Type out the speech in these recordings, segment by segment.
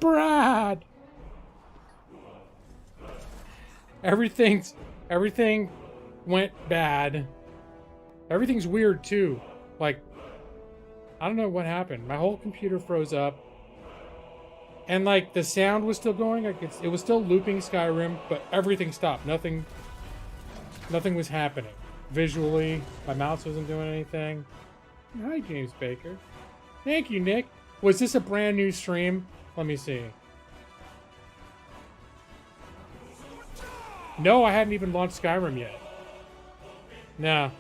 Brad! Everything went bad. Everything's weird too. Like, I don't know what happened. My whole computer froze up. And like the sound was still going. Like it was still looping Skyrim, but everything stopped. Nothing was happening. Visually, my mouse wasn't doing anything. Hi, James Baker. Thank you, Nick. Was this a brand new stream? Let me see. No, I hadn't even launched Skyrim yet. Nah.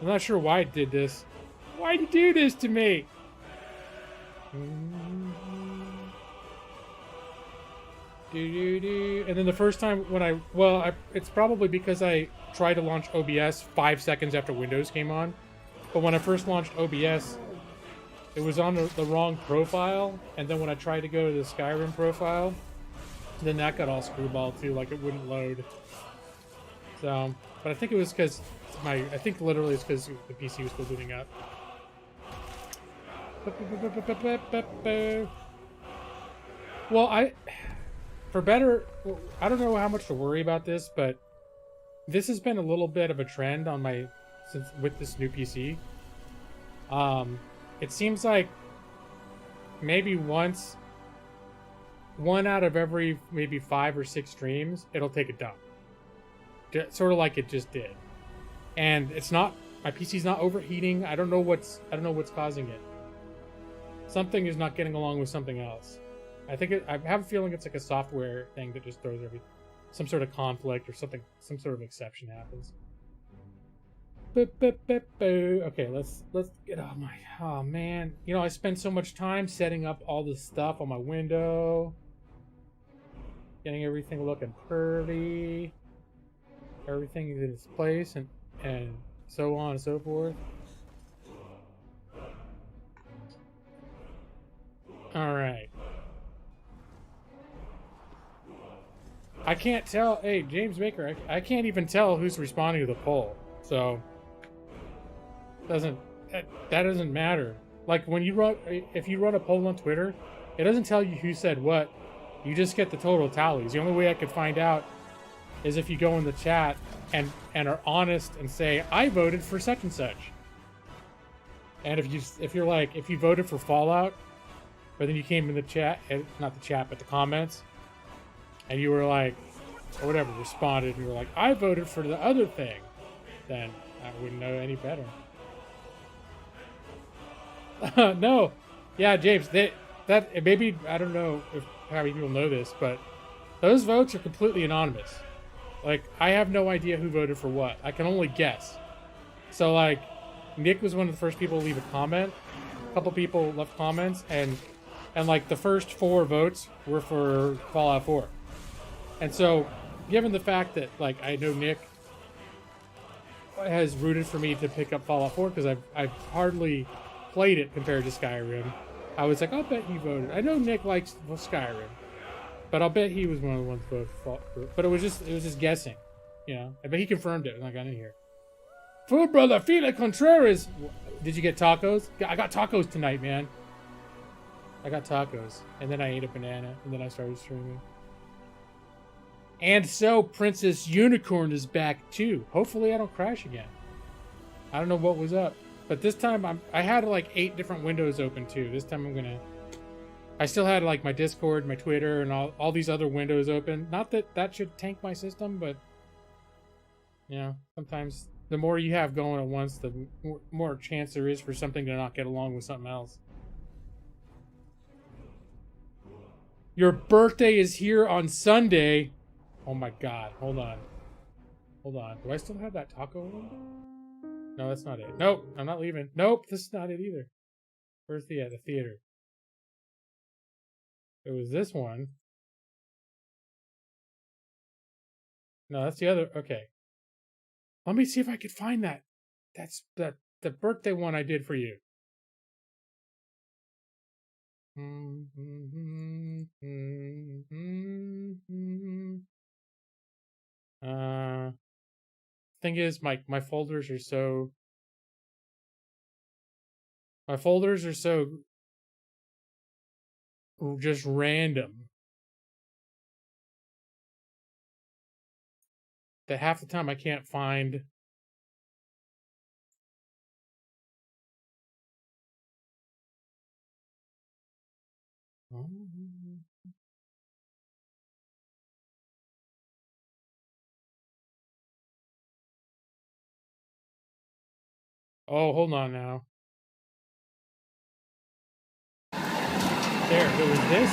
I'm not sure why it did this. Why'd you do this to me? And then the first time when it's probably because I tried to launch OBS 5 seconds after Windows came on. But when I first launched OBS, it was on the wrong profile. And then when I tried to go to the Skyrim profile, then that got all screwball too, like it wouldn't load. So, but I think it was because I think literally it's because the PC was still booting up. Well, I don't know how much to worry about this, but this has been a little bit of a trend on with this new PC. It seems like maybe one out of every maybe 5 or 6 streams, it'll take a dump. Sort of like it just did. And it's not, my PC's not overheating. I don't know what's causing it. Something is not getting along with something else. I have a feeling it's like a software thing that just throws some sort of conflict or something, some sort of exception happens. Okay, let's get oh man. You know, I spend so much time setting up all this stuff on my window. Getting everything looking pretty. Everything in its place and so on and so forth. Alright. I can't tell. Hey, James Baker, I can't even tell who's responding to the poll. So that doesn't matter. Like if you run a poll on Twitter, it doesn't tell you who said what. You just get the total tallies. The only way I could find out is if you go in the chat and are honest and say, I voted for such and such. And if you voted for Fallout, but then you came in the chat, not the chat, but the comments, and you were like, or whatever, responded, and you were like, I voted for the other thing, then I wouldn't know any better. No. Yeah, James, that maybe, I don't know how many people know this, but those votes are completely anonymous. Like, I have no idea who voted for what. I can only guess. So, like, Nick was one of the first people to leave a comment. A couple people left comments, and like, the first 4 votes were for Fallout 4. And so, given the fact that, like, I know Nick has rooted for me to pick up Fallout 4, because I've hardly played it compared to Skyrim, I was like, I'll bet he voted. I know Nick likes Skyrim, but I'll bet he was one of the ones who voted for Fallout. But it was just guessing, you know. But he confirmed it when I got in here. Food brother, Felix Contreras. Did you get tacos? I got tacos tonight, man. I got tacos, and then I ate a banana, and then I started streaming. And so Princess Unicorn is back too. Hopefully I don't crash again. I don't know what was up, but this time I had like 8 different windows open too. This time I still had like my Discord, my Twitter, and all these other windows open. Not that should tank my system, but you know, sometimes the more you have going at once, the more chance there is for something to not get along with something else. Your birthday is here on Sunday. Oh my god, hold on. Do I still have that taco one? No, that's not it. Nope, I'm not leaving. Nope, this is not it either. Where's the theater? It was this one. No, that's the other. Okay. Let me see if I could find that. That's the birthday one I did for you. Thing is, my folders are so. My folders are so just random. That half the time I can't find. Oh, hold on now. There, it was this.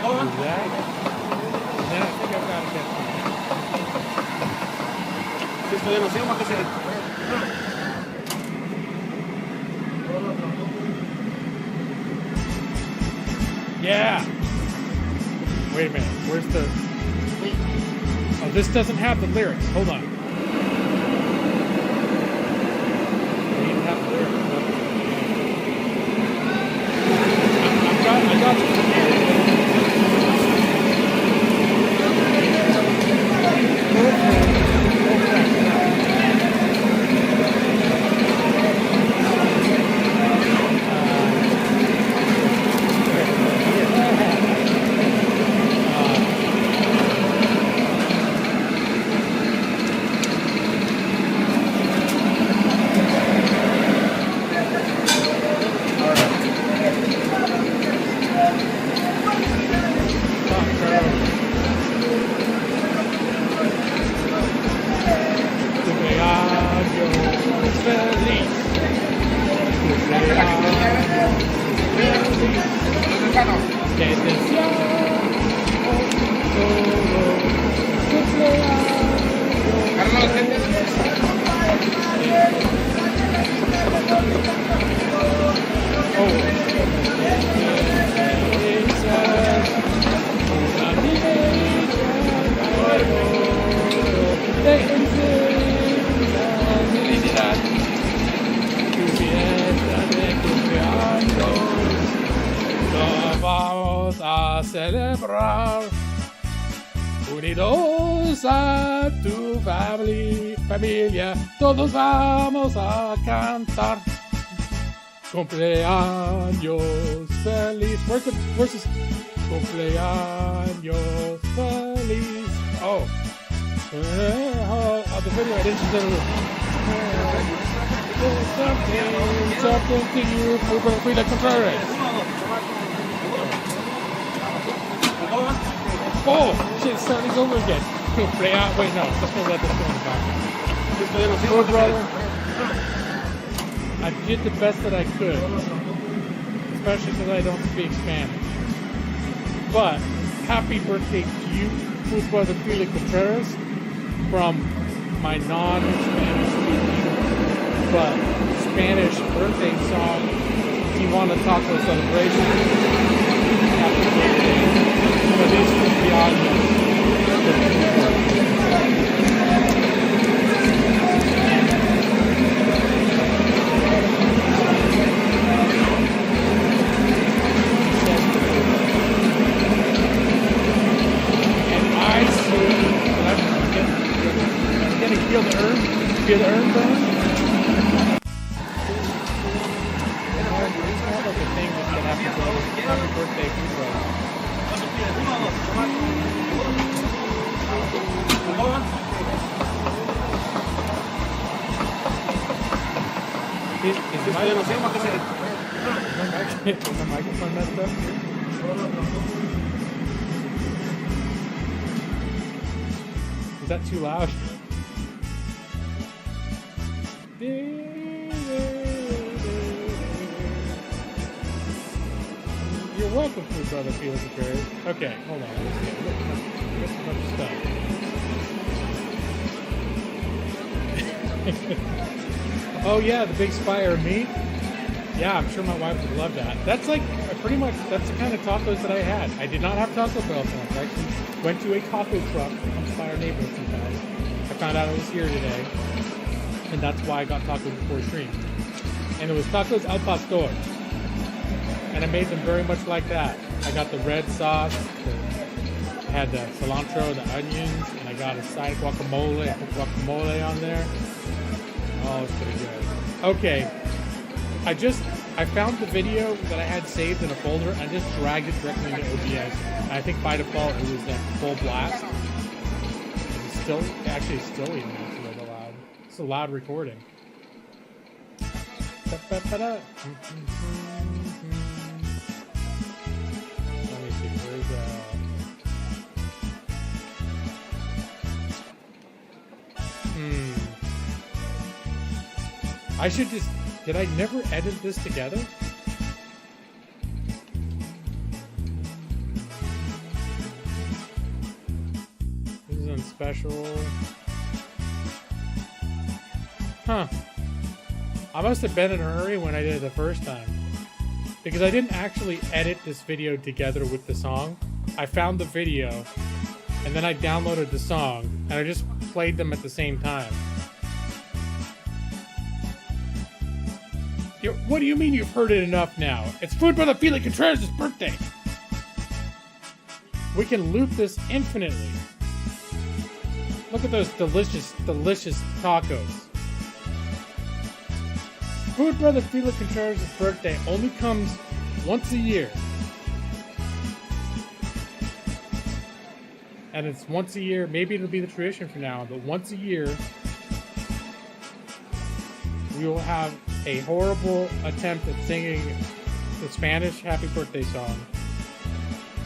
Do that. And then I think I've got to get yeah. Wait a minute. Where's the? Oh, this doesn't have the lyrics. Hold on. I got you. Unidos a tu familia, todos vamos a cantar. Cumpleaños feliz. Where's this? Cumpleaños feliz. Oh. The video I didn't just something to you for the contrary. Oh, shit, it's starting over again. Wait, no, let's not let this go in the background. Oh, brother. I did the best that I could, especially because I don't speak Spanish. But, happy birthday to you, Football de Pili Contreras, from my non-Spanish speaking, but Spanish birthday song, Tijuana Taco Celebration. Happy birthday. Feliz cumpleaños. And I see that I'm getting feel the urn burn. It's more like a thing that can happen to happy birthday people. Is the microphone messed up? Is that too loud? You're welcome, food brother Felix Perry. Okay, hold on. Let's get a bunch of stuff. Oh yeah, the big spire of meat. Yeah, I'm sure my wife would love that. That's like pretty much that's the kind of tacos that I had. I did not have Taco Bell once. I actually went to a taco truck on Spire neighborhood sometimes. I found out it was here today, and that's why I got tacos before stream. And it was tacos al pastor. And I made them very much like that. I got the red sauce, I had the cilantro, the onions, and I got a side guacamole. I put guacamole on there. Oh, it's pretty good. Okay. I found the video that I had saved in a folder and I just dragged it directly into OBS. And I think by default it was like full blast. It's still, actually it's still even really loud. It's a loud recording. Let me see, where's I should just... Did I never edit this together? This is on special. Huh. I must have been in a hurry when I did it the first time. Because I didn't actually edit this video together with the song. I found the video, and then I downloaded the song, and I just played them at the same time. What do you mean you've heard it enough now? It's Food Brother Felix Contreras' birthday! We can loop this infinitely. Look at those delicious, delicious tacos. Food Brother Felix Contreras' birthday only comes once a year. And it's once a year, maybe it'll be the tradition from now on, but once a year, we will have a horrible attempt at singing the Spanish happy birthday song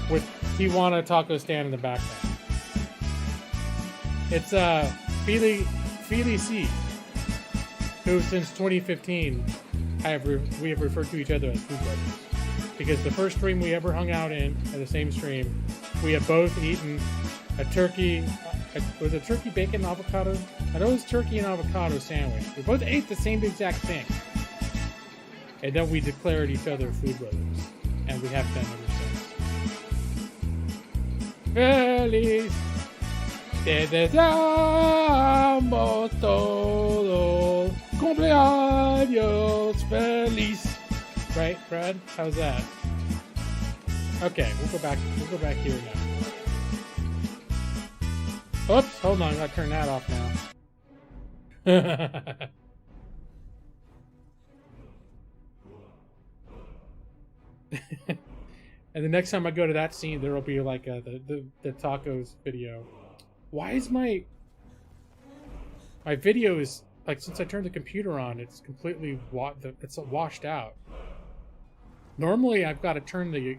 with Tijuana Taco Stand in the background. It's FNIS, who since 2015 we have referred to each other as Food Brothers. Because the first stream we ever hung out in the same stream, we have both eaten a turkey, was it turkey bacon avocado? I know it was turkey and avocado sandwich. We both ate the same exact thing. And then we declared each other Food Brothers. And we have been ever since. Feliz te deseamos todos. Cumpleaños feliz. Right, Brad? How's that? Okay, we'll go back here now. Oops, hold on, I gotta turn that off now. And the next time I go to that scene, there will be like the tacos video. Why is my video is like, since I turned the computer on, it's completely it's washed out. Normally, I've got to turn the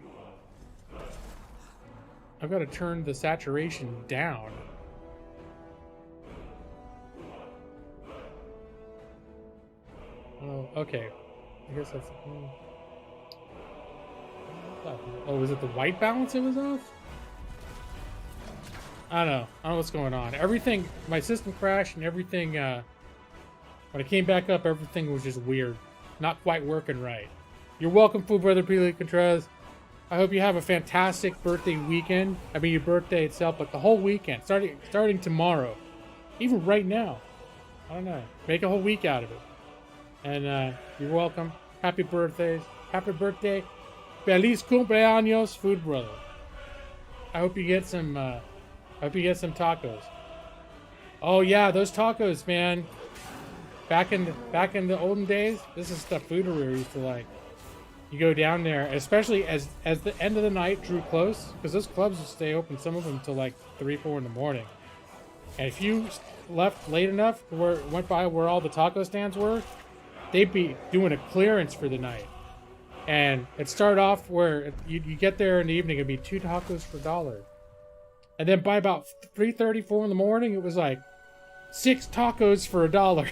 saturation down. Oh, okay. I guess that's. Oh, was it the white balance it was off? I don't know what's going on. Everything, my system crashed and everything, when I came back up, everything was just weird. Not quite working right. You're welcome, Food Brother Felix Contreras. I hope you have a fantastic birthday weekend. I mean, your birthday itself, but the whole weekend, starting tomorrow. Even right now. I don't know. Make a whole week out of it. And you're welcome. Happy birthdays. Happy birthday. Feliz cumpleaños, Food Brother. I hope you get some tacos. Oh yeah, those tacos, man. Back in the olden days, this is stuff Foodoroo used to like. You go down there, especially as the end of the night drew close, because those clubs would stay open, some of them till like 3, 4 in the morning. And if you left late enough, went by where all the taco stands were, they'd be doing a clearance for the night. And it started off where you get there in the evening, it'd be 2 tacos for $1. And then by about 3:30, 4 in the morning, it was like 6 tacos for $1.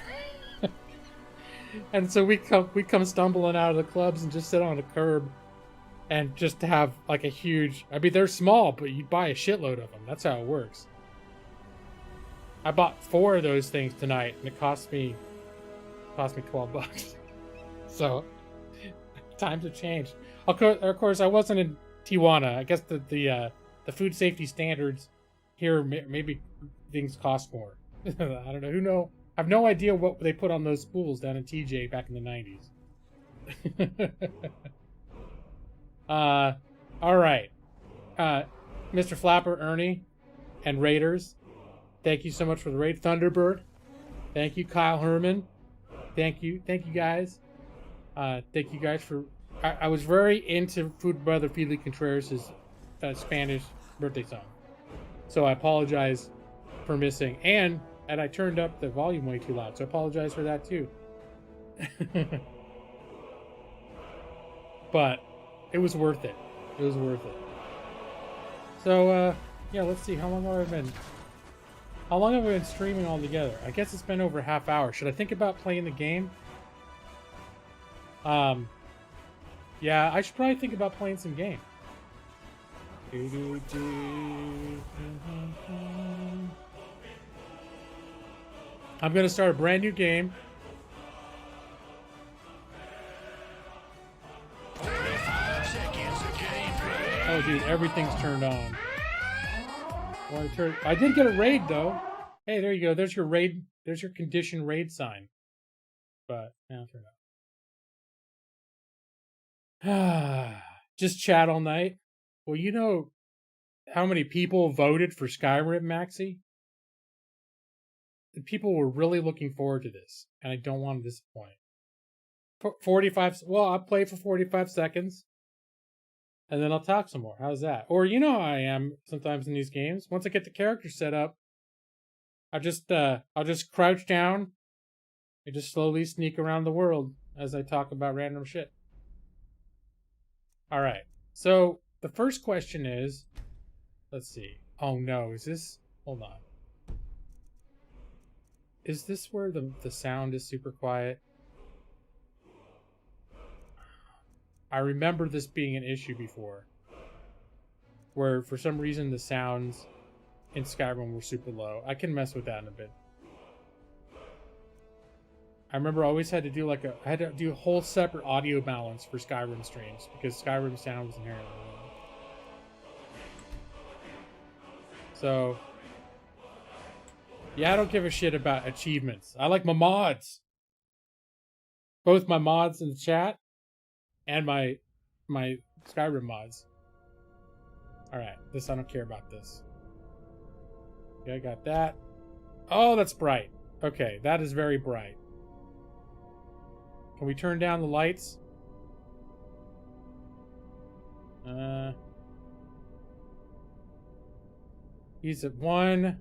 And so we come stumbling out of the clubs and just sit on the curb and just have like a huge, I mean, they're small, but you buy a shitload of them. That's how it works. I bought 4 of those things tonight and it cost me $12. So times have changed. Of course, I wasn't in Tijuana. I guess the food safety standards here, maybe things cost more. I don't know. Who know? I have no idea what they put on those spools down in TJ back in the 90s. All right. Mr. Flapper, Ernie, and Raiders, thank you so much for the raid. Thunderbird, thank you. Kyle Herman, thank you guys. Thank you guys for. I was very into Food Brother Felix Contreras' Spanish birthday song, so I apologize for missing, and I turned up the volume way too loud, so I apologize for that too. But it was worth it. It was worth it. So yeah, let's see, how long have I been streaming all together? I guess it's been over a half hour. Should I think about playing the game? Yeah, I should probably think about playing some game. I'm gonna start a brand new game. Oh, dude, everything's turned on. I did get a raid though. Hey, there you go. There's your raid. There's your condition raid sign. But now turn on. Just chat all night. Well, you know how many people voted for Skyrim, Maxi? The people were really looking forward to this, and I don't want to disappoint. 45. Well, I'll play for 45 seconds. And then I'll talk some more. How's that? Or you know how I am sometimes in these games. Once I get the character set up, I'll just crouch down and just slowly sneak around the world as I talk about random shit. Alright. So the first question is, let's see. Oh no, is this, hold on. Is this where the sound is super quiet? I remember this being an issue before, where for some reason the sounds in Skyrim were super low. I can mess with that in a bit. I remember I always had to do I had to do a whole separate audio balance for Skyrim streams because Skyrim sound was inherently low. So, yeah, I don't give a shit about achievements. I like my mods. Both my mods in the chat and my Skyrim mods. Alright, I don't care about this. Okay, I got that. Oh, that's bright. Okay, that is very bright. Can we turn down the lights? He's at one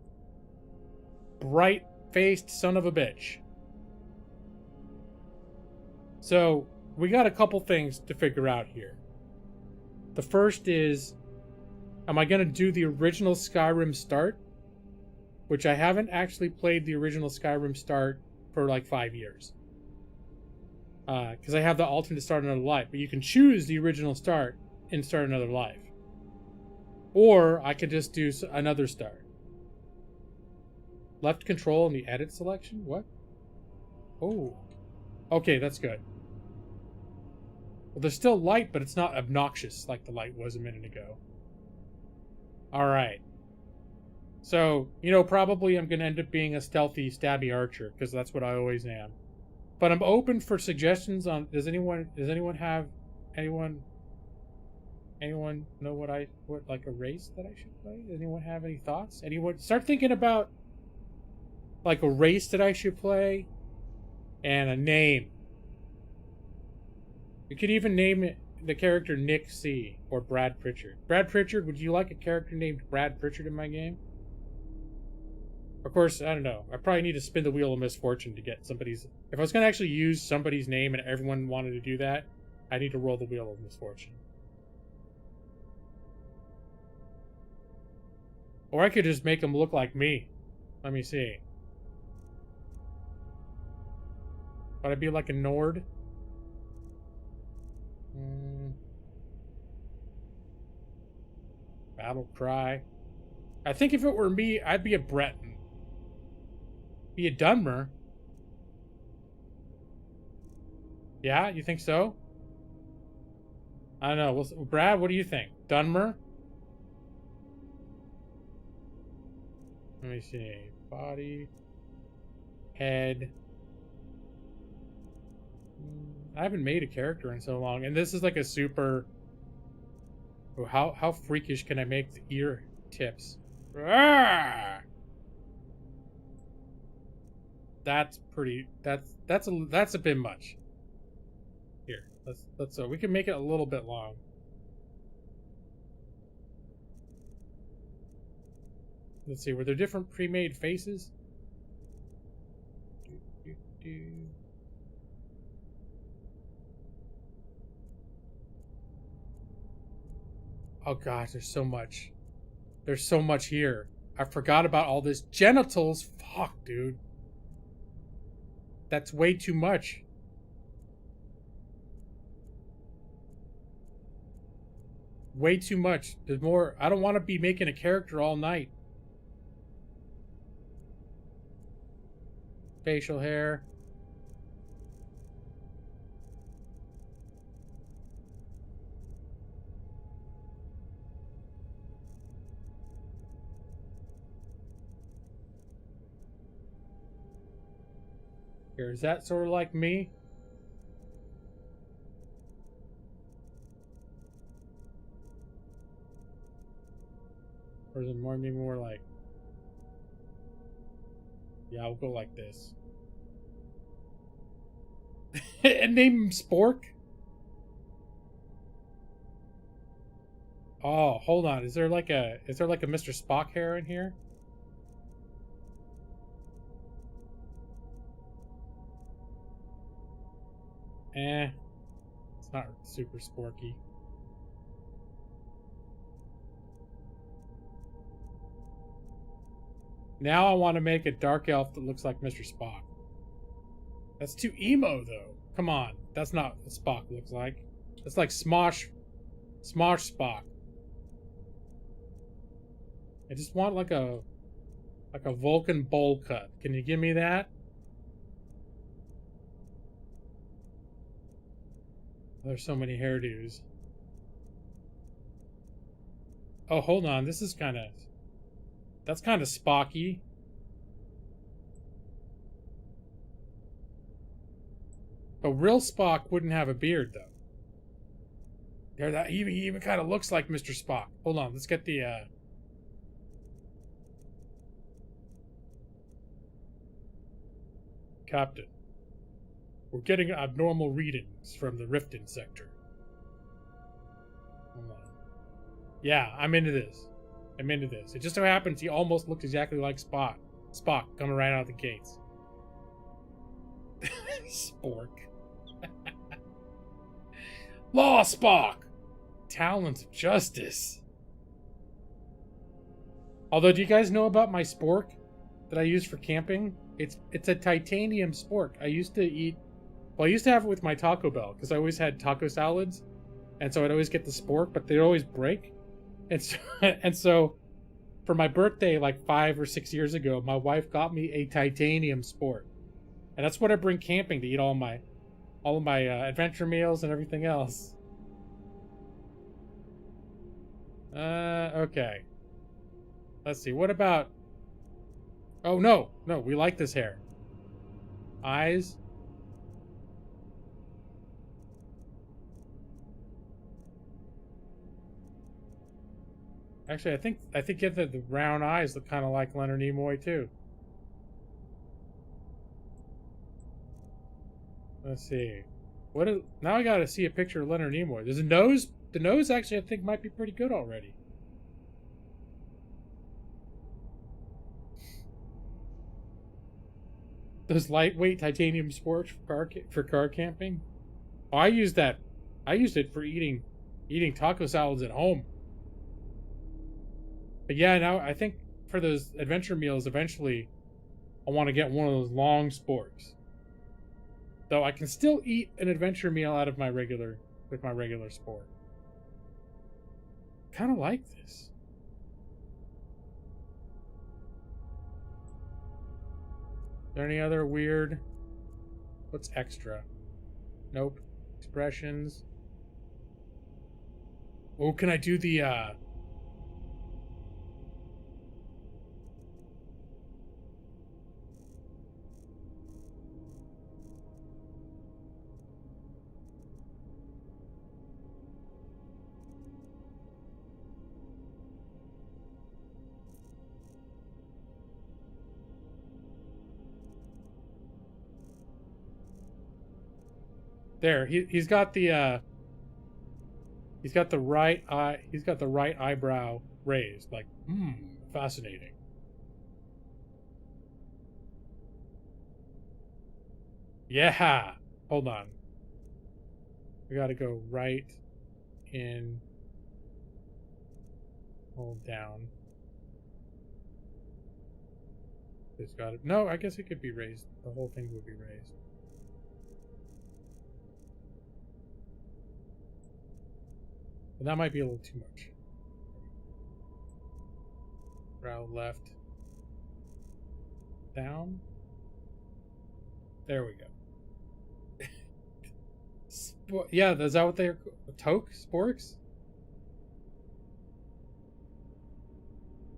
bright-faced son of a bitch. So, we got a couple things to figure out here. The first is, am I going to do the original Skyrim start? Which I haven't actually played the original Skyrim start for like 5 years. Because I have the alternate start another life. But you can choose the original start and start another life. Or I could just do another start. Left control in the edit selection? What? Oh. Okay, that's good. Well, there's still light, but it's not obnoxious like the light was a minute ago. Alright. So, you know, probably I'm going to end up being a stealthy, stabby archer, because that's what I always am. But I'm open for suggestions on, does anyone know what like a race that I should play? Does anyone have any thoughts? Anyone start thinking about like a race that I should play and a name. You could even name it the character Nick C or Brad Pritchard. Brad Pritchard, would you like a character named Brad Pritchard in my game? Of course, I don't know. I probably need to spin the wheel of misfortune to get somebody's... If I was going to actually use somebody's name and everyone wanted to do that, I need to roll the wheel of misfortune. Or I could just make them look like me. Let me see. Would I be like a Nord? Battle Cry. I think if it were me, I'd be a Breton. Be a Dunmer. Yeah, you think so? I don't know. Well, Brad, what do you think? Dunmer? Let me see. Body. Head. I haven't made a character in so long. And this is like a super... Oh, how freakish can I make the ear tips? Ah! That's pretty. That's a bit much. Here, let's so we can make it a little bit long. Let's see. Were there different pre-made faces? Oh gosh, there's so much. There's so much here. I forgot about all this. Genitals? Fuck, dude. That's way too much. Way too much. There's more. I don't want to be making a character all night. Facial hair. Here, is that sort of like me? Or is it more like... Yeah, I'll go like this. And name him Spork? Oh, hold on. Is there like a Mr. Spock hair in here? It's not super sporky. Now I want to make a dark elf that looks like Mr. Spock. That's too emo, though. Come on, that's not what Spock looks like. It's like Smosh Spock. I just want like a Vulcan bowl cut. Can you give me that? There's so many hairdos. Oh, hold on. This is kind of... That's kind of Spocky. But real Spock wouldn't have a beard, though. There, he even kind of looks like Mr. Spock. Hold on. Let's get the... Captain. We're getting abnormal readings from the Riften sector. Hold on. Yeah, I'm into this. I'm into this. It just so happens he almost looks exactly like Spock. Spock coming right out of the gates. Spork. Law Spock! Talons of Justice. Although, do you guys know about my spork that I use for camping? It's a titanium spork. I used to have it with my Taco Bell because I always had taco salads, and so I'd always get the spork, but they'd always break. And so for my birthday, like 5 or 6 years ago, my wife got me a titanium spork, and that's what I bring camping to eat all of my adventure meals and everything else. Okay. Let's see. What about... Oh, no. No, we like this hair. Eyes. Actually, I think the brown eyes look kind of like Leonard Nimoy, too. Let's see. Now I gotta see a picture of Leonard Nimoy. There's a nose. The nose, actually, I think might be pretty good already. Those lightweight titanium sporks for car camping. Oh, I used it for eating taco salads at home. But yeah, now I think for those adventure meals, eventually, I want to get one of those long sporks. Though I can still eat an adventure meal out of my regular spork. Kind of like this. Is there any other weird? What's extra? Nope. Expressions. Oh, can I do the There, he's got the right eye. He's got the right eyebrow raised. Like, fascinating. Yeah. Hold on. We gotta go right in. Hold down. It's got it. No, I guess it could be raised. The whole thing would be raised. But that might be a little too much. Brow left. Down. There we go. Yeah, is that what they're... Toke? Sporks?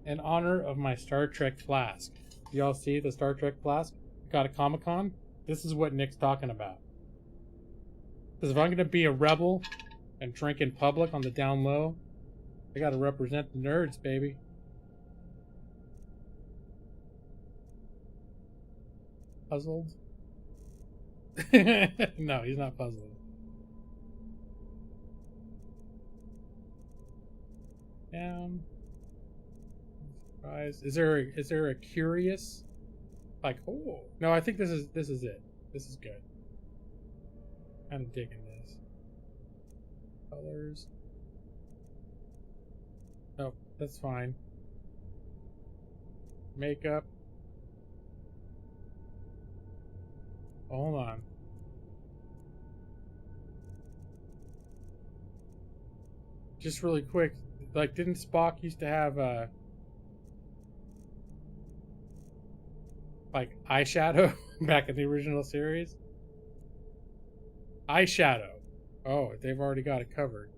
In honor of my Star Trek flask. Y'all see the Star Trek flask? Got a Comic-Con? This is what Nick's talking about. Because if I'm going to be a rebel and drink in public on the down low, I got to represent the nerds, baby. Puzzled? No, he's not puzzled. Down. Surprise. Is there a curious? Like, oh no, I think this is it. This is good. Kind of digging this. Colors. Oh, that's fine. Makeup. Hold on. Just really quick, like, didn't Spock used to have like eyeshadow back in the original series? Eyeshadow. Oh, they've already got it covered.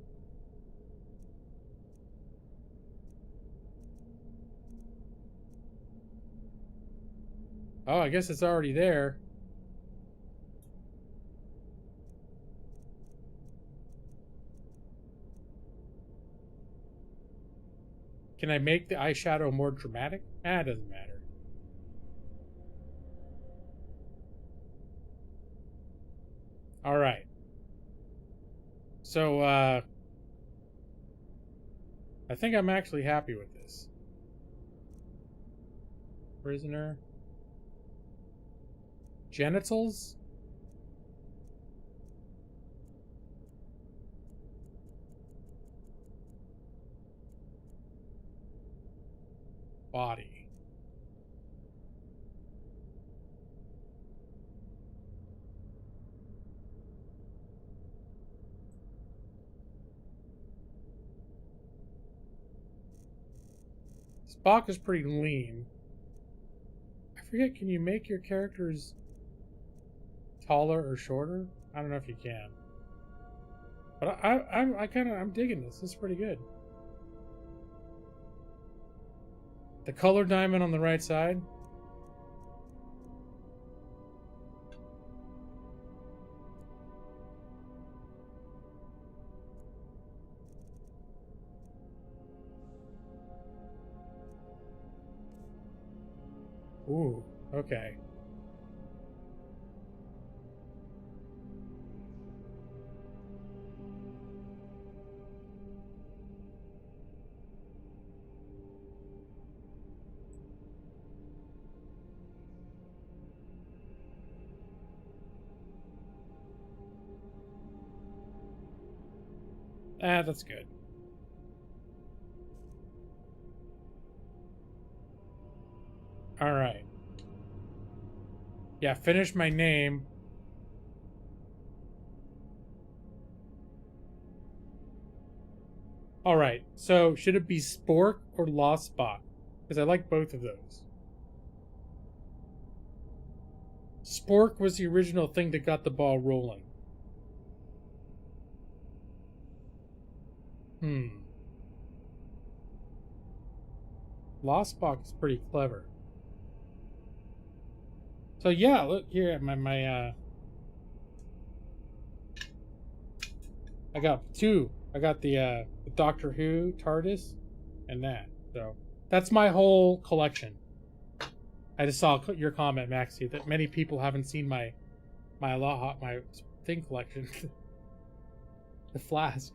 Oh, I guess it's already there. Can I make the eyeshadow more dramatic? It doesn't matter. All right. So, I think I'm actually happy with this. Prisoner. Genitals? Body. Spock is pretty lean. I forget, can you make your characters taller or shorter? I don't know if you can. But I'm digging this. This is pretty good. The color diamond on the right side. Ooh, okay. That's good. All right. Yeah, finish my name. All right. So, should it be Spork or Lost Spock? Because I like both of those. Spork was the original thing that got the ball rolling. Lost Spock is pretty clever. So yeah, look here at my I got two. I got the Doctor Who TARDIS and that. So that's my whole collection. I just saw your comment, Maxie, that many people haven't seen my thing collection. The flask.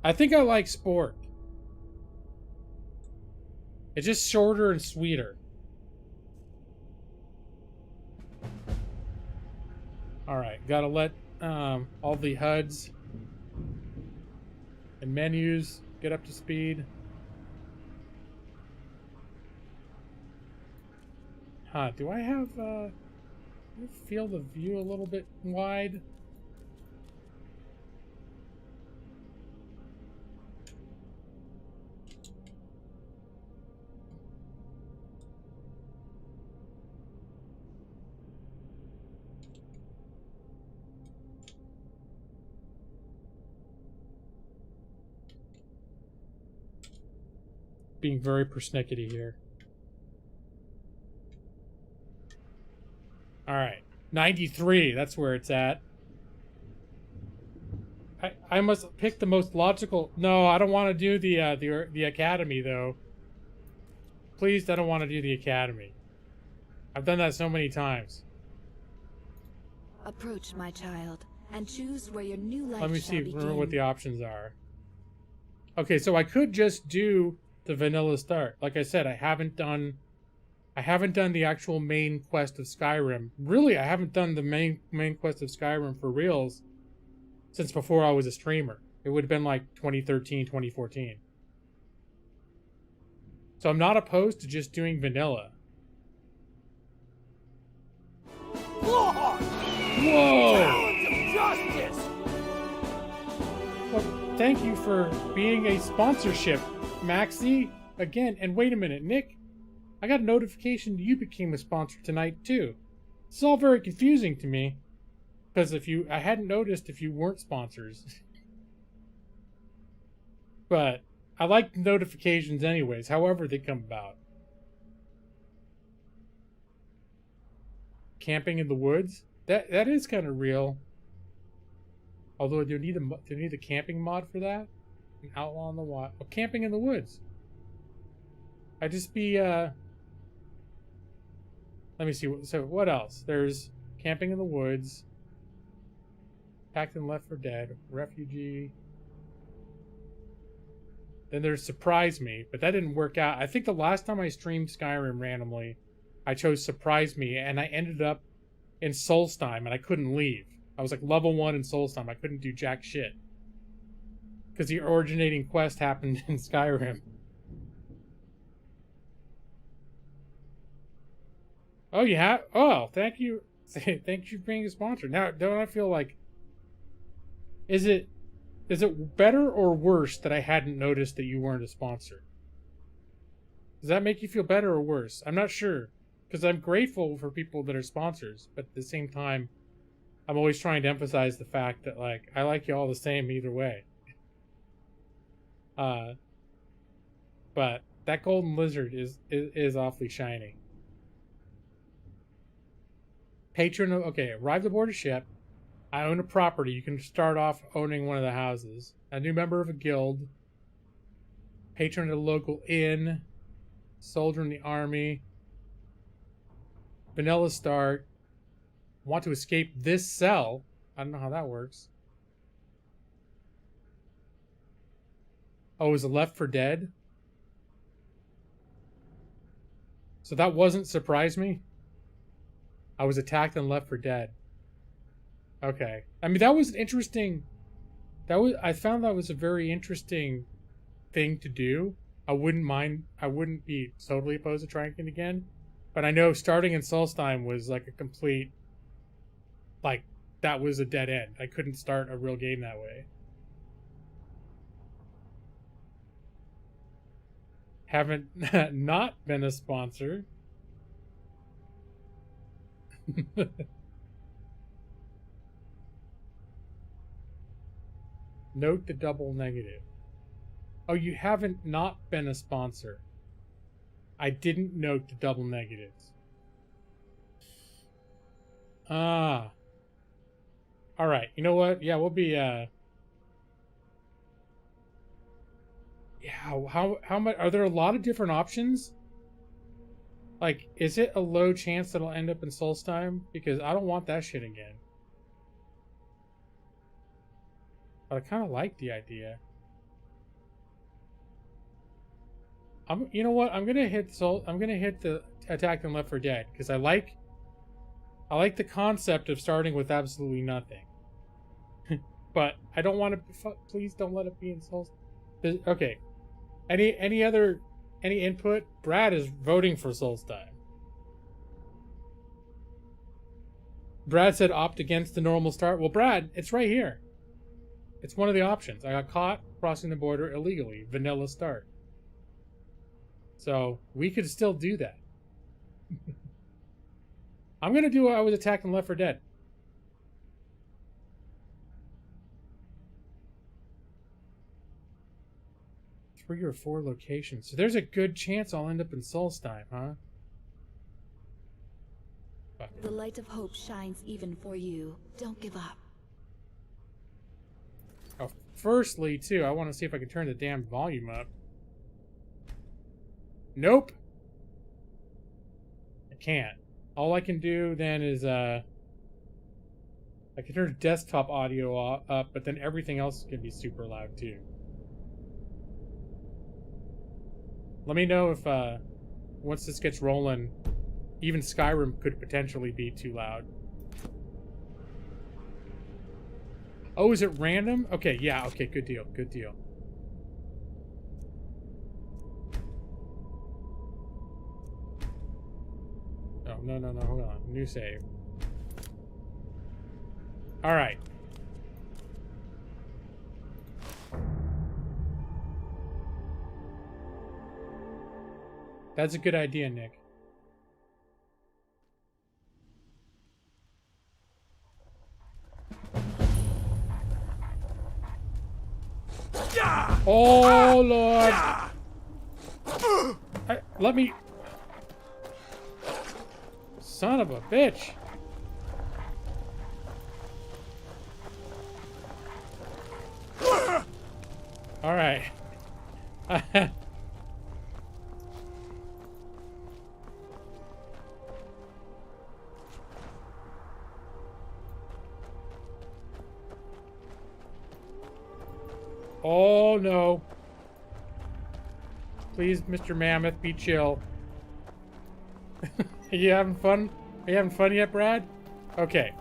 I think I like sport. It's just shorter and sweeter. Alright, gotta let all the HUDs and menus get up to speed. Huh, do I have field of view a little bit wide? Being very persnickety here. Alright. 93, that's where it's at. I must pick the most logical... No, I don't want to do the academy, though. Please, I don't want to do the academy. I've done that so many times. Approach, my child, and choose where your new life Let me shall see, begin. remember what the options are. Okay, so I could just do the vanilla start. Like I said, I haven't done the actual main quest of Skyrim. Really, I haven't done the main quest of Skyrim for reals since before I was a streamer. It would have been like 2013, 2014. So I'm not opposed to just doing vanilla. Whoa! Talons of justice! Well, thank you for being a sponsorship, Maxie. Again, and wait a minute, Nick. I got a notification you became a sponsor tonight, too. It's all very confusing to me. Because I hadn't noticed if you weren't sponsors. But I like notifications anyways, however they come about. Camping in the woods? That is kind of real. Although, do you need a camping mod for that? An outlaw in the wild. Oh, camping in the woods. I'd just be, let me see. So, what else? There's camping in the woods. Packed and Left 4 Dead. Refugee. Then there's Surprise Me, but that didn't work out. I think the last time I streamed Skyrim randomly, I chose Surprise Me, and I ended up in Solstheim, and I couldn't leave. I was like level 1 in Solstheim. I couldn't do jack shit. Because the originating quest happened in Skyrim. Oh, you have? Oh, thank you. Thank you for being a sponsor. Now, don't I feel like... Is it better or worse that I hadn't noticed that you weren't a sponsor? Does that make you feel better or worse? I'm not sure. Because I'm grateful for people that are sponsors. But at the same time, I'm always trying to emphasize the fact that, like, I like you all the same either way. But that golden lizard is awfully shiny. Patron of... Okay, arrived aboard a ship. I own a property. You can start off owning one of the houses. A new member of a guild. Patron of a local inn. Soldier in the army. Vanilla start. Want to escape this cell. I don't know how that works. Oh, is it Left 4 Dead? So that wasn't Surprise Me? I was attacked and Left 4 Dead. Okay. I mean, that was an interesting... I found that was a very interesting thing to do. I wouldn't be totally opposed to trying it again. But I know starting in Solstheim was like a complete... Like, that was a dead end. I couldn't start a real game that way. Haven't not been a sponsor. Note the double negative. Oh, you haven't not been a sponsor. I didn't note the double negatives. Ah. Alright, you know what? Yeah, we'll be, yeah, how much, are there a lot of different options? Like, is it a low chance that I'll end up in Solstheim? Because I don't want that shit again. But I kind of like the idea. You know what? I'm gonna hit the Attack and Left 4 Dead because I like the concept of starting with absolutely nothing. But I don't want to. Please don't let it be in Souls. Okay. Any input? Brad is voting for Solstheim. Brad said opt against the normal start. Well, Brad, it's right here. It's one of the options. I got caught crossing the border illegally. Vanilla start. So we could still do that. I'm gonna do what I was attacking Left 4 Dead. Three or four locations. So there's a good chance I'll end up in Solstheim, huh? Fuck it. The light of hope shines even for you. Don't give up. Oh, firstly, too, I want to see if I can turn the damn volume up. Nope. I can't. All I can do then is, I can turn desktop audio up, but then everything else can be super loud, too. Let me know if, once this gets rolling, even Skyrim could potentially be too loud. Oh, is it random? Okay, yeah, okay, good deal, good deal. Oh, no, hold on. New save. Alright. That's a good idea, Nick. Oh, Lord! Let me... Son of a bitch! Alright. Oh, no. Please, Mr. Mammoth, be chill. Are you having fun? Are you having fun yet, Brad? Okay.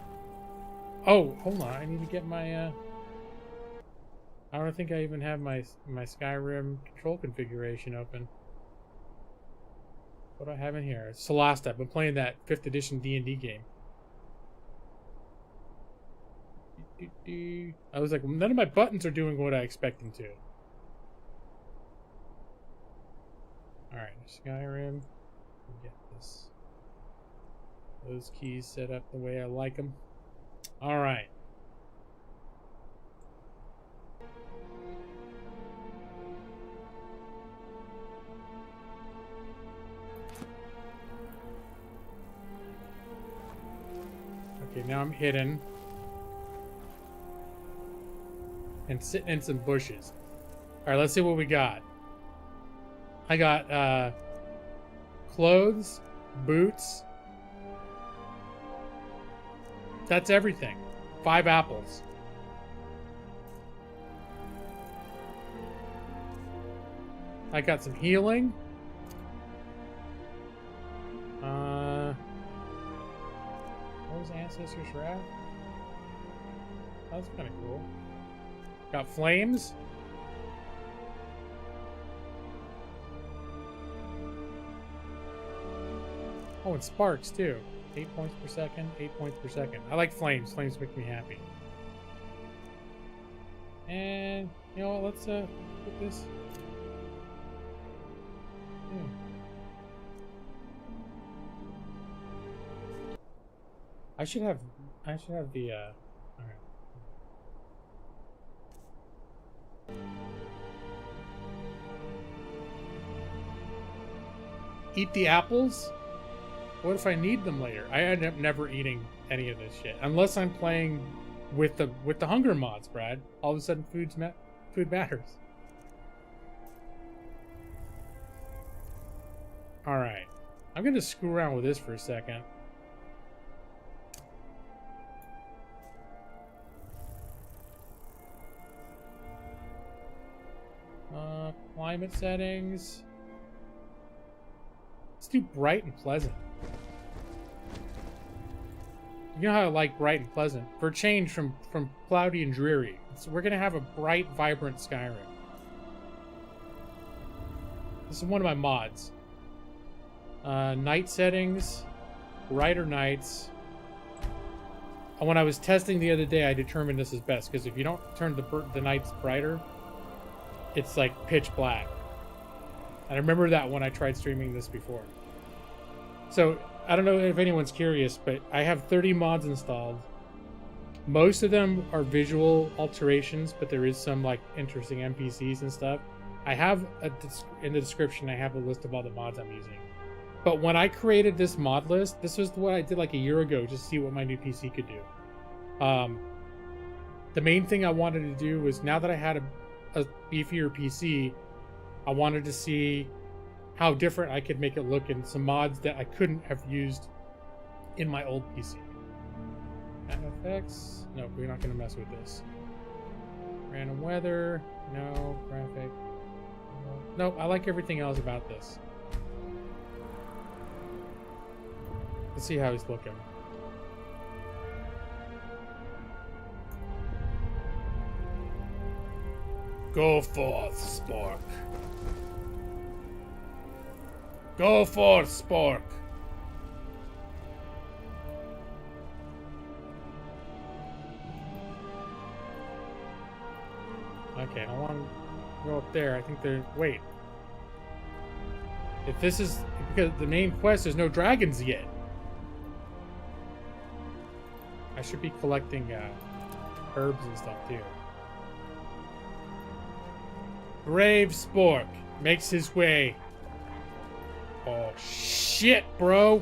Oh, hold on. I need to get my, I don't think I even have my Skyrim control configuration open. What do I have in here? Celeste. I've been playing that 5th edition D&D game. I was like, none of my buttons are doing what I expect them to. Alright, Skyrim. Get this. Those keys set up the way I like them. Alright. Okay, now I'm hidden. And sitting in some bushes. Alright, let's see what we got. I got, clothes, boots. That's everything. 5 apples. I got some healing. What was Ancestor's Wrath? That's kind of cool. Got flames. Oh, and sparks too. 8 points per second, 8 points per second. I like flames. Flames make me happy. And you know what? Let's put this. I should have the alright. Eat the apples? What if I need them later? I end up never eating any of this shit unless I'm playing with the hunger mods, Brad. All of a sudden, food matters. All right. I'm gonna screw around with this for a second. Climate settings. Let's do bright and pleasant. You know how I like bright and pleasant. For a change from cloudy and dreary. So we're gonna have a bright, vibrant Skyrim. This is one of my mods. Night settings. Brighter nights. And when I was testing the other day, I determined this is best. Because if you don't turn the nights brighter, it's like pitch black. And I remember that when I tried streaming this before. So, I don't know if anyone's curious, but I have 30 mods installed. Most of them are visual alterations, but there is some like interesting NPCs and stuff. I have in the description, I have a list of all the mods I'm using. But when I created this mod list, this was what I did like a year ago, just to see what my new PC could do. The main thing I wanted to do was, now that I had a beefier PC, I wanted to see how different I could make it look in some mods that I couldn't have used in my old PC. FX? No, we're not going to mess with this. Random weather? No. Graphic? No, I like everything else about this. Let's see how he's looking. Go forth, Spork. Go forth, Spork. Okay, I want to go up there. I think there... Wait. If this is... Because the main quest, there's no dragons yet. I should be collecting herbs and stuff, too. Brave Spork makes his way. Oh, shit, bro.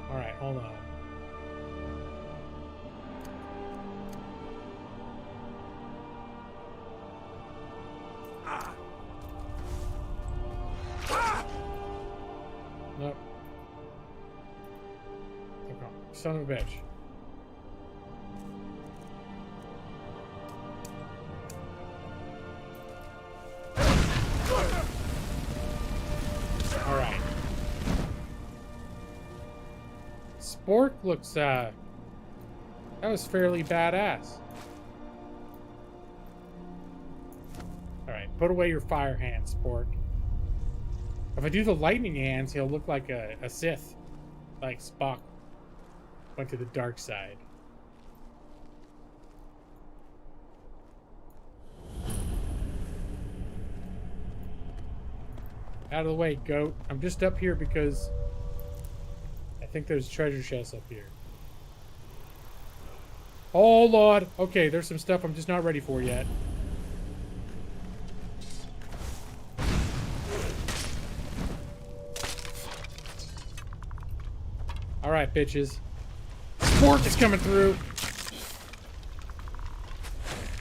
Alright, hold on. Nope. Okay. Son of a bitch. Alright. Spork looks, that was fairly badass. Alright, put away your fire hands, Spork. If I do the lightning hands, he'll look like a Sith. Like Spock went to the dark side. Out of the way, goat. I'm just up here because I think there's treasure chests up here. Oh, Lord. Okay, there's some stuff I'm just not ready for yet. Alright, bitches. Spork is coming through.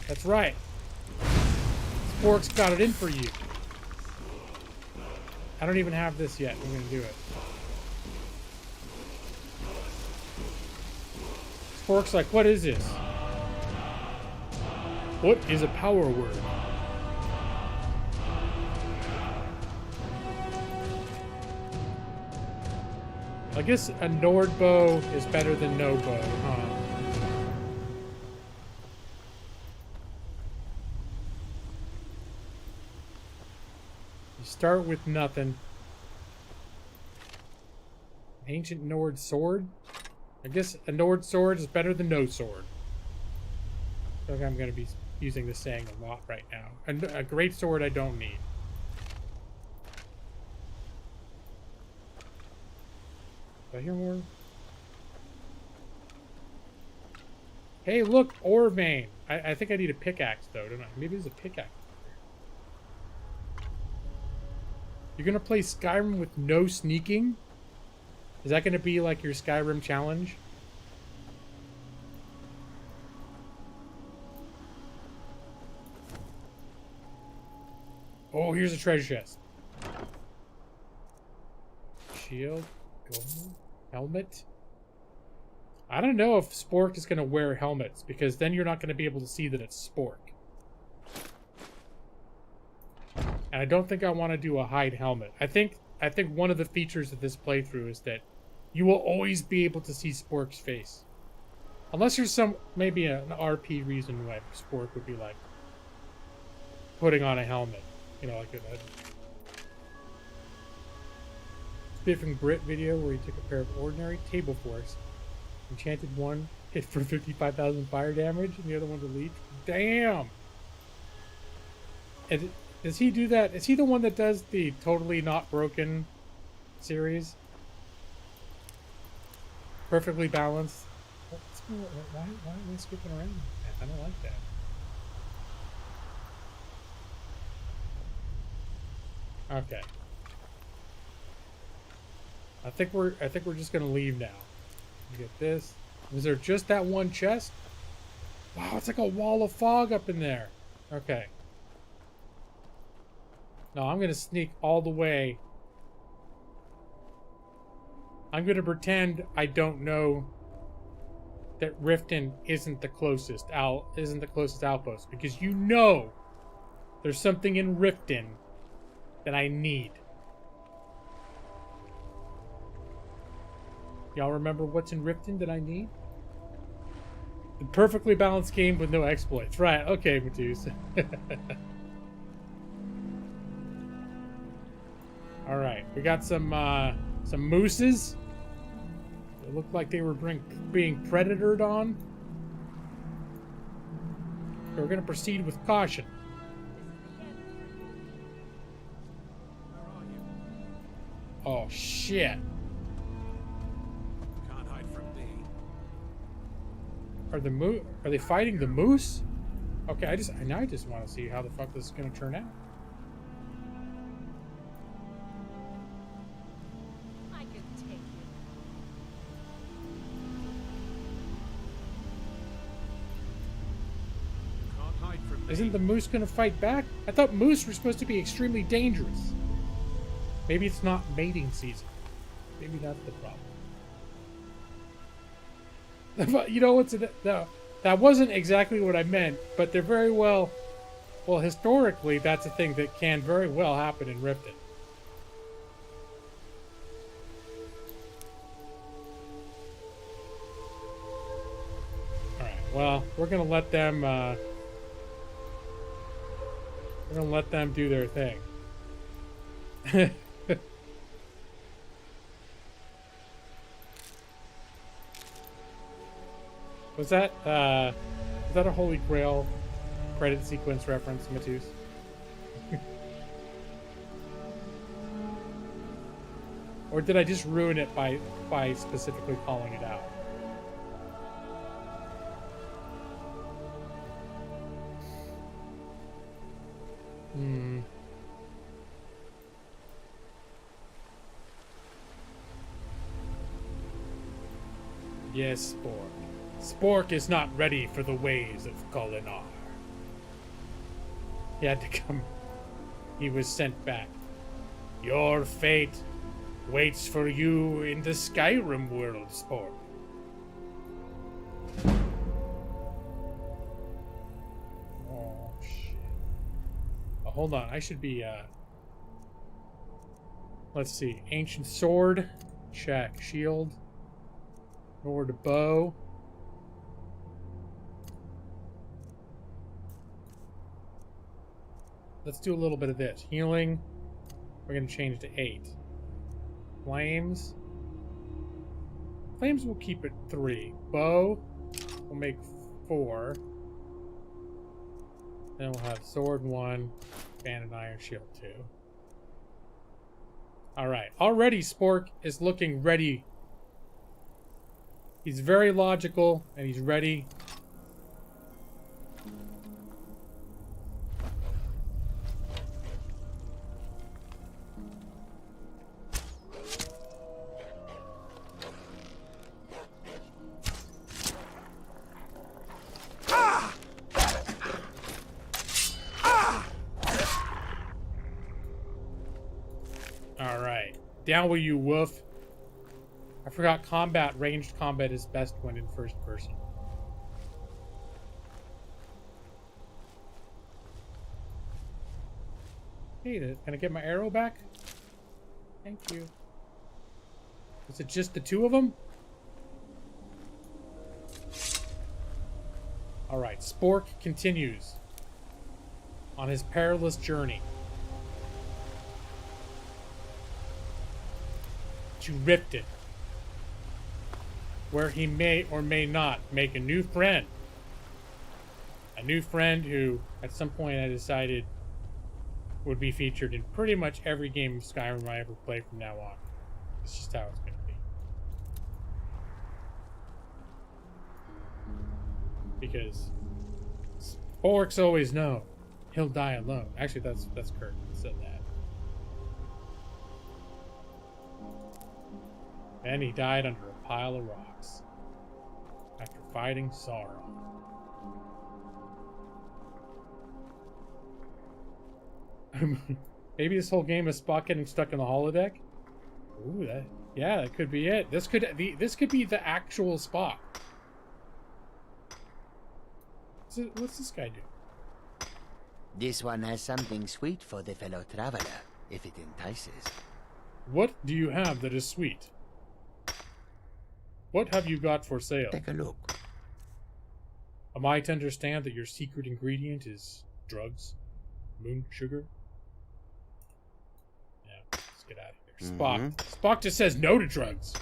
That's right. Spork's got it in for you. I don't even have this yet. I'm gonna do it. Spork's like, what is this? What is a power word? I guess a Nord bow is better than no bow, huh? You start with nothing. Ancient Nord sword? I guess a Nord sword is better than no sword. I think I'm going to be using this saying a lot right now. And a great sword I don't need. Did I hear more? Hey, look, ore vein. I think I need a pickaxe, though, don't I? Maybe there's a pickaxe. You're gonna play Skyrim with no sneaking? Is that gonna be like your Skyrim challenge? Oh, here's a treasure chest. shield, gold, helmet. I don't know if Spork is going to wear helmets, because then you're not going to be able to see that it's Spork. And I don't think I want to do a hide helmet. I think one of the features of this playthrough is that you will always be able to see Spork's face. Unless there's maybe an RP reason why Spork would be like putting on a helmet. You know, like a Spiffing Brit video where he took a pair of ordinary table forks, enchanted one, hit for 55,000 fire damage, and the other one to leech. Damn! And does he do that? Is he the one that does the Totally Not Broken series? Perfectly balanced. Why are they skipping around? I don't like that. Okay. I think we're just gonna leave now. Get this. Was there just that one chest? Wow, it's like a wall of fog up in there. Okay. No, I'm gonna sneak all the way. I'm gonna pretend I don't know that Riften isn't the closest outpost, because you know there's something in Riften that I need. Y'all remember what's in Riften that I need? The perfectly balanced game with no exploits. Right, okay, Matus. Alright, we got some mooses. It looked like they were being predatored on. So we're going to proceed with caution. Oh shit! Can't hide from me. Are they fighting the moose? Okay, I just want to see how the fuck this is going to turn out. I can take you. Can't hide from me. Isn't the moose going to fight back? I thought moose were supposed to be extremely dangerous. Maybe it's not mating season. Maybe that's the problem. You know what's no, that wasn't exactly what I meant, but they're very well historically that's a thing that can very well happen in Riften. Alright, well, we're gonna let them do their thing. Was that a Holy Grail credit sequence reference, Matus? Or did I just ruin it by specifically calling it out? Yes, Spork. Spork is not ready for the ways of Kholinar. He had to come. He was sent back. Your fate waits for you in the Skyrim world, Spork. Oh, shit. Oh, hold on, I should be, let's see. Ancient sword. Check. Shield. Over to bow. Let's do a little bit of this. Healing. We're going to change to 8. Flames. Flames will keep it 3. Bow. We'll make 4. Then we'll have sword 1. Band and iron shield 2. Alright. Already Spork is looking ready. He's very logical and he's ready. Down with you, Wolf. I forgot combat. Ranged combat is best when in first person. Hey, can I get my arrow back? Thank you. Is it just the two of them? Alright, Spork continues on his perilous journey to Riften, where he may or may not make a new friend. A new friend who, at some point, I decided would be featured in pretty much every game of Skyrim I ever play from now on. It's just how it's going to be. Because Spork's always known he'll die alone. Actually, that's Kurt that said that. And he died under a pile of rocks after fighting Sauron. Maybe this whole game is Spock getting stuck in the holodeck. Ooh, yeah, that could be it. This could be the actual Spock. What's this guy do? This one has something sweet for the fellow traveler, if it entices. What do you have that is sweet? What have you got for sale? Take a look. Am I to understand that your secret ingredient is drugs? Moon sugar? Yeah, let's get out of here. Spock. Spock just says no to drugs.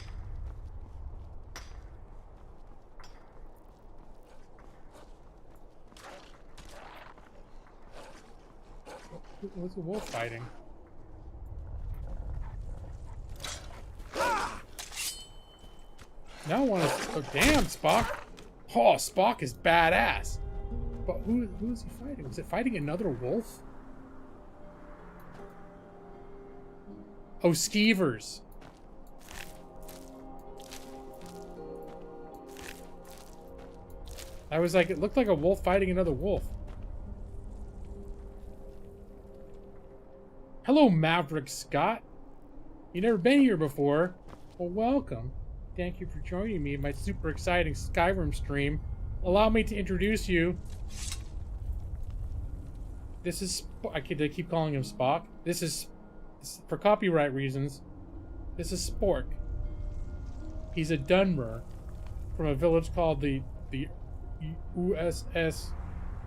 What's the wolf fighting? Now I want to... Oh, damn, Spock. Oh, Spock is badass. But who is he fighting? Was it fighting another wolf? Oh, skeevers. I was like, it looked like a wolf fighting another wolf. Hello, Maverick Scott. You've never been here before. Well, welcome. Thank you for joining me in my super exciting Skyrim stream. Allow me to introduce you. This is... I keep calling him Spock. This is for copyright reasons. This is Spork. He's a Dunmer from a village called the USS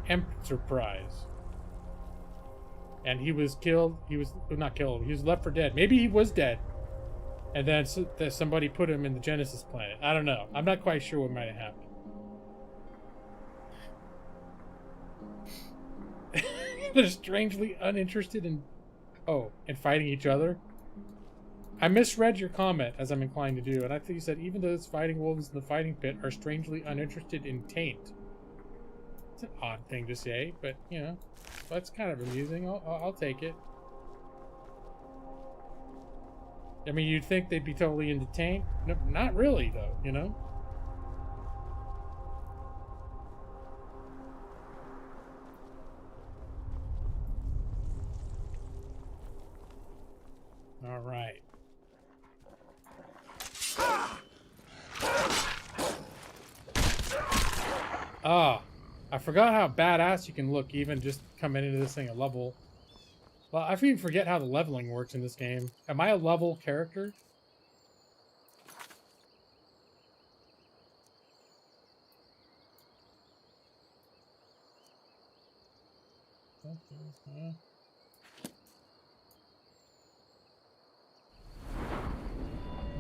Enterprise. And he was killed. He was not killed. He was left for dead. Maybe he was dead. And then somebody put him in the Genesis planet. I don't know. I'm not quite sure what might have happened. They're strangely uninterested in... Oh, in fighting each other? I misread your comment, as I'm inclined to do, and I think you said, even those fighting wolves in the fighting pit are strangely uninterested in taint. It's an odd thing to say, but, you know, that's kind of amusing. I'll take it. I mean, you'd think they'd be totally into taint. No, not really, though, you know? All right. Ah, I forgot how badass you can look even just coming into this thing a level. Well, I even forget how the leveling works in this game. Am I a level character?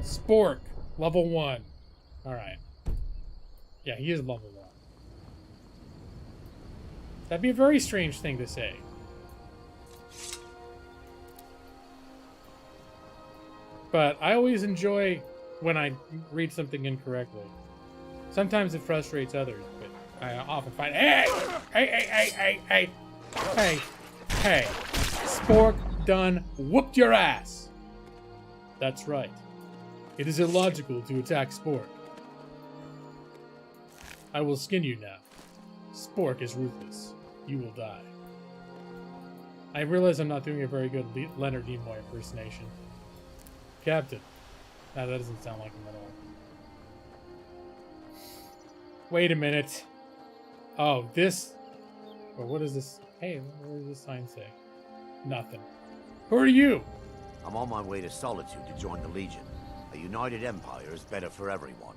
Spork, level 1. Alright. Yeah, he is level 1. That'd be a very strange thing to say. But I always enjoy when I read something incorrectly. Sometimes it frustrates others, but I often find, hey! Spork done whooped your ass. That's right. It is illogical to attack Spork. I will skin you now. Spork is ruthless. You will die. I realize I'm not doing a very good Leonard Nimoy impersonation. Captain. No, that doesn't sound like him at all. Wait a minute. Oh, this... Well, what is this? Hey, what does this sign say? Nothing. Who are you? I'm on my way to Solitude to join the Legion. A united empire is better for everyone.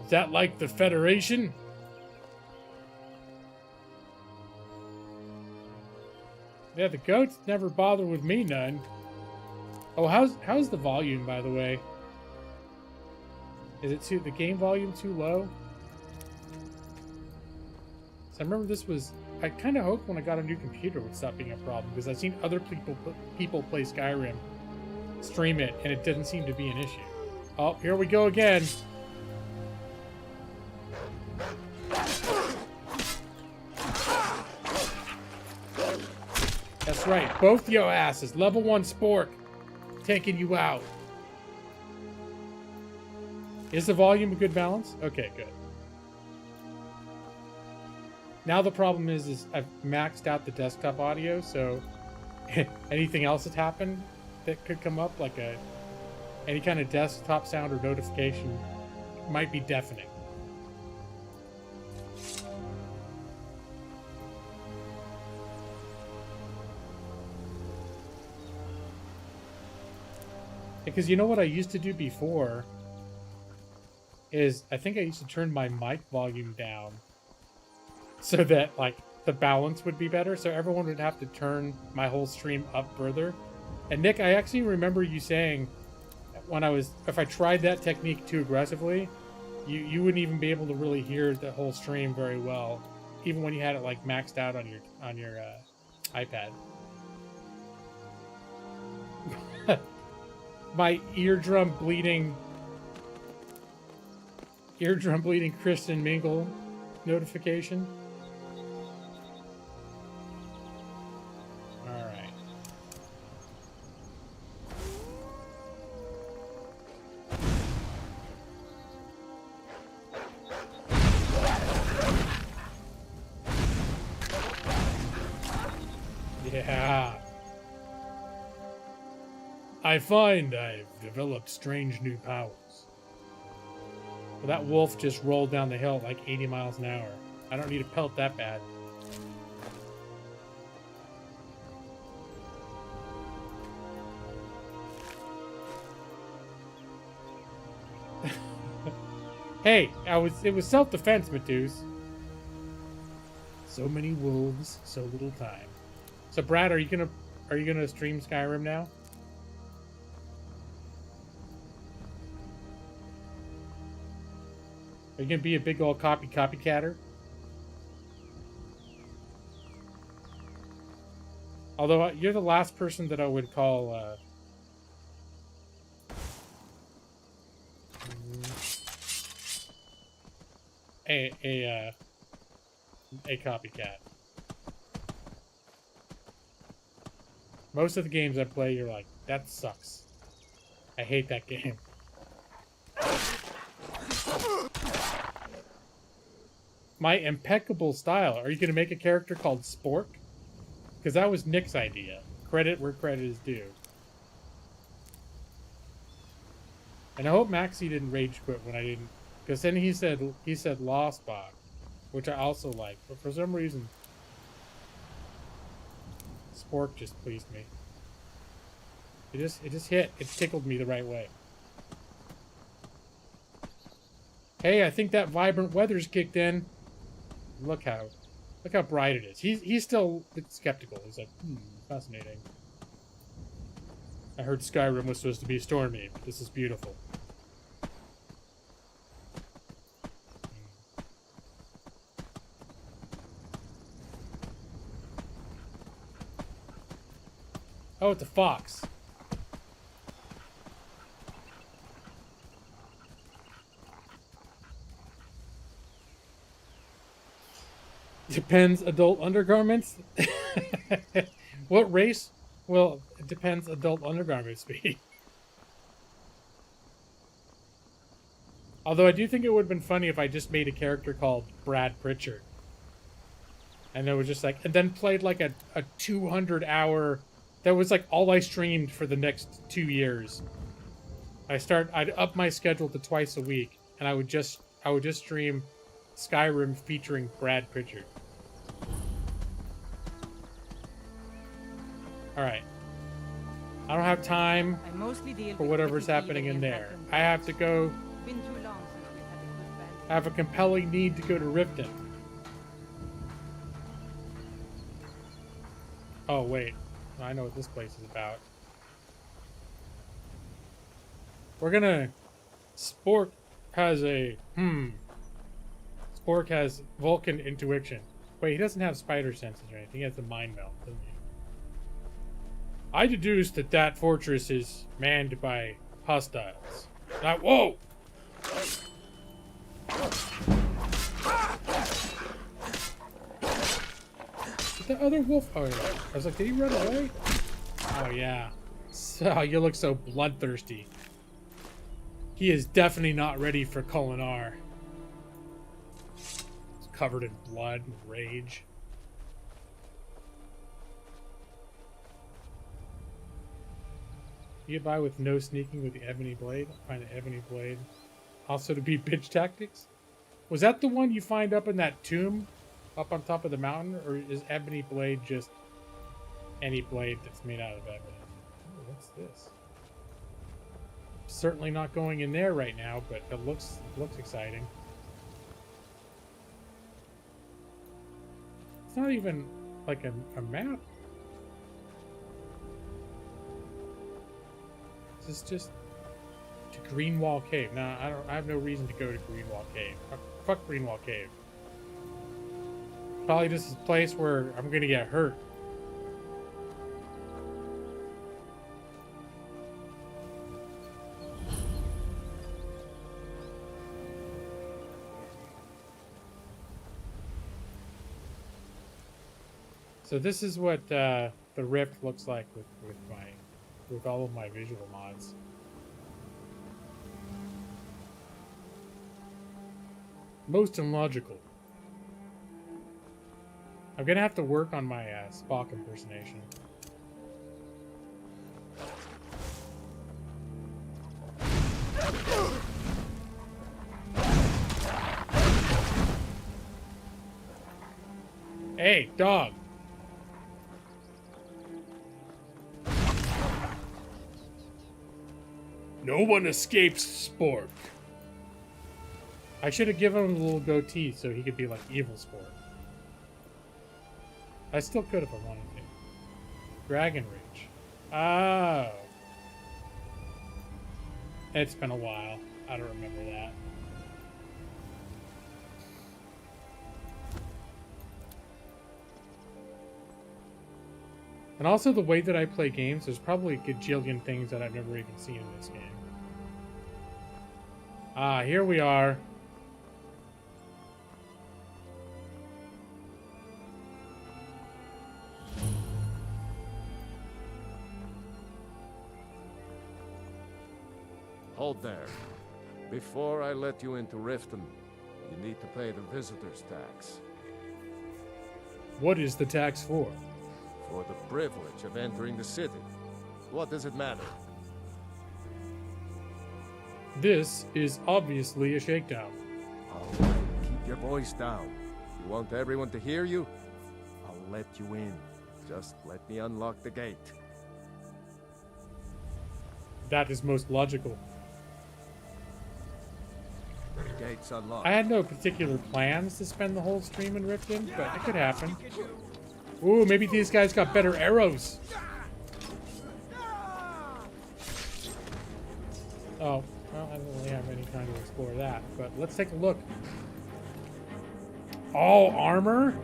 Is that like the Federation? Yeah, the goats never bother with me none. Oh, how's the volume, by the way? Is it the game volume too low? So I remember this was... I kind of hoped when I got a new computer it would stop being a problem, because I've seen other people play Skyrim, stream it, and it didn't seem to be an issue. Oh, here we go again. That's right, both your asses. Level 1 Spork. Taking you out. Is the volume a good balance? Okay, good. Now the problem is I've maxed out the desktop audio, so anything else that's happened that could come up, like any kind of desktop sound or notification, might be deafening. Because you know what I used to do before is I think I used to turn my mic volume down so that like the balance would be better, so everyone would have to turn my whole stream up further. And Nick, I actually remember you saying if I tried that technique too aggressively, you wouldn't even be able to really hear the whole stream very well, even when you had it like maxed out on your iPad. My eardrum bleeding Kristen Mingle notification. All right. Yeah. I find I've developed strange new powers. Well, that wolf just rolled down the hill at like 80 miles an hour. I don't need a pelt that bad. Hey, it was self-defense, Matus. So many wolves, so little time. So Brad, are you gonna stream Skyrim now? Are you gonna be a big old copycatter? Although you're the last person that I would call a copycat. Most of the games I play, you're like, that sucks. I hate that game. My impeccable style. Are you going to make a character called Spork? Because that was Nick's idea. Credit where credit is due. And I hope Maxie didn't rage quit when I didn't. Because then he said Lost Bot, which I also like. But for some reason, Spork just pleased me. It just hit. It tickled me the right way. Hey, I think that vibrant weather's kicked in. Look how bright it is. He's still skeptical. He's like, fascinating. I heard Skyrim was supposed to be stormy, but this is beautiful. Oh, it's a fox. Depends adult undergarments? What race? Well, it depends adult undergarments be. Although I do think it would have been funny if I just made a character called Brad Pritchard. And it was just like, and then played like a 200-hour That was like all I streamed for the next 2 years. I'd up my schedule to twice a week, and I would just stream Skyrim featuring Brad Pritchard. Alright. I don't have time I mostly deal for with whatever's pretty happening in alien there. patterns. I have to go. Been too long since we've had a good band. I have a compelling need to go to Riften. Oh, wait. I know what this place is about. We're gonna... Spork has a... Spork has Vulcan intuition. Wait, he doesn't have spider senses or anything. He has the mind meld, doesn't he? I deduced that that fortress is manned by hostiles. Not... Whoa! The other wolf. Oh, yeah. I was like, did he run away? Oh, yeah. So, you look so bloodthirsty. He is definitely not ready for Kulinar. He's covered in blood and rage. You get by with no sneaking with the ebony blade. Find the ebony blade. Also to be bitch tactics. Was that the one you find up in that tomb? Up on top of the mountain? Or is ebony blade just any blade that's made out of ebony? Oh, what's this? Certainly not going in there right now, but it looks exciting. It's not even like a map. This is just to Greenwall Cave. Now I have no reason to go to Greenwall Cave. Fuck Greenwall Cave. Probably just a place where I'm gonna get hurt. So this is what the Rift looks like with all of my visual mods. Most illogical. I'm gonna have to work on my Spock impersonation. Hey, dog! No one escapes Spork. I should have given him a little goatee so he could be like evil Spork. I still could if I wanted to. Dragon Reach. Oh. It's been a while. I don't remember that. And also the way that I play games, there's probably a gajillion things that I've never even seen in this game. Ah, here we are. Hold there. Before I let you into Riften, you need to pay the visitor's tax. What is the tax for? For the privilege of entering the city. What does it matter? This is obviously a shakedown. All right, keep your voice down. You want everyone to hear you? I'll let you in. Just let me unlock the gate. That is most logical. The gate's unlocked. I had no particular plans to spend the whole stream in Riften, but it could happen. Ooh, maybe these guys got better arrows. Oh, well, I don't really have any time to explore that, but let's take a look. All armor?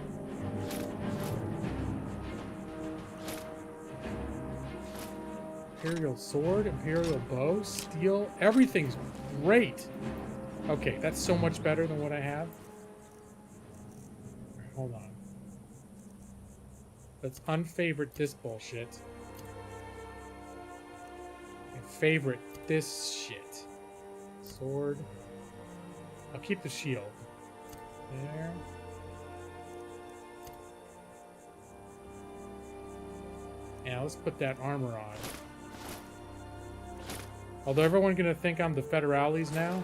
Imperial sword, Imperial bow, steel, everything's great. Okay, that's so much better than what I have. Hold on. Let's unfavorite this bullshit. And favorite this shit. Sword. I'll keep the shield. There. Yeah, let's put that armor on. Although everyone's gonna think I'm the Federales now.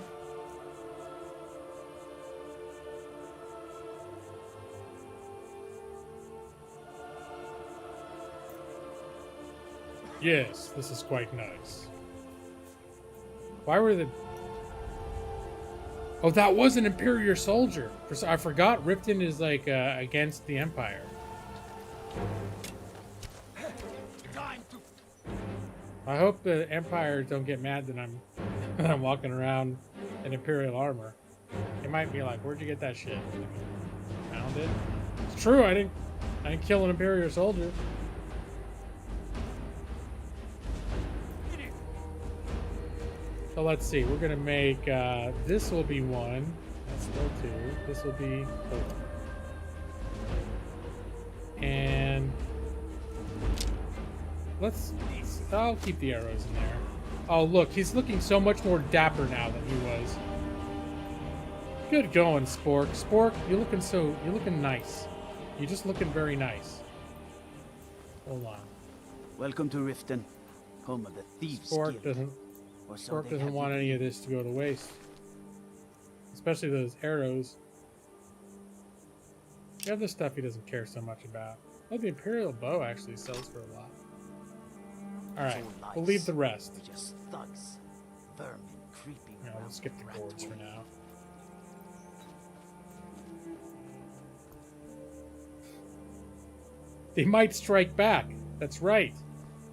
Yes, this is quite nice. Why were the... Oh, that was an Imperial soldier. I forgot Riften is like against the Empire. I hope the Empire don't get mad that I'm walking around in Imperial armor. They might be like, "Where'd you get that shit?" Found it. It's true. I didn't kill an Imperial soldier. So let's see. We're gonna make this will be 1. That's still 2. This will be 4. And I'll keep the arrows in there. Oh, look, he's looking so much more dapper now than he was. Good going, Spork. Spork, you're looking nice. You're just looking very nice. Hold on. Welcome to Riften, home of the Thieves Spork Guild. doesn't want any of this to go to waste. Especially those arrows. The other stuff he doesn't care so much about. Oh, the Imperial bow actually sells for a lot. Alright, we'll leave the rest. They're just thugs, vermin creeping Yeah, around we'll skip the rat boards for hole. now. They might strike back. That's right.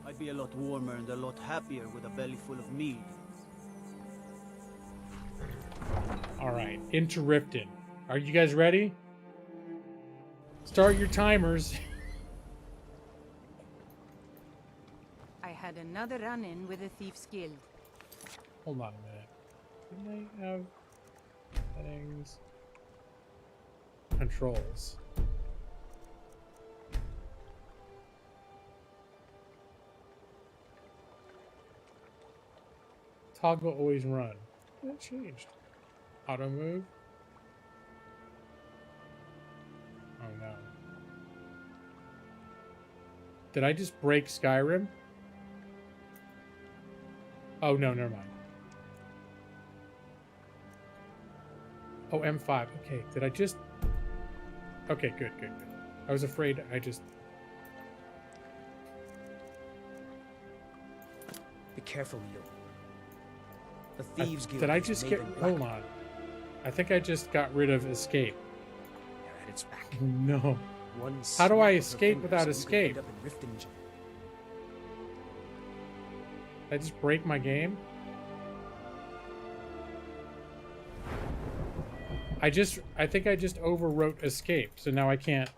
I'd be a lot warmer and a lot happier with a belly full of mead. Alright, into Riften. Are you guys ready? Start your timers. I had another run-in with the Thieves Guild. Hold on a minute. Didn't I have settings? Controls. Toggle always run. That changed. Auto move. Oh no. Did I just break Skyrim? Oh no, never mind. Oh, M5. Okay, did I just... Okay, good. I was afraid I just... Be careful, Leo. The Thieves Guild Did I is just made get... in black. Hold on. I think I just got rid of escape. They're at its back. No. One How do I snap of her escape fingers without and you could escape? end up in Riften jail. Did I just break my game? I think I just overwrote escape, so now I can't...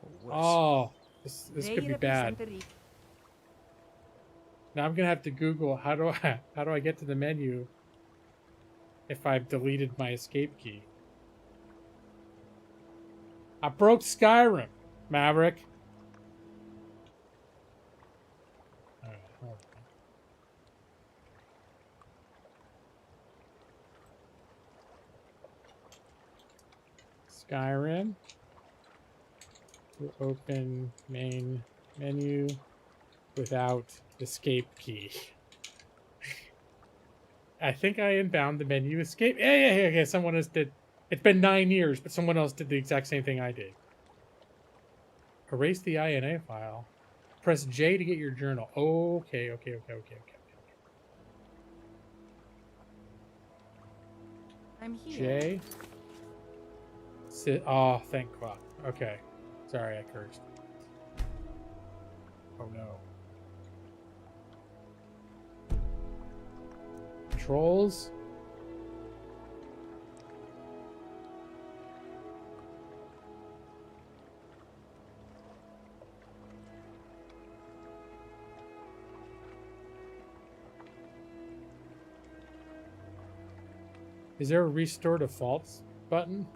Or worse. Oh, this could be bad. Representative. Now I'm gonna have to Google how do I get to the menu if I've deleted my escape key. I broke Skyrim, Maverick. Alright, hold on. Skyrim. We'll open main menu without escape key. I think I inbound the menu escape. Yeah. Someone else did. It's been 9 years, but someone else did the exact same thing I did. Erase the INA file. Press J to get your journal. Okay. I'm here. J. Oh, thank God. Okay. Sorry, I cursed. Oh no. Controls. Is there a restore defaults button?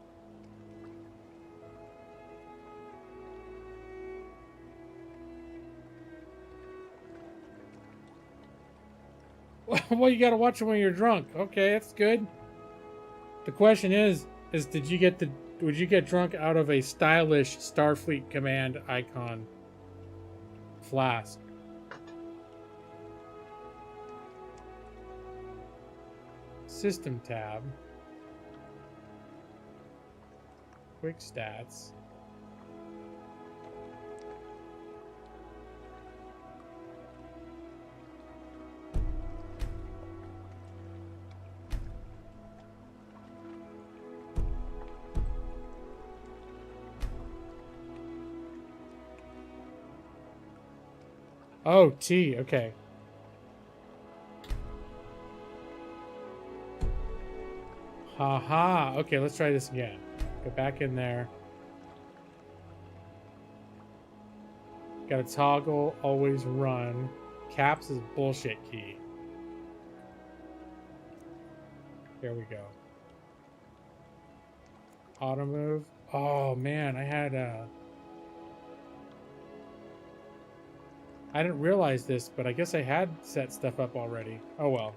Well, you gotta watch it when you're drunk. Okay, that's good. The question is did you get would you get drunk out of a stylish Starfleet Command icon flask? System tab. Quick stats. Oh, T, okay. Haha. Okay, let's try this again. Go back in there. Gotta toggle, always run. Caps is bullshit key. There we go. Auto move. Oh man, I didn't realize this, but I guess I had set stuff up already. Oh well.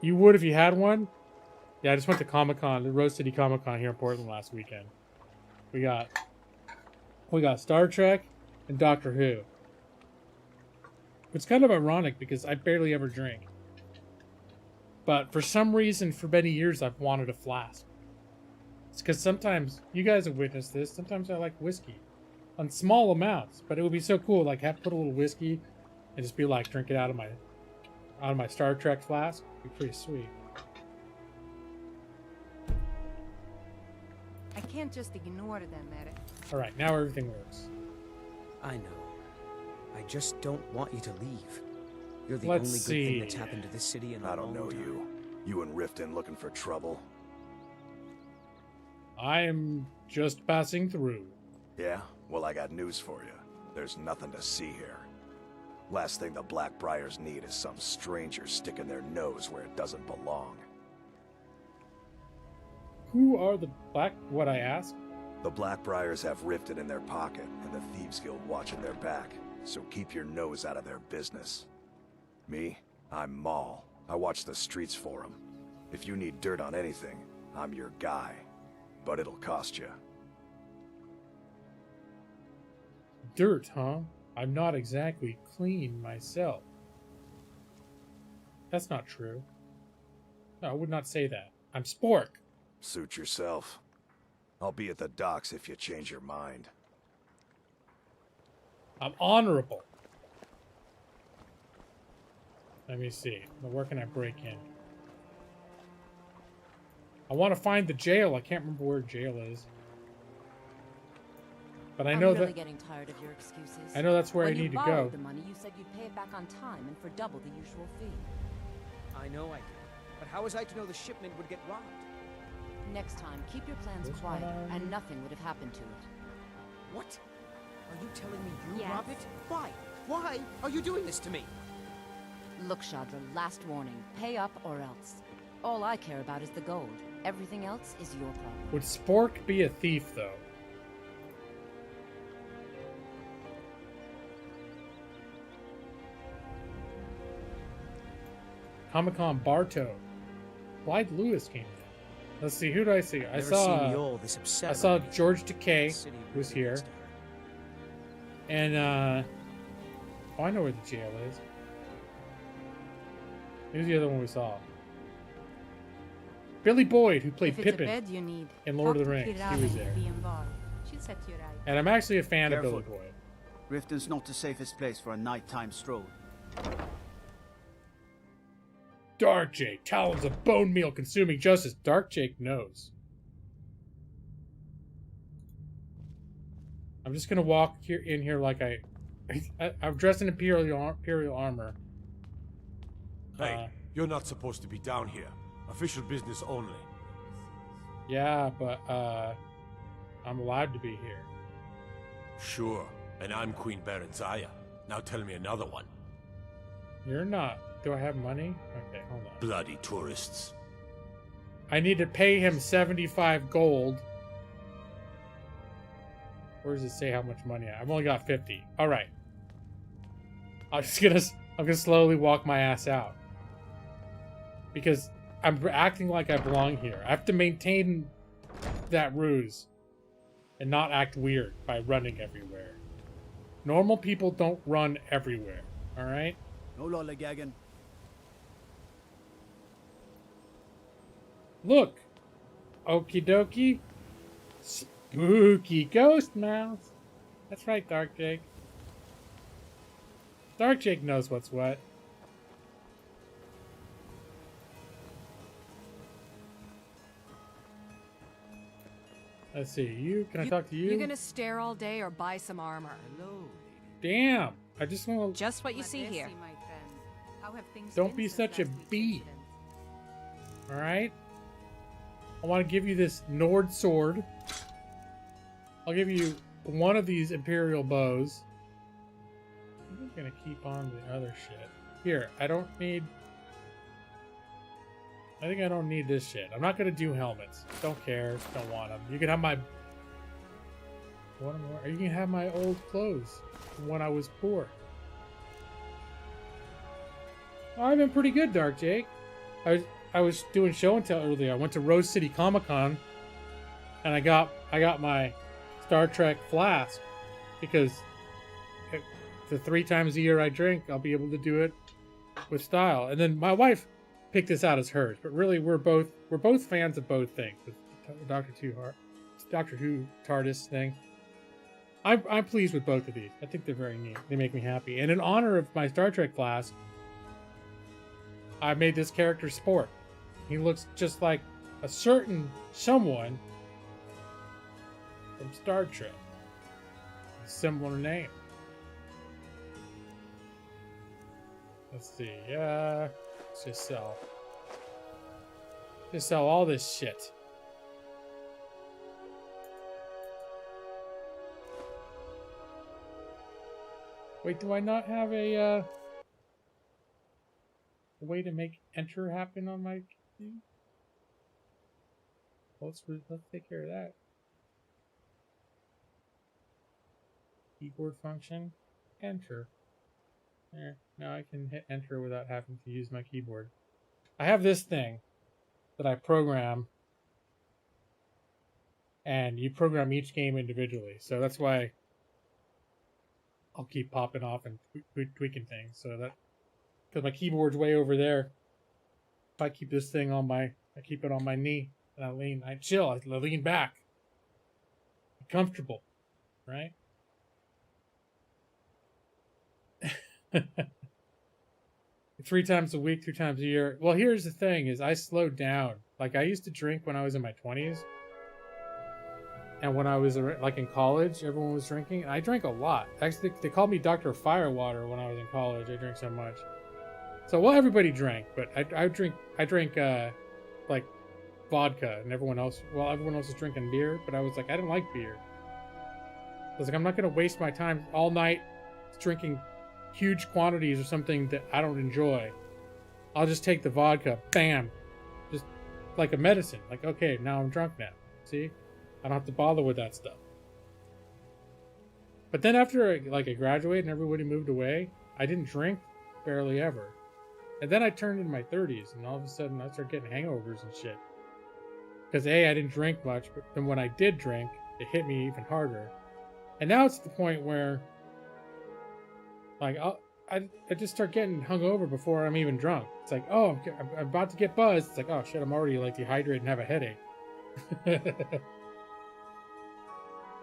You would if you had one? Yeah, I just went to Comic-Con, the Rose City Comic-Con here in Portland last weekend. We got Star Trek and Doctor Who. It's kind of ironic because I barely ever drink. But for some reason, for many years, I've wanted a flask. It's because sometimes, you guys have witnessed this, sometimes I like whiskey. On small amounts, but it would be so cool, like put a little whiskey and just be like, drink it out of my Star Trek flask. It'd be pretty sweet. I can't just ignore them, Eric. Alright, now everything works. I know. I just don't want you to leave. You're the Let's only good see. thing that's happened to this city in a I don't long know time. you. You and Riften looking for trouble? I'm just passing through. Yeah? Well, I got news for you. There's nothing to see here. Last thing the Blackbriars need is some stranger sticking their nose where it doesn't belong. Who are the what I asked? The Blackbriars have Riften in their pocket, and the Thieves Guild watching their back, so keep your nose out of their business. Me? I'm Maul. I watch the streets for them. If you need dirt on anything, I'm your guy. But it'll cost you. Dirt, huh? I'm not exactly clean myself. That's not true. No, I would not say that. I'm Spork. Suit yourself. I'll be at the docks if you change your mind. I'm honorable. Let me see. Where can I break in? I want to find the jail. I can't remember where jail is. But I know I'm really that getting tired of your excuses. I know that's where when I need to you go. borrowed the money, you said you'd pay it back on time and for double the usual fee. I know I did. But how was I to know the shipment would get robbed? Next time, keep your plans This quiet, one. and nothing would have happened to it. What? Are you telling me you Yes. robbed it? Why? Why are you doing this to me? Look, Shadra, last warning. Pay up or else. All I care about is the gold. Everything else is your problem. Would Spork be a thief, though? Comic-Con Bartow. Clyde Lewis came in. Let's see, who do I see? I Never seen saw Yol this upset I saw about me. George Takei The city was really here. needs to her. And oh, I know where the jail is. Who's the other one we saw? Billy Boyd, who played If it's a Pippin bed you need, in Lord of talk the to Rings. Kirara He was and there. be involved. She'll set you right. And I'm actually a fan Careful. of Billy Boyd. Riften's not the safest place for a nighttime stroll. Dark Jake, talons of bone meal consuming justice. Dark Jake knows. I'm just gonna walk here in here like I'm dressed in Imperial armor. Hey, you're not supposed to be down here. Official business only. Yeah, but I'm allowed to be here. Sure, and I'm Queen Berenzaya. Now tell me another one. You're not. Do I have money? Okay, hold on. Bloody tourists. I need to pay him 75 gold. Where does it say how much money I've only got 50. All right. I'm gonna slowly walk my ass out. Because I'm acting like I belong here. I have to maintain that ruse and not act weird by running everywhere. Normal people don't run everywhere, alright? No lollygagging. Look! Okie dokie. Spooky ghost mouth. That's right, Dark Jake. Dark Jake knows what's what. Let's see, you, can I talk to you? You gonna stare all day or buy some armor? Hello. Damn, I just want to... Just what you see here. Don't be such a bee. Alright? I want to give you this Nord sword. I'll give you one of these Imperial bows. I'm just gonna keep on the other shit. Here, I don't need... I think I don't need this shit. I'm not gonna do helmets. Don't care. Don't want them. You can have my... What more? Or you can have my old clothes from when I was poor. Oh, I've been pretty good, Dark Jake. I was doing show and tell earlier. I went to Rose City Comic Con, and I got my Star Trek flask because the 3 times a year I drink, I'll be able to do it with style. And then my wife picked this out as hers, but really we're both fans of both things. The Doctor Who TARDIS thing. I'm pleased with both of these. I think they're very neat. They make me happy. And in honor of my Star Trek flask, I made this character Sport. He looks just like a certain someone from Star Trek. A similar name. Let's see. Let's just sell. Just sell all this shit. Wait, do I not have a way to make enter happen on my thing? Well, let's take care of that. Keyboard function, enter. There, now I can hit enter without having to use my keyboard. I have this thing that I program, and you program each game individually, so that's why I'll keep popping off and tweaking things, so that because my keyboard's way over there. If I keep this thing on I keep it on my knee, and I chill, I lean back. I'm comfortable, right? 3 times a week, 2 times a year. Well, here's the thing: is I slowed down. Like I used to drink when I was in my 20s, and when I was like in college, everyone was drinking. And I drank a lot. Actually, they called me Dr. Firewater when I was in college. I drank so much. So well, everybody drank, but I drank like vodka, and everyone else was drinking beer. But I was like, I didn't like beer. I was like, I'm not gonna waste my time all night drinking huge quantities of something that I don't enjoy. I'll just take the vodka, bam, just like a medicine. Like, okay, now I'm drunk now. See, I don't have to bother with that stuff. But then after I graduated and everybody moved away, I didn't drink barely ever. And then I turned into my 30s, and all of a sudden I started getting hangovers and shit. Because I didn't drink much, but then when I did drink, it hit me even harder. And now it's the point where, like, I just start getting hungover before I'm even drunk. It's like, oh, I'm about to get buzzed. It's like, oh shit, I'm already like dehydrated and have a headache.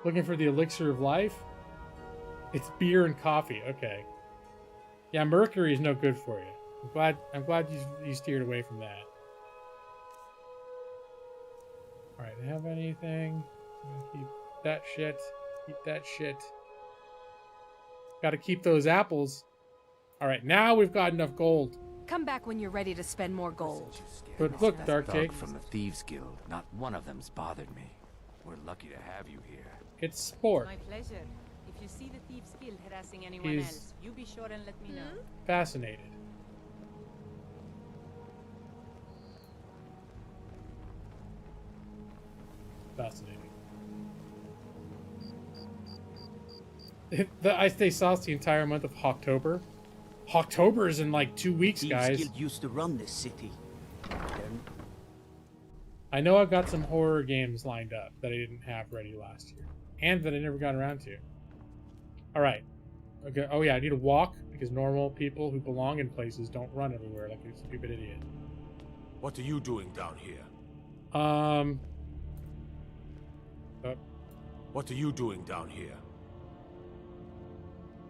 Looking for the elixir of life? It's beer and coffee. Okay. Yeah, mercury is no good for you. I'm glad you steered away from that. Alright, do I have anything? I'm gonna keep that shit. Keep that shit. Gotta keep those apples. Alright, now we've got enough gold. Come back when you're ready to spend more gold. But look, Dark Jake. From the Thieves Guild, not one of them's bothered me. We're lucky to have you here. It's Sport. My pleasure. If you see the Thieves Guild harassing anyone else, you be sure and let me know. Fascinated. Fascinating. I stay sauce the entire month of October. October is in like 2 weeks, guys. Thieves Guild used to run this city. I know I've got some horror games lined up that I didn't have ready last year. And that I never got around to. Alright. Okay. Oh yeah, I need to walk because normal people who belong in places don't run everywhere like a stupid idiot. What are you doing down here? What are you doing down here?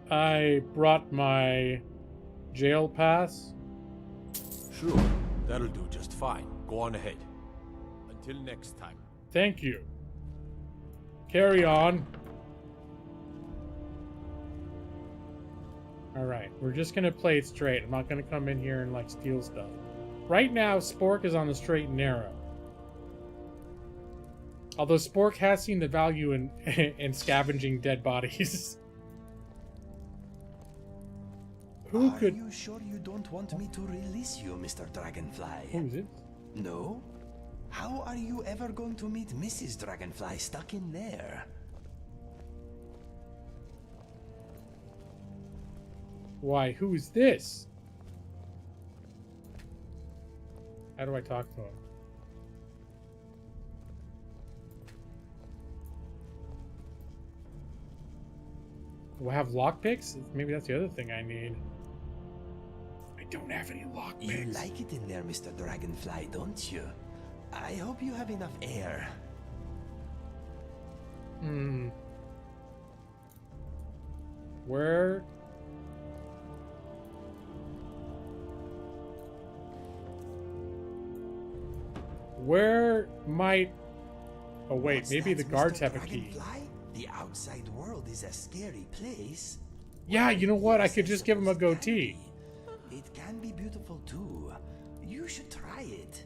I brought my jail pass. Sure, that'll do just fine. Go on ahead. Until next time. Thank you. Carry on. Alright, we're just gonna play it straight. I'm not gonna come in here and like steal stuff. Right now, Spork is on the straight and narrow. Although Spork has seen the value in in scavenging dead bodies. Who could... Are you sure you don't want me to release you, Mr. Dragonfly? Who is it? No? How are you ever going to meet Mrs. Dragonfly stuck in there? Why, who is this? How do I talk to him? Do I have lockpicks? Maybe that's the other thing I need. I don't have any lockpicks. You like it in there, Mr. Dragonfly, don't you? I hope you have enough air. Where? Where might... Oh wait, What's maybe that, the guards Mr. have a key. Dragonfly? The outside world is a scary place. Yeah, you know what? I could just give him a goatee. It can be beautiful too. You should try it.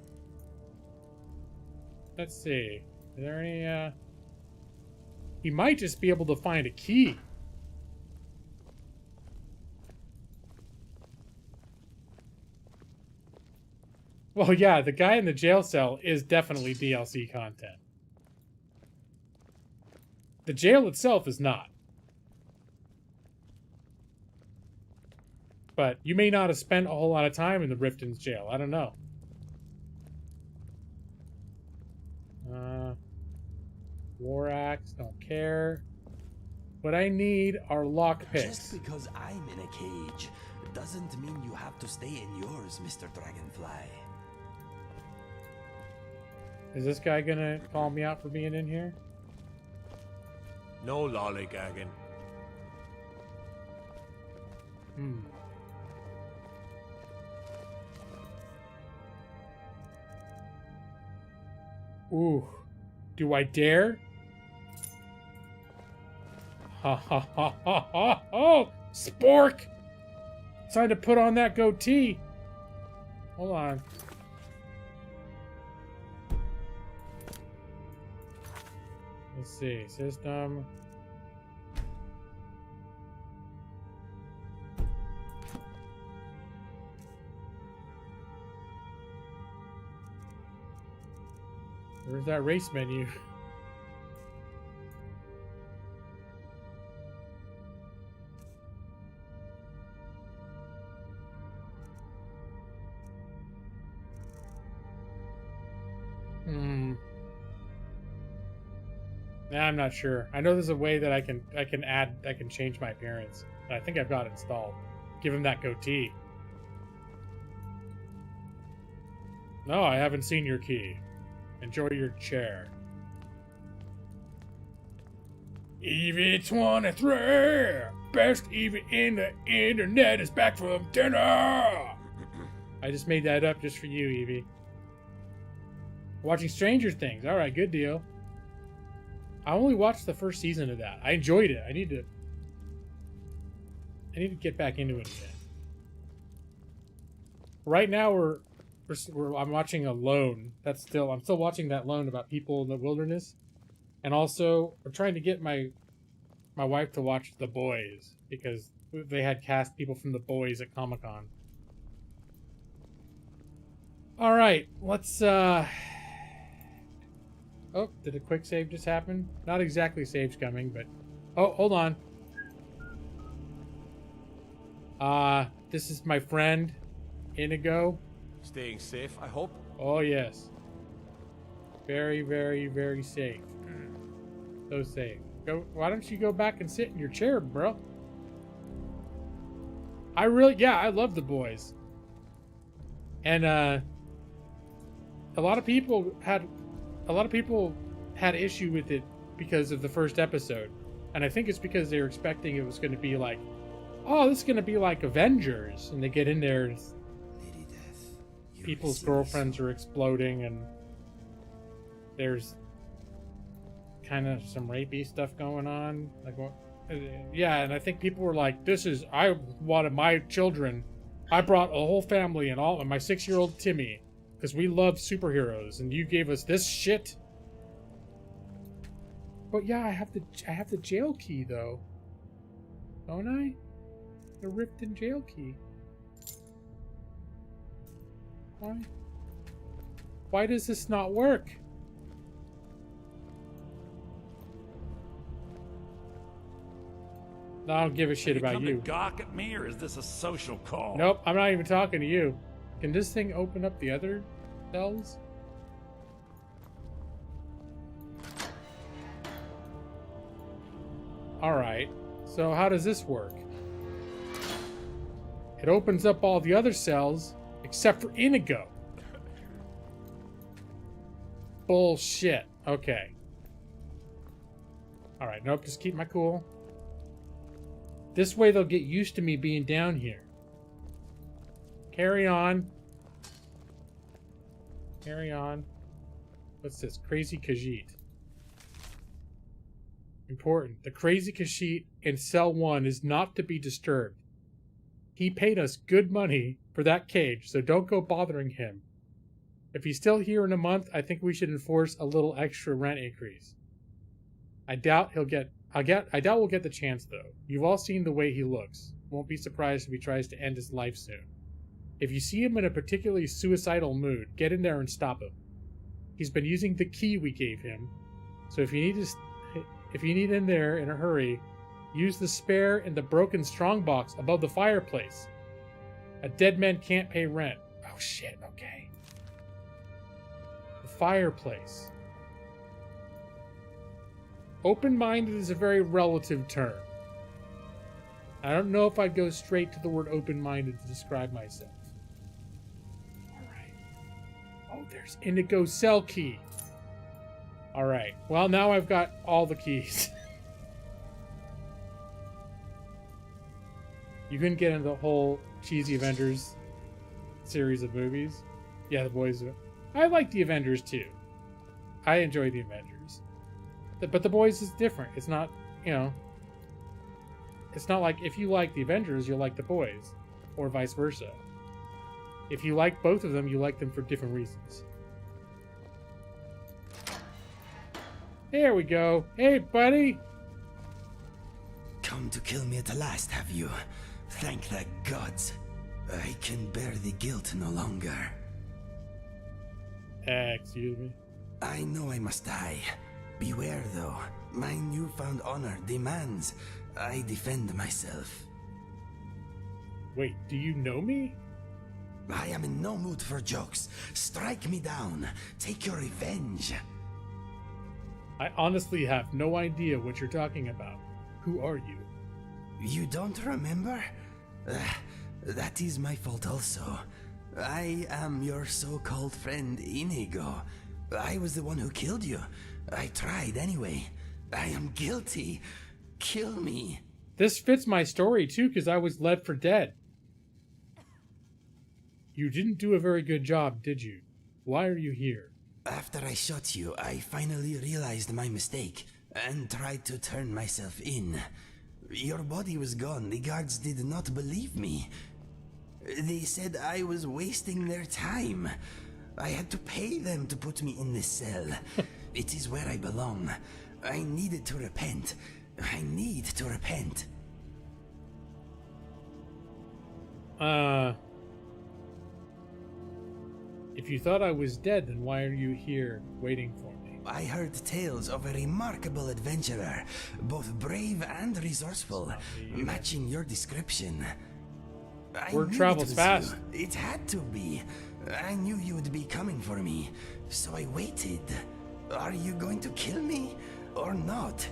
Let's see. Is there any, He might just be able to find a key. Well, yeah, the guy in the jail cell is definitely DLC content. The jail itself is not. But you may not have spent a whole lot of time in the Riften's jail. I don't know. War axe, don't care. What I need are lockpicks. Just because I'm in a cage doesn't mean you have to stay in yours, Mr. Dragonfly. Is this guy gonna call me out for being in here? No lollygagging. Ooh. Do I dare? Ha ha ha ha ha! Oh! Spork! Time to put on that goatee. Hold on. Let's see. System. Where's that race menu? I'm not sure. I know there's a way that I can change my appearance. I think I've got it installed. Give him that goatee. No, I haven't seen your key. Enjoy your chair. Evie 23! Best Evie in the internet is back from dinner! I just made that up just for you, Evie. Watching Stranger Things. Alright, good deal. I only watched the first season of that. I enjoyed it. I need to get back into it again. Right now I'm watching Alone. I'm still watching that Alone about people in the wilderness. And also I'm trying to get my wife to watch The Boys because they had cast people from The Boys at Comic-Con. All right, let's Oh, did a quick save just happen? Not exactly saves coming, but... Oh, hold on. This is my friend, INIGO. Staying safe, I hope? Oh, yes. Very, very, very safe. So safe. Go. Why don't you go back and sit in your chair, bro? I love The Boys. And a lot of people had issue with it because of the first episode. And I think it's because they were expecting it was going to be like, oh, this is going to be like Avengers. And they get in there, people's girlfriends are exploding, and there's kind of some rapey stuff going on. Like, yeah, and I think people were like, I wanted my children. I brought a whole family and my 6-year-old Timmy, because we love superheroes, and you gave us this shit. But yeah, I have the jail key though, don't I? The Riften jail key. Why does this not work? I don't give a shit about you. Gawk at me, or is this a social call? Nope, I'm not even talking to you. Can this thing open up the other cells? Alright, so how does this work? It opens up all the other cells except for INIGO. Bullshit. Okay. Alright, nope, just keep my cool. This way they'll get used to me being down here. Carry on. Carry on. What's this? Crazy Khajiit. Important. The Crazy Khajiit in Cell 1 is not to be disturbed. He paid us good money for that cage, so don't go bothering him. If he's still here in a month, I think we should enforce a little extra rent increase. I doubt we'll get the chance, though. You've all seen the way he looks. Won't be surprised if he tries to end his life soon. If you see him in a particularly suicidal mood, get in there and stop him. He's been using the key we gave him, so if you need in there in a hurry, use the spare in the broken strongbox above the fireplace. A dead man can't pay rent. Oh shit, okay. The fireplace. Open-minded is a very relative term. I don't know if I'd go straight to the word open-minded to describe myself. Alright. Oh, there's INIGO cell key. Alright. Well, now I've got all the keys. You couldn't get into the whole cheesy Avengers series of movies. Yeah, the boys. I like the Avengers too. I enjoy the Avengers. But the boys is different. It's not, it's not like if you like the Avengers, you'll like the boys, or vice versa. If you like both of them, you like them for different reasons. There we go. Hey, buddy. Come to kill me at last, have you? Thank the gods. I can bear the guilt no longer. Excuse me. I know I must die. Beware, though. My newfound honor demands I defend myself. Wait, do you know me? I am in no mood for jokes. Strike me down. Take your revenge. I honestly have no idea what you're talking about. Who are you? You don't remember? That is my fault also. I am your so-called friend INIGO. I was the one who killed you. I tried anyway. I am guilty. Kill me. This fits my story too, because I was led for dead. You didn't do a very good job, did you? Why are you here? After I shot you, I finally realized my mistake and tried to turn myself in. Your body was gone. The guards did not believe me. They said I was wasting their time. I had to pay them to put me in this cell. It is where I belong. I needed to repent. I need to repent. If you thought I was dead, then why are you here waiting for me? I heard tales of a remarkable adventurer, both brave and resourceful, matching your description. Word travels fast. It had to be. I knew you would be coming for me, so I waited. Are you going to kill me or not?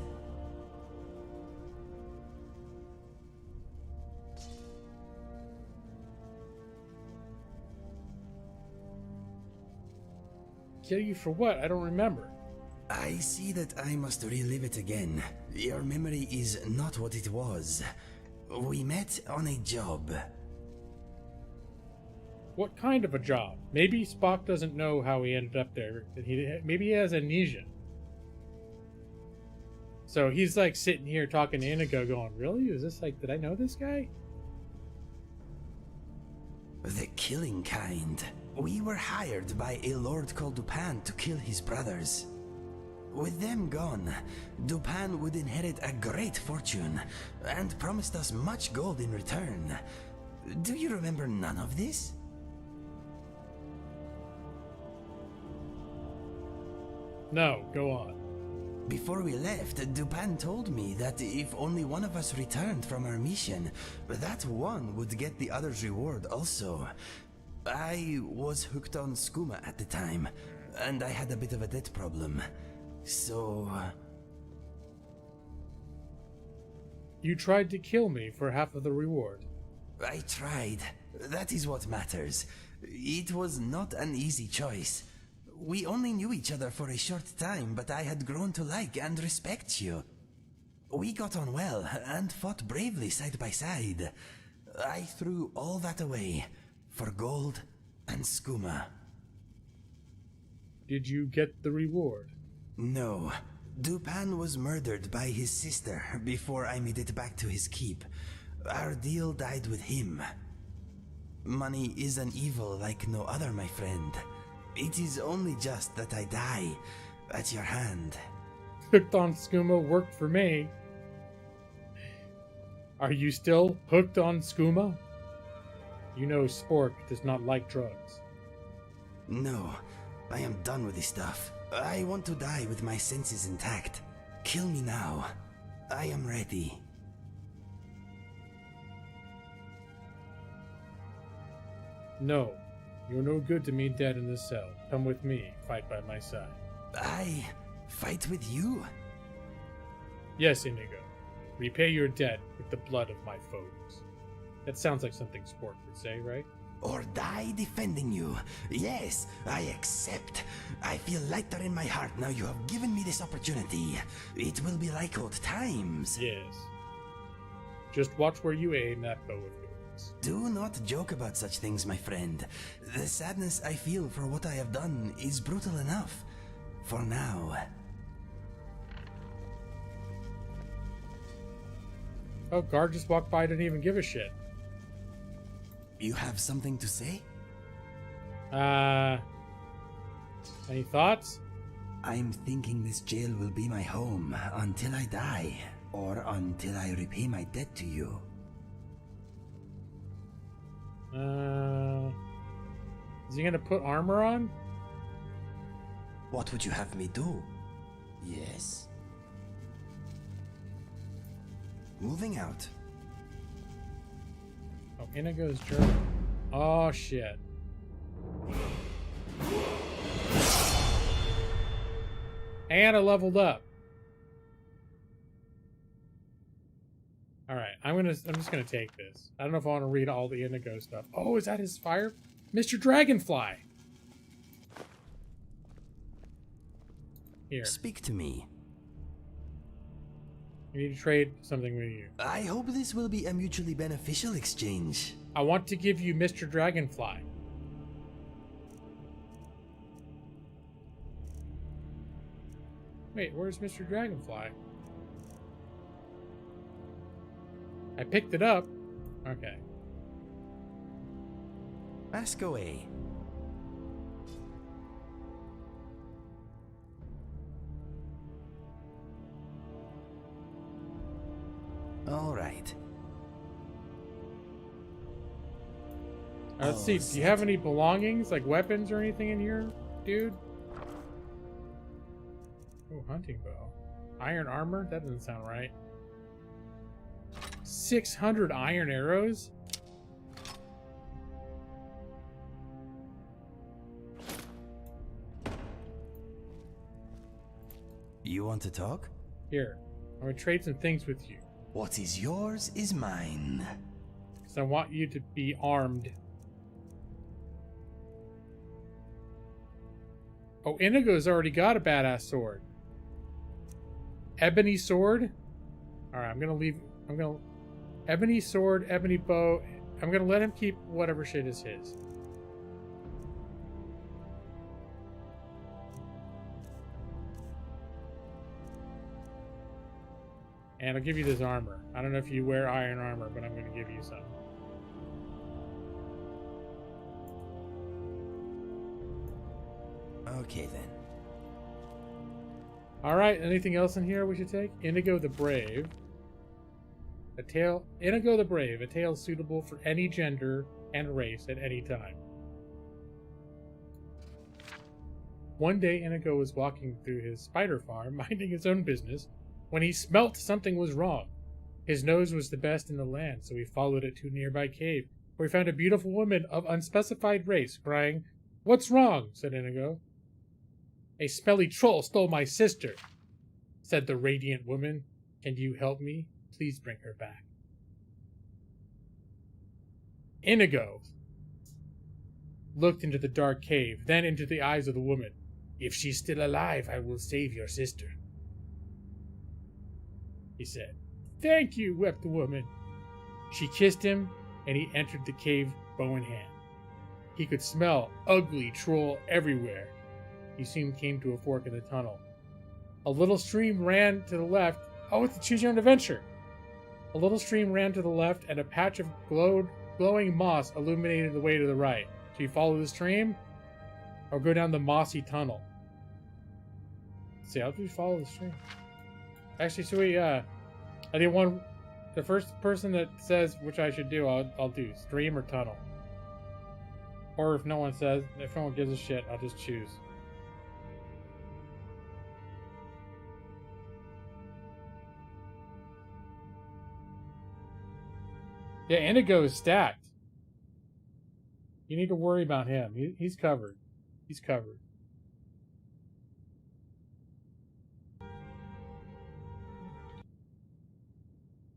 Kill you for what? I don't remember. I see that I must relive it again. Your memory is not what it was. We met on a job. What kind of a job? Maybe Spock doesn't know how he ended up there. Maybe he has amnesia. So he's like sitting here talking to INIGO going, really? Is this like, did I know this guy? The killing kind. We were hired by a lord called Dupan to kill his brothers. With them gone, Dupan would inherit a great fortune and promised us much gold in return. Do you remember none of this? No, go on. Before we left, Dupan told me that if only one of us returned from our mission, that one would get the other's reward also. I was hooked on skooma at the time, and I had a bit of a debt problem. So... You tried to kill me for half of the reward. I tried. That is what matters. It was not an easy choice. We only knew each other for a short time, but I had grown to like and respect you. We got on well and fought bravely side by side. I threw all that away for gold and skooma. Did you get the reward? No. Dupan was murdered by his sister before I made it back to his keep. Our deal died with him. Money is an evil like no other, my friend. It is only just that I die at your hand. Hooked on skooma worked for me. Are you still hooked on skooma? You know Spork does not like drugs. No, I am done with this stuff. I want to die with my senses intact. Kill me now. I am ready. No. You're no good to me dead in this cell. Come with me, fight by my side. I fight with you? Yes, INIGO. Repay your debt with the blood of my foes. That sounds like something Spork would say, right? Or die defending you. Yes, I accept. I feel lighter in my heart now you have given me this opportunity. It will be like old times. Yes. Just watch where you aim that bow of yours. Do not joke about such things, my friend. The sadness I feel for what I have done is brutal enough. For now. Oh, guard just walked by, didn't even give a shit. You have something to say? Any thoughts? I'm thinking this jail will be my home until I die, or until I repay my debt to you. Is he gonna put armor on? What would you have me do? Yes. Moving out. Oh, INIGO's journal. Oh, shit. And I leveled up. Alright, I'm just gonna take this. I don't know if I want to read all the INIGO stuff. Oh, is that his fire? Mr. Dragonfly! Here. Speak to me. I need to trade something with you. I hope this will be a mutually beneficial exchange. I want to give you Mr. Dragonfly. Wait, where's Mr. Dragonfly? I picked it up. Okay. Ask away. All right. Let's see. Do you have any belongings, like weapons or anything in here, dude? Oh, hunting bow. Iron armor? That doesn't sound right. 600 iron arrows? You want to talk? Here, I'm gonna trade some things with you. What is yours is mine. Because I want you to be armed. Oh, Inigo's already got a badass sword. Ebony sword? Alright, I'm gonna ebony sword, ebony bow. I'm gonna let him keep whatever shit is his. And I'll give you this armor. I don't know if you wear iron armor, but I'm going to give you some. Okay then. Alright, anything else in here we should take? Inigo the Brave. Inigo the Brave, a tale suitable for any gender and race at any time. One day Inigo was walking through his spider farm, minding his own business, when he smelt something was wrong. His nose was the best in the land, so he followed it to a nearby cave, where he found a beautiful woman of unspecified race, crying, "What's wrong?" said Inigo. "A smelly troll stole my sister," said the radiant woman. "Can you help me? Please bring her back." Inigo looked into the dark cave, then into the eyes of the woman. "If she's still alive, I will save your sister," he said. "Thank you," wept the woman. She kissed him, and he entered the cave, bow in hand. He could smell ugly troll everywhere. He soon came to a fork in the tunnel. A little stream ran to the left. Oh, it's the Choose Your Own Adventure! A little stream ran to the left, and a patch of glowing moss illuminated the way to the right. So you follow the stream, or go down the mossy tunnel. Let's see, how do we follow the stream? Actually, so I did one. The first person that says which I should do, I'll do stream or tunnel. Or if no one gives a shit, I'll just choose. Yeah, Inigo is stacked. You need to worry about him. He's covered. He's covered.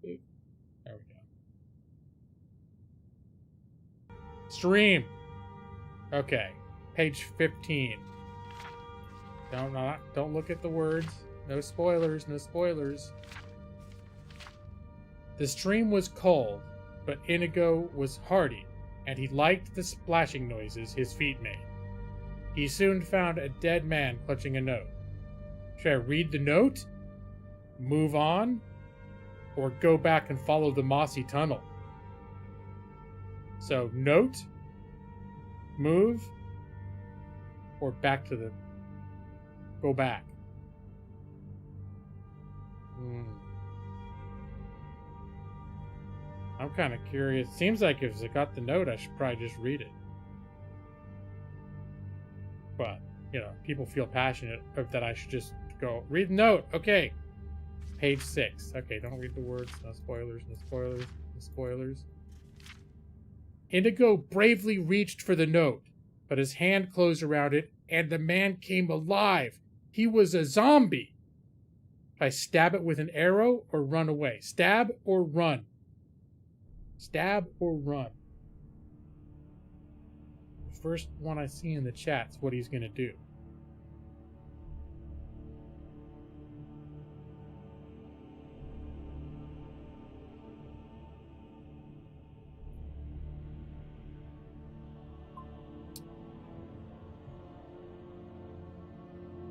There we go. Stream. Okay. Page 15. Don't look at the words. No spoilers, no spoilers. The stream was cold, but Inigo was hardy, and he liked the splashing noises his feet made. He soon found a dead man clutching a note. Should I read the note? Move on? Or go back and follow the mossy tunnel? So, note, move, or back to the... Go back. I'm kind of curious. Seems like if it got the note, I should probably just read it. But, you know, people feel passionate that I should just go, read the note. Okay. Page 6. Okay, don't read the words. No spoilers, no spoilers, no spoilers. Inigo bravely reached for the note, but his hand closed around it, and the man came alive. He was a zombie. If I stab it with an arrow or run away? Stab or run? Stab or run? The first one I see in the chat's what he's going to do.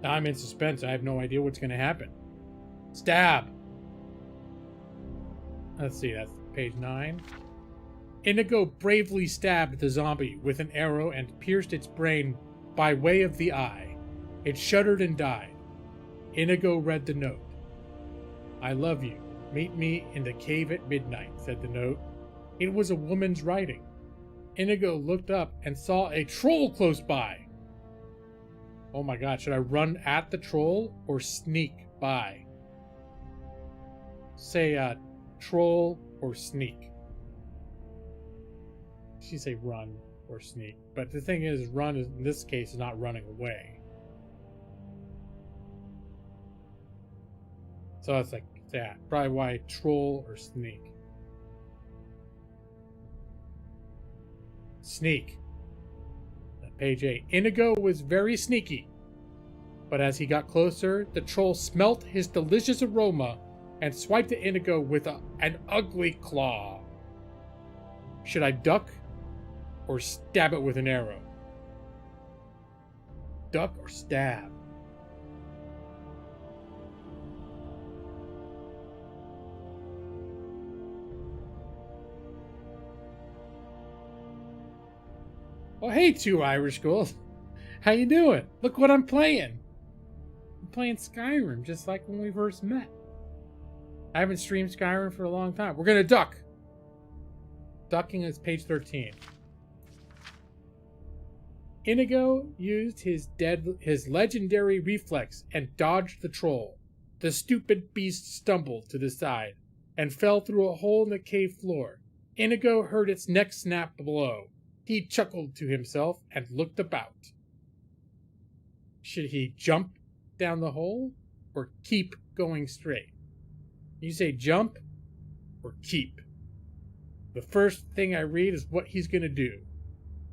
I'm in suspense. I have no idea what's going to happen. Stab. Let's see, that's page 9. Inigo bravely stabbed the zombie with an arrow and pierced its brain by way of the eye. It shuddered and died. Inigo read the note. "I love you. Meet me in the cave at midnight," said the note. It was a woman's writing. Inigo looked up and saw a troll close by. Oh my god, should I run at the troll or sneak by? Say, troll or sneak. She say run or sneak. But the thing is, run is, in this case, is not running away. So it's like, yeah, probably why troll or sneak. Sneak. Page 8. Inigo was very sneaky, but as he got closer, the troll smelt his delicious aroma and swiped at Inigo with an ugly claw. Should I duck or stab it with an arrow? Duck or stab? Well, hey, two Irish girls. How you doing? Look what I'm playing. I'm playing Skyrim, just like when we first met. I haven't streamed Skyrim for a long time. We're gonna duck. Ducking is page 13. Inigo used his legendary reflex and dodged the troll. The stupid beast stumbled to the side and fell through a hole in the cave floor. Inigo heard its neck snap below. He chuckled to himself and looked about. Should he jump down the hole or keep going straight? You say jump or keep. The first thing I read is what he's going to do.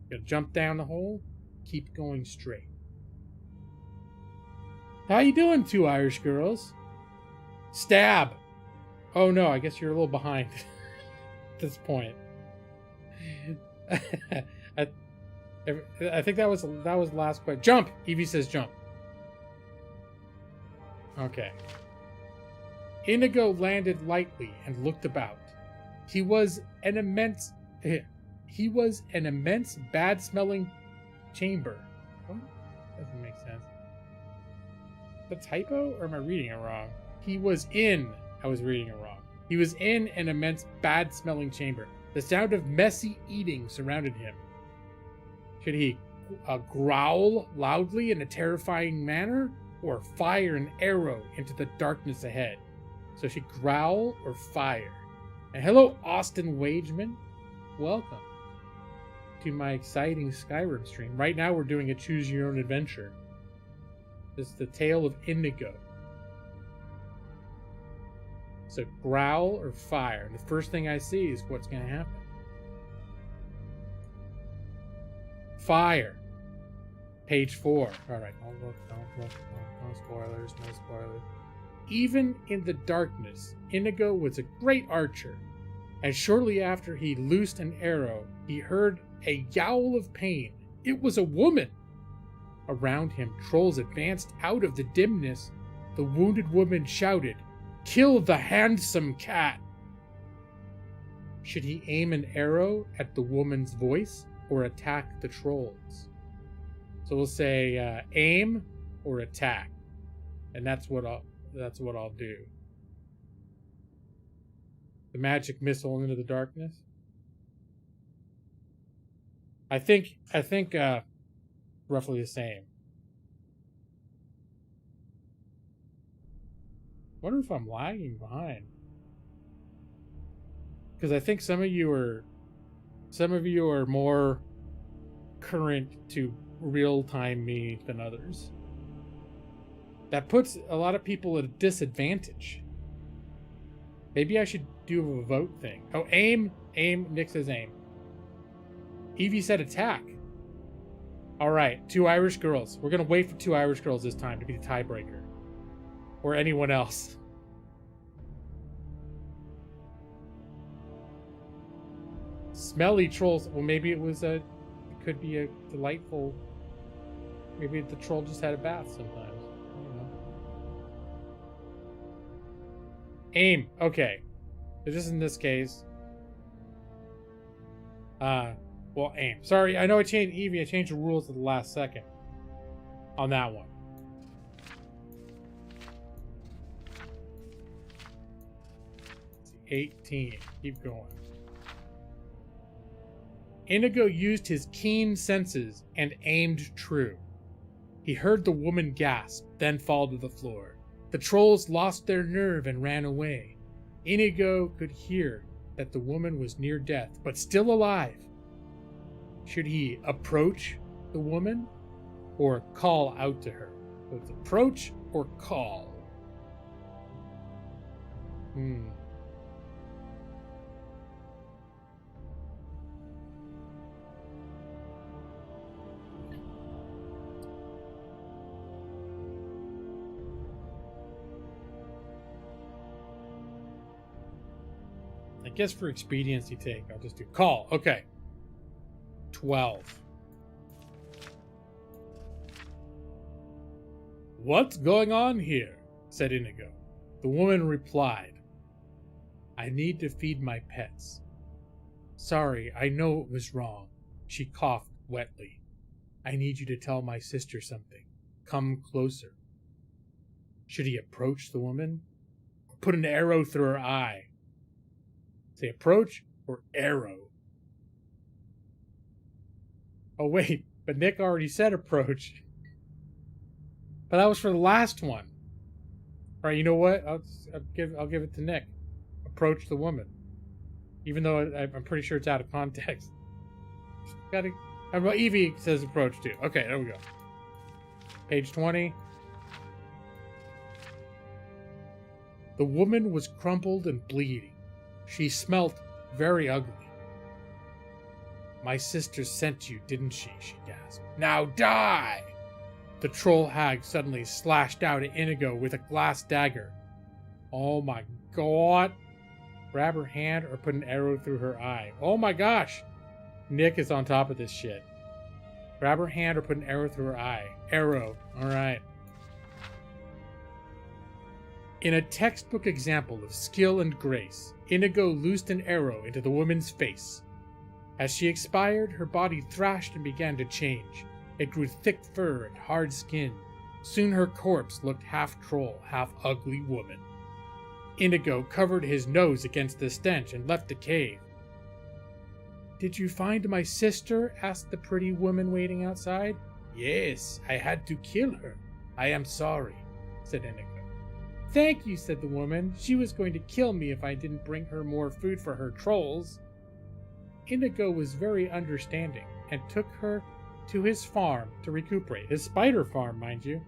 He'll jump down the hole, keep going straight. How you doing, two Irish girls? Stab. Oh no, I guess you're a little behind at this point. I think that was the last question. Jump! Evie says jump. Okay. Inigo landed lightly and looked about. He was an immense bad-smelling chamber. What? Doesn't make sense. The typo, or am I reading it wrong? I was reading it wrong. He was in an immense bad-smelling chamber. The sound of messy eating surrounded him. Should he growl loudly in a terrifying manner, or fire an arrow into the darkness ahead? So should growl or fire? And hello, Austin Wageman. Welcome to my exciting Skyrim stream. Right now we're doing a choose your own adventure. This is the tale of Inigo. So growl or fire. The first thing I see is what's going to happen. Fire. Page 4. Alright, don't look. No spoilers, no spoilers. Even in the darkness, Inigo was a great archer. And shortly after he loosed an arrow, he heard a yowl of pain. It was a woman. Around him, trolls advanced out of the dimness. The wounded woman shouted, "Kill the handsome cat!" Should he aim an arrow at the woman's voice or attack the trolls? So we'll say aim or attack, and that's what I'll do. The magic missile into the darkness. I think roughly the same. Wonder if I'm lagging behind, because I think some of you are more current to real-time me than others. That puts a lot of people at a disadvantage. Maybe I should do a vote thing. Oh, aim. Nick says aim. Evie said attack. All right, two Irish girls. We're gonna wait for two Irish girls this time to be the tiebreaker, or anyone else. Smelly trolls. Well, maybe it could be a delightful. Maybe the troll just had a bath sometimes. I don't know. Aim. Okay. So just in this case. Well, aim. Sorry, I know I changed Evie. I changed the rules at the last second on that one. Let's see, 18. Keep going. Inigo used his keen senses and aimed true. He heard the woman gasp, then fall to the floor. The trolls lost their nerve and ran away. Inigo could hear that the woman was near death, but still alive. Should he approach the woman or call out to her? So it's approach or call. I guess for expediency sake, I'll just do call. Okay. 12. What's going on here? Said Inigo. The woman replied, I need to feed my pets. Sorry, I know it was wrong. She coughed wetly. I need you to tell my sister something. Come closer. Should he approach the woman? Or put an arrow through her eye? Say approach or arrow? Oh wait, but Nick already said approach. But that was for the last one. All right, you know what? I'll give it to Nick. Approach the woman, even though I'm pretty sure it's out of context. Got to. Well, Evie says approach too. Okay, there we go. Page 20. The woman was crumpled and bleeding. She smelt very ugly. My sister sent you, didn't she? She gasped. Now die! The troll hag suddenly slashed out at Inigo with a glass dagger. Oh my god. Grab her hand or put an arrow through her eye. Oh my gosh. Nick is on top of this shit. Grab her hand or put an arrow through her eye. Arrow. Alright. In a textbook example of skill and grace, Inigo loosed an arrow into the woman's face. As she expired, her body thrashed and began to change. It grew thick fur and hard skin. Soon her corpse looked half troll, half ugly woman. Inigo covered his nose against the stench and left the cave. Did you find my sister? Asked the pretty woman waiting outside. Yes, I had to kill her. I am sorry, said Inigo. Thank you, said the woman. She was going to kill me if I didn't bring her more food for her trolls. Inigo was very understanding and took her to his farm to recuperate. His spider farm, mind you.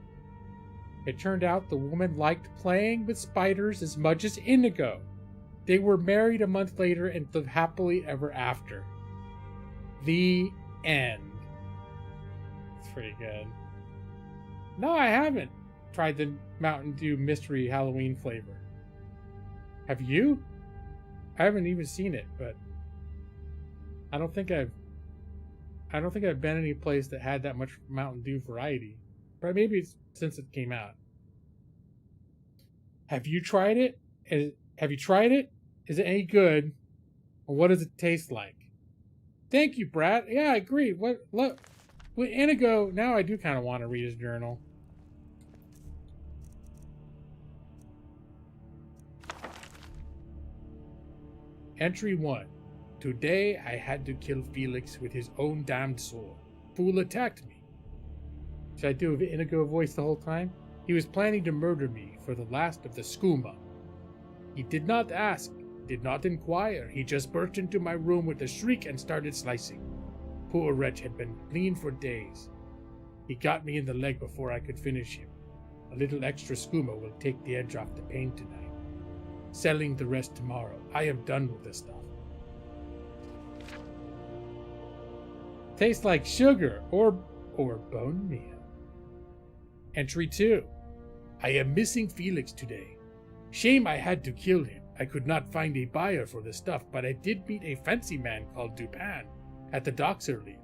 It turned out the woman liked playing with spiders as much as Inigo. They were married a month later and lived happily ever after. The end. It's pretty good. No, I haven't tried the Mountain Dew mystery Halloween flavor. Have you? I haven't even seen it, but I don't think I've been any place that had that much Mountain Dew variety. But maybe it's since it came out. Have you tried it? Have you tried it? Is it any good? Or what does it taste like? Thank you, Brad. Yeah, I agree. Look, with Inigo, now I do kind of want to read his journal. Entry 1. Today I had to kill Felix with his own damned sword. Fool attacked me. Should I do an Inigo voice the whole time? He was planning to murder me for the last of the skooma. He did not ask, did not inquire. He just burst into my room with a shriek and started slicing. Poor wretch had been clean for days. He got me in the leg before I could finish him. A little extra skooma will take the edge off the pain tonight. Selling the rest tomorrow. I am done with this stuff. Tastes like sugar or bone meal. Entry 2. I am missing Felix today. Shame I had to kill him. I could not find a buyer for the stuff, but I did meet a fancy man called Dupin at the docks earlier.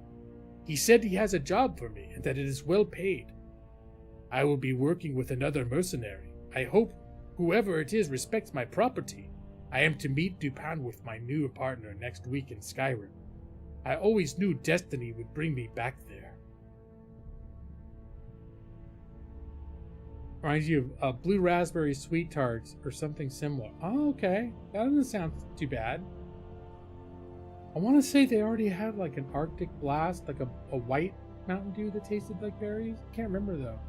He said he has a job for me and that it is well paid. I will be working with another mercenary. I hope whoever it is respects my property. I am to meet Dupin with my new partner next week in Skyrim. I always knew destiny would bring me back there. Reminds you of blue raspberry sweet tarts or something similar. Oh, okay. That doesn't sound too bad. I want to say they already had like an Arctic Blast, like a white Mountain Dew that tasted like berries. Can't remember though.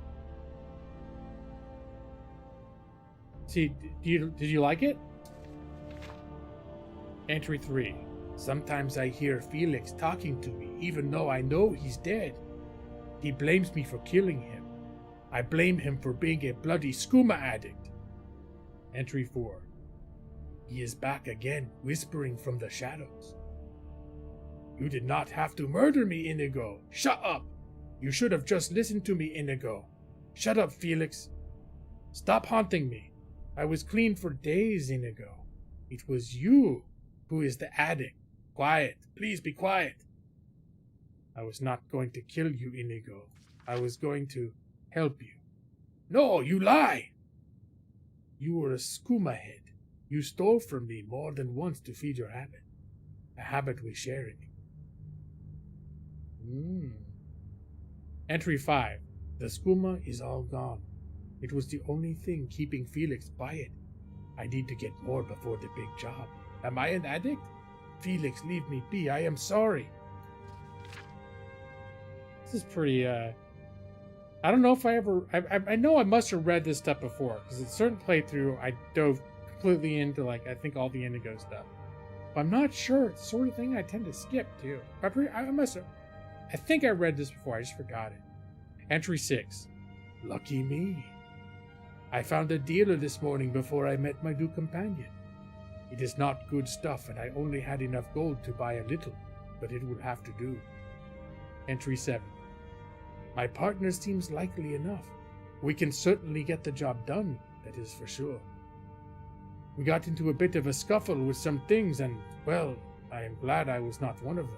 See, did you like it? Entry 3. Sometimes I hear Felix talking to me, even though I know he's dead. He blames me for killing him. I blame him for being a bloody skooma addict. Entry 4. He is back again, whispering from the shadows. You did not have to murder me, INIGO. Shut up! You should have just listened to me, INIGO. Shut up, Felix. Stop haunting me. I was clean for days, INIGO. It was you who is the addict. Quiet. Please be quiet. I was not going to kill you, INIGO. I was going to help you. No, you lie! You were a skooma head. You stole from me more than once to feed your habit. A habit we sharing. Entry 5. The skooma is all gone. It was the only thing keeping Felix quiet. I need to get more before the big job. Am I an addict? Felix, leave me be. I am sorry. This is pretty, I don't know if I ever... I know I must have read this stuff before, because at a certain playthrough, I dove completely into, like, I think all the INIGO stuff. But I'm not sure. It's the sort of thing I tend to skip, too. I must have... I think I read this before. I just forgot it. Entry 6. Lucky me. I found a dealer this morning before I met my new companion. It is not good stuff, and I only had enough gold to buy a little, but it will have to do. Entry 7. My partner seems likely enough. We can certainly get the job done, that is for sure. We got into a bit of a scuffle with some things, and, well, I am glad I was not one of them.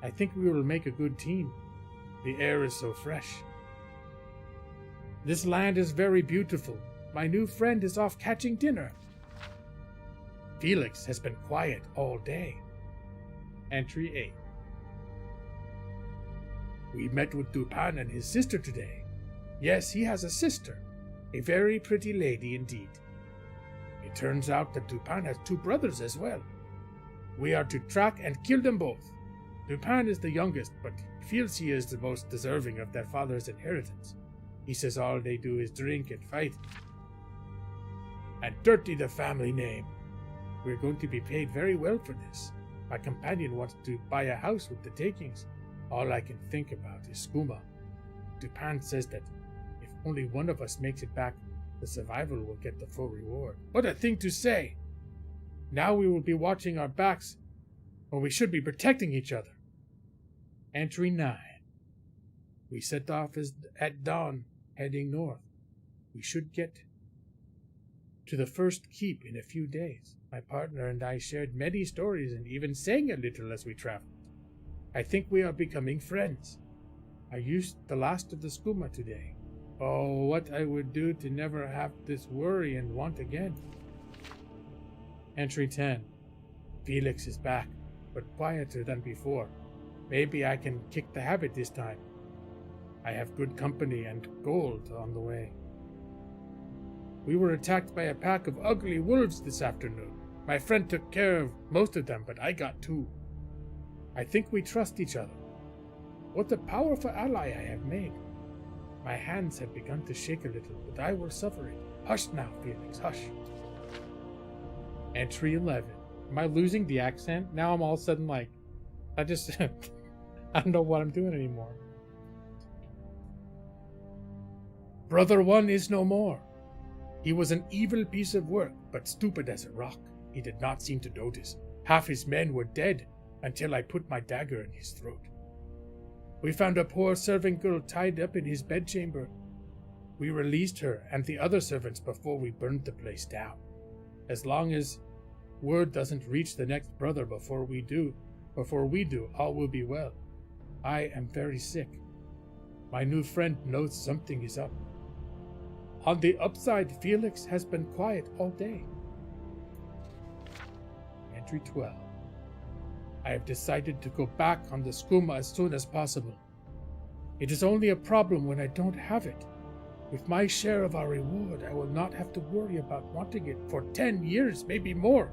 I think we will make a good team. The air is so fresh. This land is very beautiful. My new friend is off catching dinner. Felix has been quiet all day. Entry 8. We met with Dupin and his sister today. Yes, he has a sister. A very pretty lady indeed. It turns out that Dupin has 2 brothers as well. We are to track and kill them both. Dupin is the youngest, but feels he is the most deserving of their father's inheritance. He says all they do is drink and fight. And dirty the family name. We're going to be paid very well for this. My companion wants to buy a house with the takings. All I can think about is skooma. Dupin says that if only one of us makes it back, the survivor will get the full reward. What a thing to say! Now we will be watching our backs, when we should be protecting each other. Entry 9. We set off at dawn, heading north. We should get to the first keep in a few days. My partner and I shared many stories and even sang a little as we traveled. I think we are becoming friends. I used the last of the skooma today. Oh, what I would do to never have this worry and want again. Entry 10. Felix is back, but quieter than before. Maybe I can kick the habit this time. I have good company and gold on the way. We were attacked by a pack of ugly wolves this afternoon. My friend took care of most of them, but I got 2. I think we trust each other. What a powerful ally I have made. My hands have begun to shake a little, but I will suffer it. Hush now, Felix, hush. Entry 11. Am I losing the accent? Now I'm all of a sudden like, I don't know what I'm doing anymore. Brother 1 is no more. He was an evil piece of work, but stupid as a rock. He did not seem to notice. Half his men were dead until I put my dagger in his throat. We found a poor servant girl tied up in his bedchamber. We released her and the other servants before we burned the place down. As long as word doesn't reach the next brother before we do, all will be well. I am very sick. My new friend knows something is up. On the upside, Felix has been quiet all day. Entry 12. I have decided to go back on the skooma as soon as possible. It is only a problem when I don't have it. With my share of our reward, I will not have to worry about wanting it for 10 years, maybe more.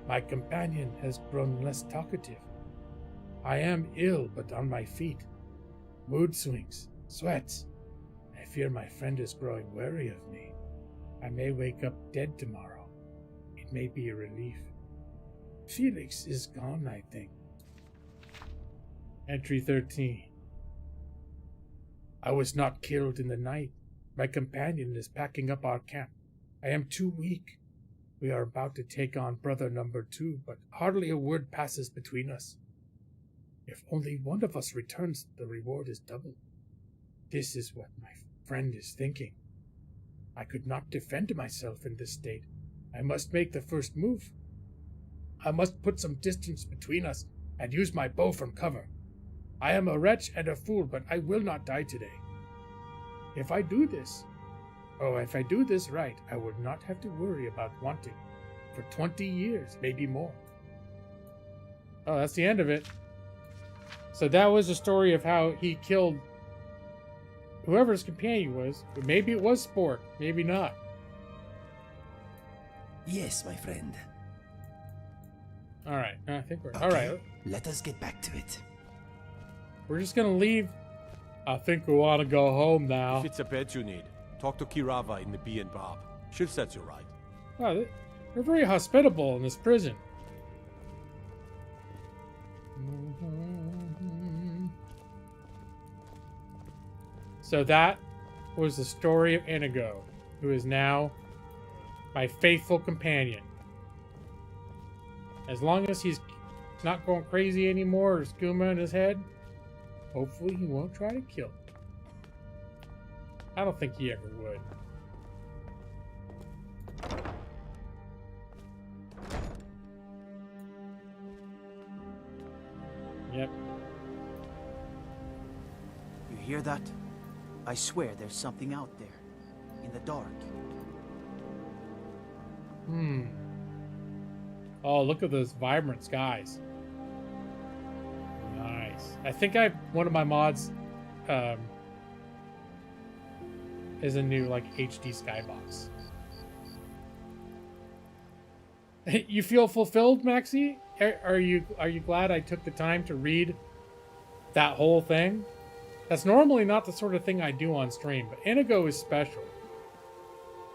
My companion has grown less talkative. I am ill, but on my feet. Mood swings, sweats. I fear my friend is growing wary of me. I may wake up dead tomorrow. It may be a relief. Felix is gone, I think. Entry 13. I was not killed in the night. My companion is packing up our camp. I am too weak. We are about to take on brother number 2, but hardly a word passes between us. If only one of us returns, the reward is doubled. This is what my friend is thinking. I could not defend myself in this state. I must make the first move. I must put some distance between us and use my bow from cover. I am a wretch and a fool, but I will not die today. If I do this right, I would not have to worry about wanting for 20 years, maybe more. Oh, that's the end of it. So that was the story of how he killed whoever his companion was. Maybe it was Spork, maybe not. Yes, my friend. Alright, I think we're... Okay, alright. let us get back to it. We're just gonna leave. I think we want to go home now. If it's a bed you need, talk to Kirava in the B and Bob. She'll set you right. Oh, they're very hospitable in this prison. So that was the story of INIGO, who is now my faithful companion. As long as he's not going crazy anymore or skooma in his head, hopefully he won't try to kill me. I don't think he ever would. Yep. You hear that? I swear there's something out there. In the dark. Oh, look at those vibrant skies. Nice. I think one of my mods is a new like HD skybox. You feel fulfilled, Maxie? Are you glad I took the time to read that whole thing? That's normally not the sort of thing I do on stream, but INIGO is special.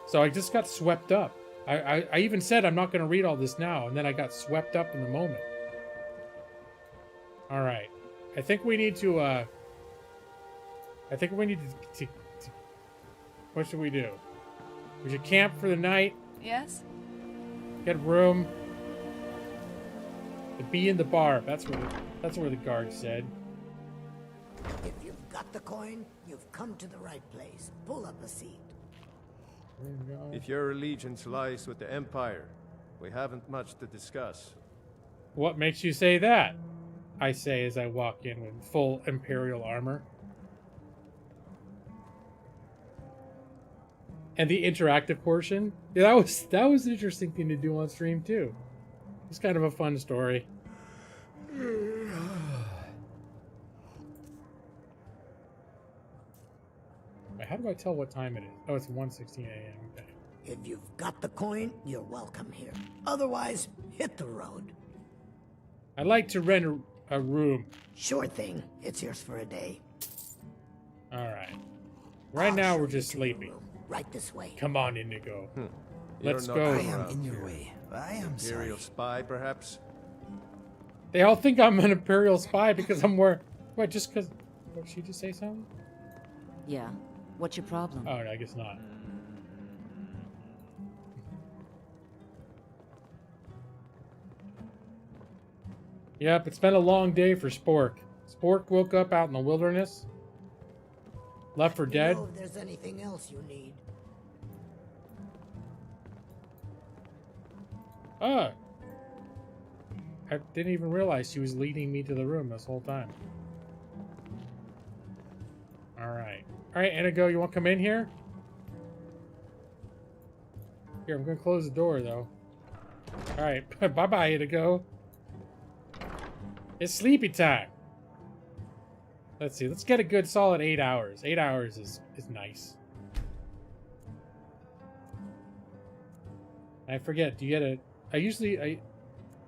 So I just got swept up. I even said I'm not going to read all this now, and then I got swept up in the moment. All right, I think we need to. What should we do? We should camp for the night. Yes? Get a room. The B in the bar. That's where the guard said. If you've got the coin, you've come to the right place. Pull up a seat. If your allegiance lies with the Empire, we haven't much to discuss. What makes you say that? I say as I walk in with full Imperial armor. And the interactive portion. Yeah, that was an interesting thing to do on stream too. It's kind of a fun story. How do I tell what time it is? Oh, it's 1:16 a.m. Okay. If you've got the coin, you're welcome here. Otherwise, hit the road. I'd like to rent a room. Sure thing. It's yours for a day. All right. Right now, we're just sleeping. Right this way. Come on, INIGO. Let's You're go. not I am in your way. I am Imperial sorry. spy, perhaps? They all think I'm an Imperial spy because I'm wearing... Wait, just because... Did she just say something? Yeah. What's your problem? Oh, I guess not. Yep, it's been a long day for Spork. Spork woke up out in the wilderness. Left for dead. Know if there's anything else you need. Ah. I didn't even realize she was leading me to the room this whole time. Alright. Alright, INIGO, you want to come in here? Here, I'm going to close the door, though. Alright, bye-bye, INIGO. It's sleepy time. Let's see, let's get a good solid 8 hours. 8 hours is nice. I forget, do you get a...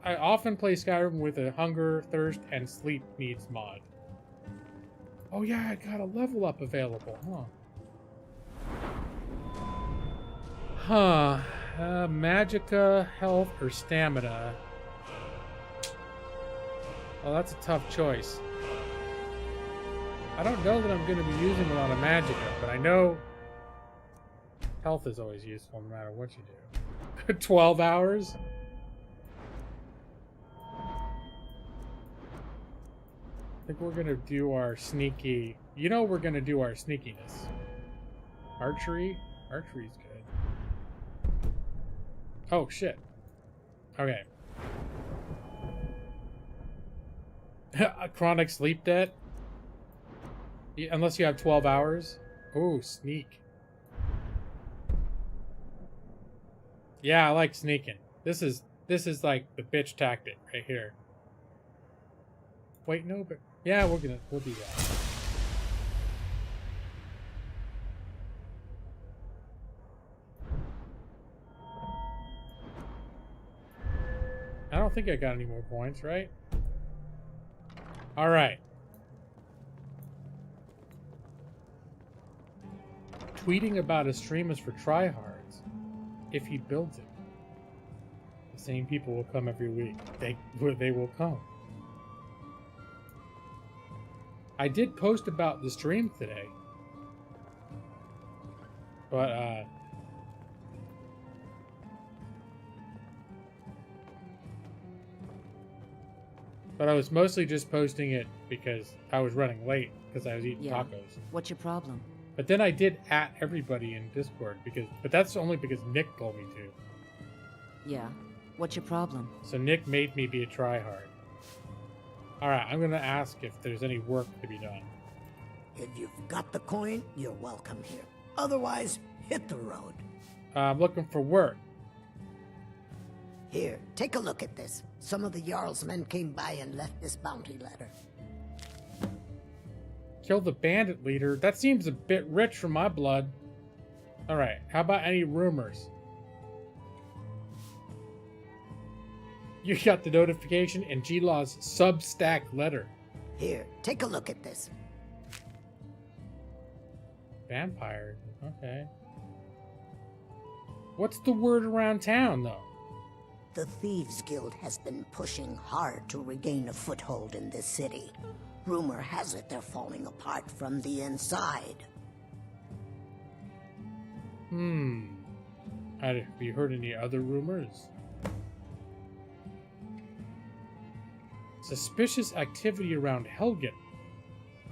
I often play Skyrim with a hunger, thirst, and sleep needs mod. Oh yeah, I got a level up available, huh? Magicka, health, or stamina? Oh, that's a tough choice. I don't know that I'm going to be using a lot of Magicka, but I know health is always useful no matter what you 12 hours? I think we're gonna do our sneaky... You know we're gonna do our sneakiness. Archery? Archery's good. Oh, shit. Okay. Chronic sleep debt? Unless you have 12 hours. Oh, sneak. Yeah, I like sneaking. This is like the bitch tactic right here. Wait, no, but yeah, we'll do that. I don't think I got any more points, right? All right. Tweeting about a stream is for tryhards. If he builds it, the same people will come every week. They will come. I did post about the stream today, but I was mostly just posting it because I was running late because I was eating tacos. What's your problem? But then I did at everybody in Discord but that's only because Nick told me to. Yeah. What's your problem? So Nick made me be a tryhard. Alright, I'm gonna ask if there's any work to be done. If you've got the coin, you're welcome here. Otherwise, hit the road. I'm looking for work. Here, take a look at this. Some of the Jarl's men came by and left this bounty letter. Kill the bandit leader? That seems a bit rich for my blood. Alright, how about any rumors? You got the notification in G-Law's Substack letter. Here, take a look at this. Vampire, okay. What's the word around town, though? The Thieves Guild has been pushing hard to regain a foothold in this city. Rumor has it they're falling apart from the inside. Have you heard any other rumors? Suspicious activity around Helgen.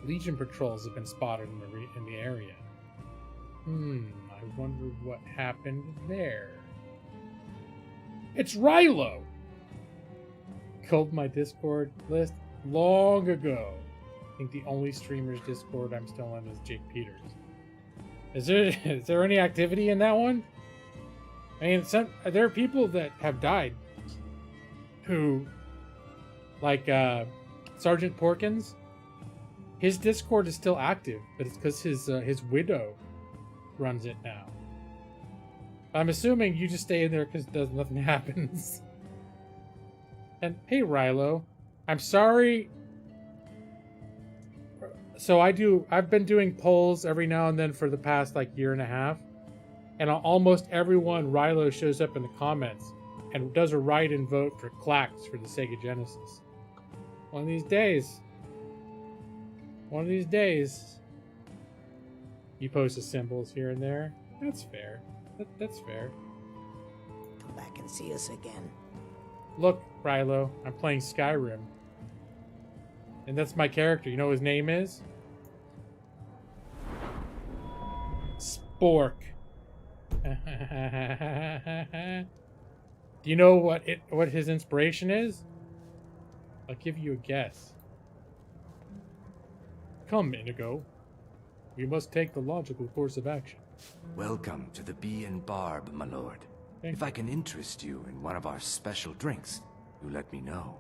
Legion patrols have been spotted in the area. I wonder what happened there. It's Rilo! Killed my Discord list long ago. I think the only streamer's Discord I'm still in is Jake Peters. Is there any activity in that one? I mean, there are people that have died who, like Sergeant Porkins, his Discord is still active, but it's because his widow runs it now. I'm assuming you just stay in there because nothing happens. And hey, Rilo, I'm sorry. So I've been doing polls every now and then for the past like year and a half, and almost everyone Rilo shows up in the comments and does a write-in vote for Clax for the Sega Genesis. One of these days, you post the symbols here and there. That's fair. That's fair. Come back and see us again. Look, Rilo, I'm playing Skyrim. And that's my character. You know what his name is? Spork. Do you know what his inspiration is? I'll give you a guess. Come, INIGO. We must take the logical course of action. Welcome to the Bee and Barb, my lord. If I can interest you in one of our special drinks, you let me know.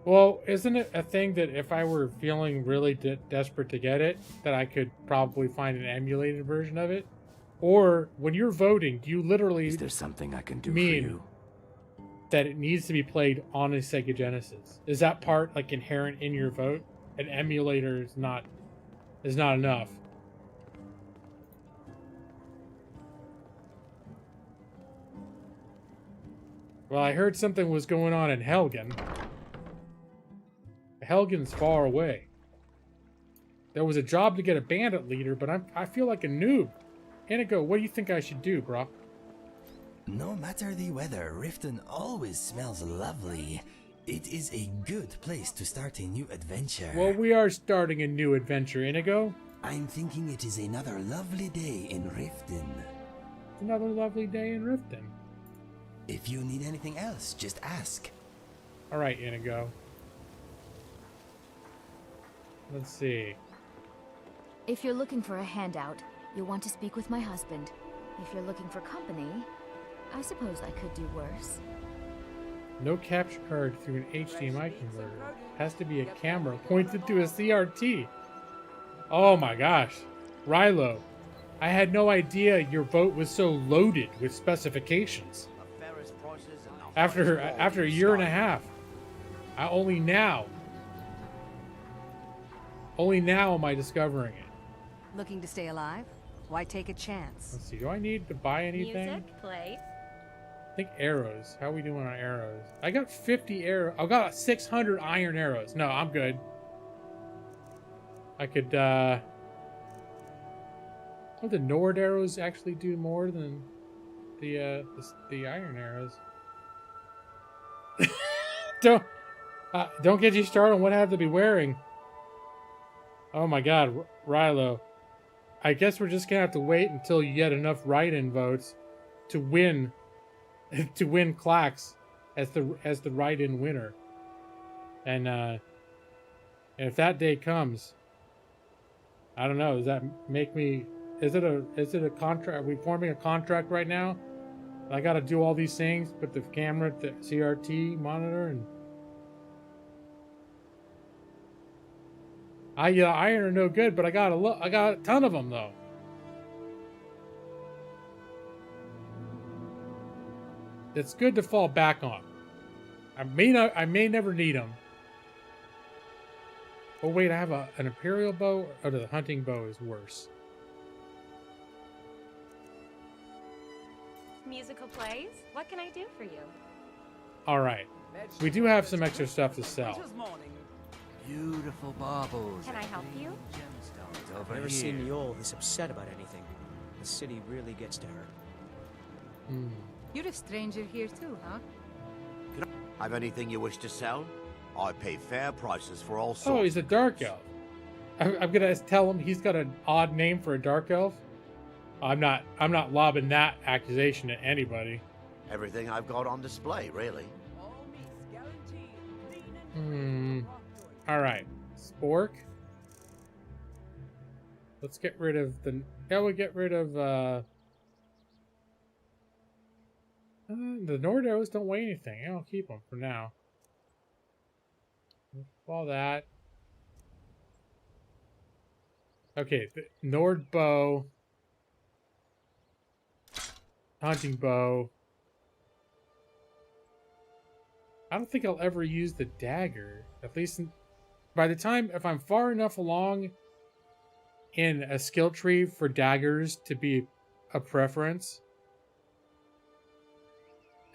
Well, isn't it a thing that if I were feeling really desperate to get it, that I could probably find an emulated version of it? Or when you're voting, do you literally... Is there something I can do for you? That it needs to be played on a Sega Genesis? Is that part like inherent in your vote? An emulator is not enough. Well, I heard something was going on in Helgen. Helgen's far away. There was a job to get a bandit leader, but I feel like a noob. Inigo, what do you think I should do, bro? No matter the weather, Riften always smells lovely. It is a good place to start a new adventure. Well, we are starting a new adventure, Inigo. I'm thinking it is another lovely day in Riften. Another lovely day in Riften. If you need anything else, just ask. All right, Inigo. Let's see. If you're looking for a handout, you'll want to speak with my husband. If you're looking for company, I suppose I could do worse. No capture card through an HDMI converter. Has to be a camera pointed to a CRT. Oh my gosh. Rilo, I had no idea your boat was so loaded with specifications. After a year and a half. Only now am I discovering it. Looking to stay alive? Why take a chance? Let's see, do I need to buy anything? Music, play. I think arrows. How are we doing on arrows? I got 50 arrows. I got 600 iron arrows. No, I'm good. I could, oh, the Nord arrows actually do more than the iron arrows. Don't get you started on what I have to be wearing. Oh my god, Rilo. I guess we're just gonna have to wait until you get enough write-in votes to win Clax as the write-in winner. And if that day comes, I don't know, does that make me, is it a contract? Are we forming a contract right now? I gotta do all these things, put the camera, the CRT monitor, and iron are no good, but I got a ton of them though. It's good to fall back on. I may never need them. Oh wait, I have an Imperial bow, or the hunting bow is worse. Musical plays? What can I do for you? All right, we do have some extra stuff to sell. Beautiful baubles. Can I help you? Gemstones over I've never here. seen Yule this upset about anything. The city really gets to her. You're a stranger here too, huh? Have anything you wish to sell? I pay fair prices for all sorts. Oh, he's a dark elf. I'm gonna tell him he's got an odd name for a dark elf. I'm not lobbing that accusation at anybody. Everything I've got on display, really. All right, Spork. Let's get rid of the. Yeah, we'll get rid of the Nord arrows. Don't weigh anything. I'll keep them for now. All that. Okay, the Nord bow, hunting bow. I don't think I'll ever use the dagger. At least by the time, if I'm far enough along in a skill tree for daggers to be a preference,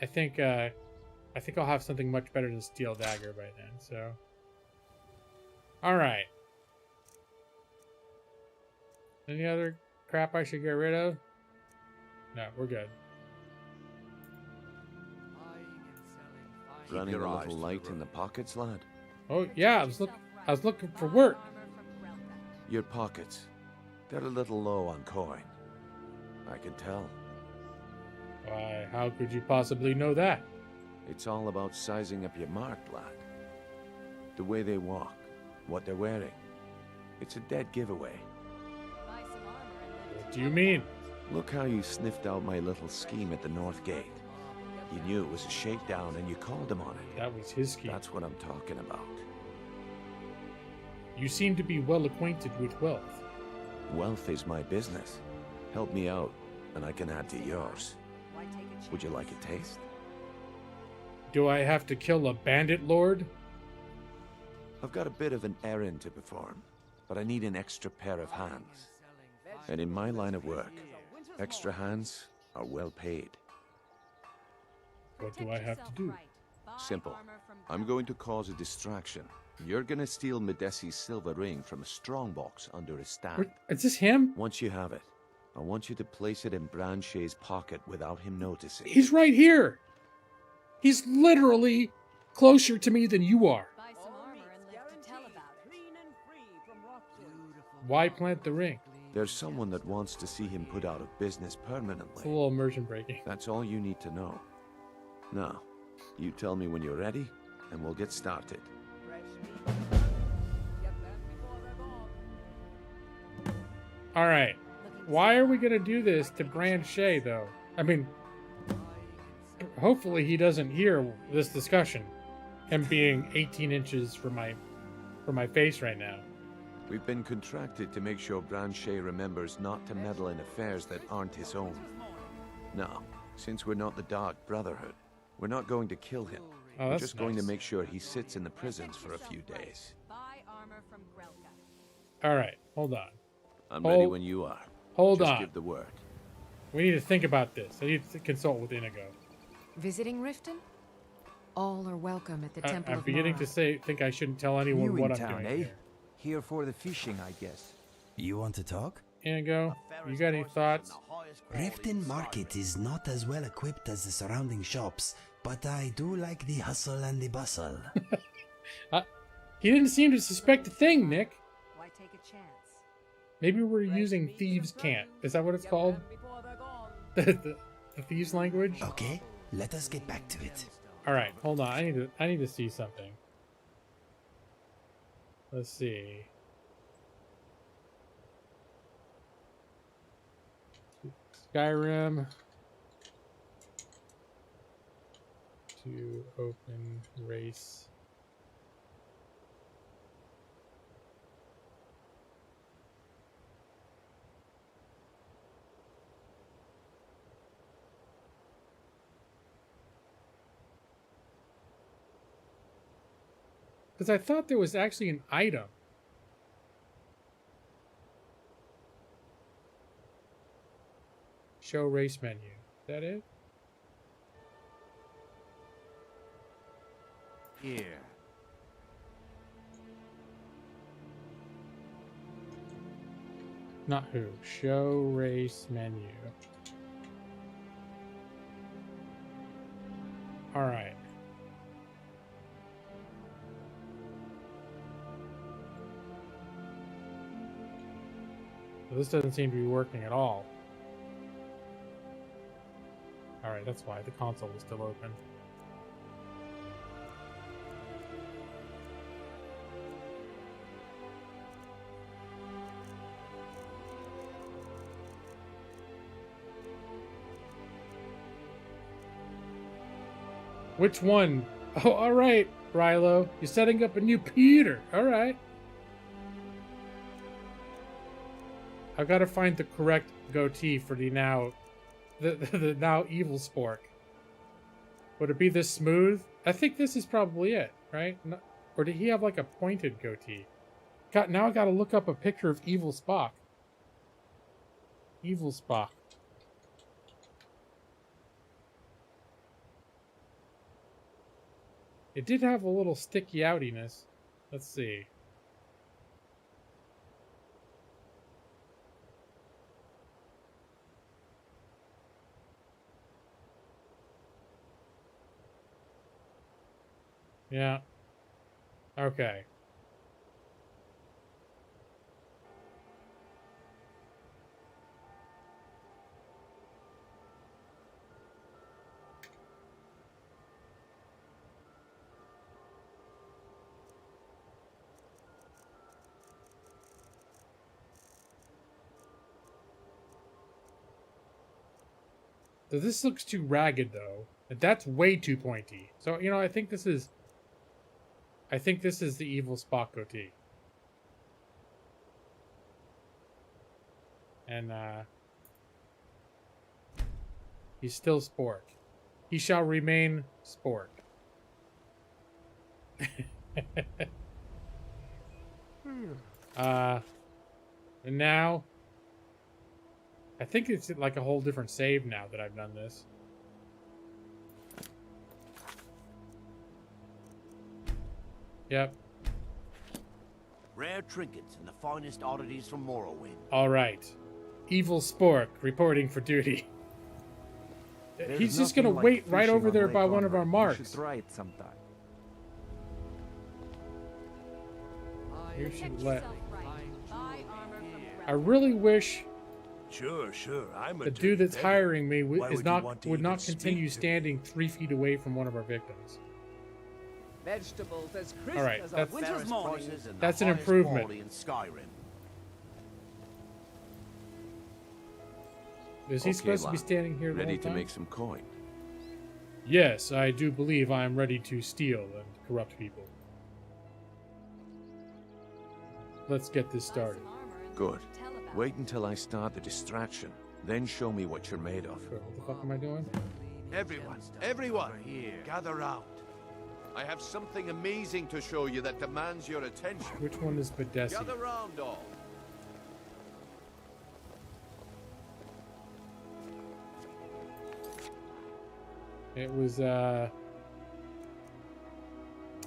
I think I'll have something much better than steel dagger by then. So, all right. Any other crap I should get rid of? No, we're good. Running a little light in the pockets, lad? Oh yeah, I was looking for work. Your pockets, they're a little low on coin. I can tell. Why, how could you possibly know that? It's all about sizing up your mark, lad. The way they walk, what they're wearing. It's a dead giveaway. What do you mean? Look how you sniffed out my little scheme at the North Gate. You knew it was a shakedown and you called him on it. That was his scheme. That's what I'm talking about. You seem to be well acquainted with wealth. Wealth is my business. Help me out, and I can add to yours. Would you like a taste? Do I have to kill a bandit lord? I've got a bit of an errand to perform, but I need an extra pair of hands. And in my line of work, extra hands are well paid. What do I have to do? Simple. I'm going to cause a distraction. You're gonna steal Medesi's silver ring from a strongbox under his stand. Is this him? Once you have it, I want you to place it in Branche's pocket without him noticing. He's right here. He's literally closer to me than you are. Why plant the ring? There's someone that wants to see him put out of business permanently. It's a little immersion breaking. That's all you need to know. Now, you tell me when you're ready, and we'll get started. All right. Why are we going to do this to Branche, though? I mean, hopefully he doesn't hear this discussion. Him being 18 inches from my face right now. We've been contracted to make sure Branche remembers not to meddle in affairs that aren't his own. Now, since we're not the Dark Brotherhood, we're not going to kill him. Oh, we're just going to make sure he sits in the prisons for a few days. All right, hold on. I'm ready when you are. Hold just on. Give the word. We need to think about this. I need to consult with INIGO. Visiting Riften? All are welcome at the Temple I'm of beginning Mara. to think I shouldn't tell anyone New what in I'm town, doing eh? Here for the fishing, I guess. You want to talk? INIGO, you got any thoughts? Riften Market is not as well equipped as the surrounding shops, but I do like the hustle and the bustle. He didn't seem to suspect a thing, Nick. Why take a chance? Maybe we're using Thieves' Cant. Is that what it's called? the Thieves' language? Okay, let us get back to it. All right, hold on. I need to see something. Let's see. Skyrim to open race. Because I thought there was actually an item. Show race menu. Is that it? Here. Not who. Show race menu. Alright. This doesn't seem to be working at all. Alright, that's why the console is still open. Which one? Oh, alright, Rilo. You're setting up a new Peter. Alright. I've got to find the correct goatee for the now now evil spork. Would it be this smooth? I think this is probably it, right? No, or did he have like a pointed goatee? Now I got to look up a picture of evil Spock. Evil Spock. It did have a little sticky outiness. Let's see. Yeah. Okay. So this looks too ragged, though. That's way too pointy. So, you know, I think this is the evil Spock goatee. And, he's still Spork. He shall remain Spork. And now, I think it's like a whole different save now that I've done this. Yep. Rare trinkets and the finest oddities from Morrowind. All right. Evil Spork reporting for duty. There's He's just gonna nothing like wait right fishing over on there Lake by one of Ombre. our You marks. should try it sometime. You should let. I really wish Sure, I'm a the dude that's beggar. hiring me Why would you not want to would not even speak continue to me? standing 3 feet away from one of our victims. Vegetables as crisp All right, as a that's winter's morning. that's an improvement. In Skyrim. Is he supposed to be lad. standing here the Ready whole to time? make some coin? Yes, I do believe I am ready to steal and corrupt people. Let's get this started. Good. Wait until I start the distraction, then show me what you're made of. What the fuck am I doing? Everyone, gather round. I have something amazing to show you that demands your attention. Which one is Badesi? Gather round, all. It was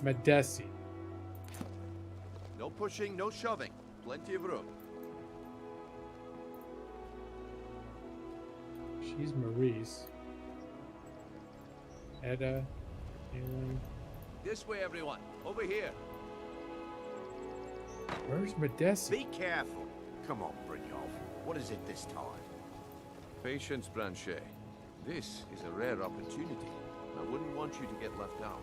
Madesi. No pushing, no shoving. Plenty of room. She's Maurice. Edda. Aaron. This way, everyone. Over here. Where's Madesi? Be careful. Come on, Brynjolf. What is it this time? Patience, Blanchet. This is a rare opportunity. I wouldn't want you to get left out.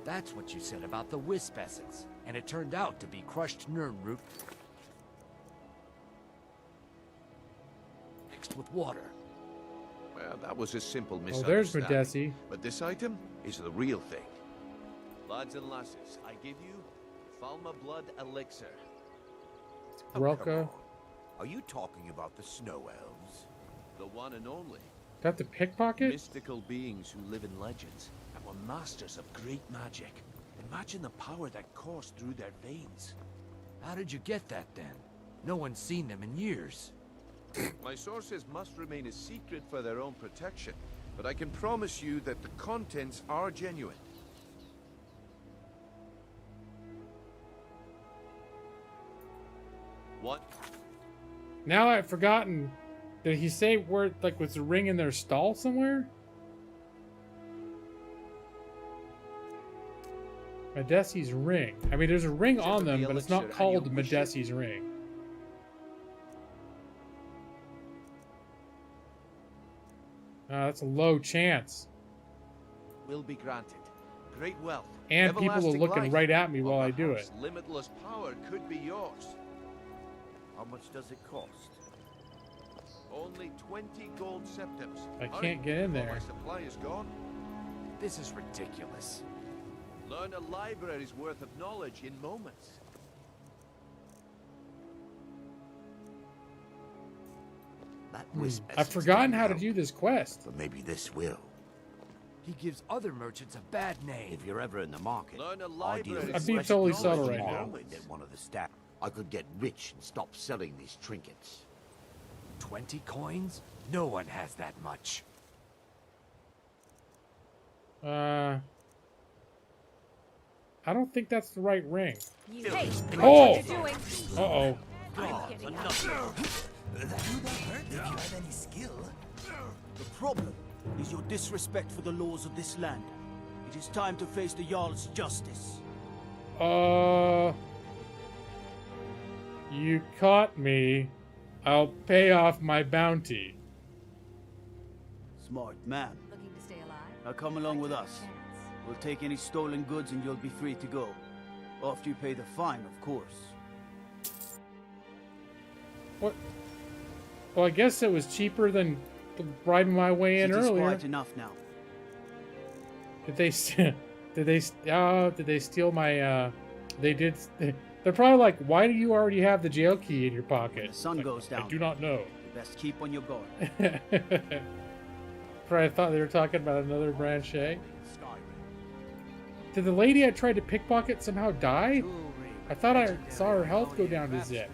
That's what you said about the wisp essence, and it turned out to be crushed nern root mixed with water. Well, that was a simple Oh, there's misunderstanding. Madesi. But this item is the real thing. Lads and lasses, I give you Falma Blood Elixir. Grelka. Are you talking about the Snow Elves? The one and only. Got the pickpocket? Mystical beings who live in legends and were masters of great magic. Imagine the power that coursed through their veins. How did you get that then? No one's seen them in years. My sources must remain a secret for their own protection, but I can promise you that the contents are genuine. What? Now I've forgotten. Did he say where, like, was the ring in their stall somewhere? Madesi's ring. I mean, there's a ring on them, but it's not called Madesi's ring. That's a low chance. Will be granted. Great wealth. And people are everlasting looking life, right at me or while I do perhaps it. Limitless power could be yours. How much does it cost? Only 20 gold septims. I can't get in before there. My supply is gone. This is ridiculous. Learn a library's worth of knowledge in moments. That I've forgotten how to do this quest. But maybe this will. He gives other merchants a bad name. If you're ever in the market, Learn a ideally, I'm being totally subtle right tomorrow now. at one of the staff, I could get rich and stop selling these trinkets. 20 coins? No one has that much. I don't think that's the right ring. Hey, Oh! what you doing? Uh-oh. I'm kidding. That would have hurt if you had any skill. The problem is your disrespect for the laws of this land. It is time to face the Jarl's justice. You caught me. I'll pay off my bounty. Smart man. Looking to stay alive? Now come along with us. We'll take any stolen goods and you'll be free to go. After you pay the fine, of course. What? Well, I guess it was cheaper than riding my way in It is earlier. quite enough now. Did they steal my, they did, they're probably like, why do you already have the jail key in your pocket? The sun goes down. I do not know. You best keep on your guard. Probably thought they were talking about another Blanchet. Did the lady I tried to pickpocket somehow die? I thought I saw her health go down to zip.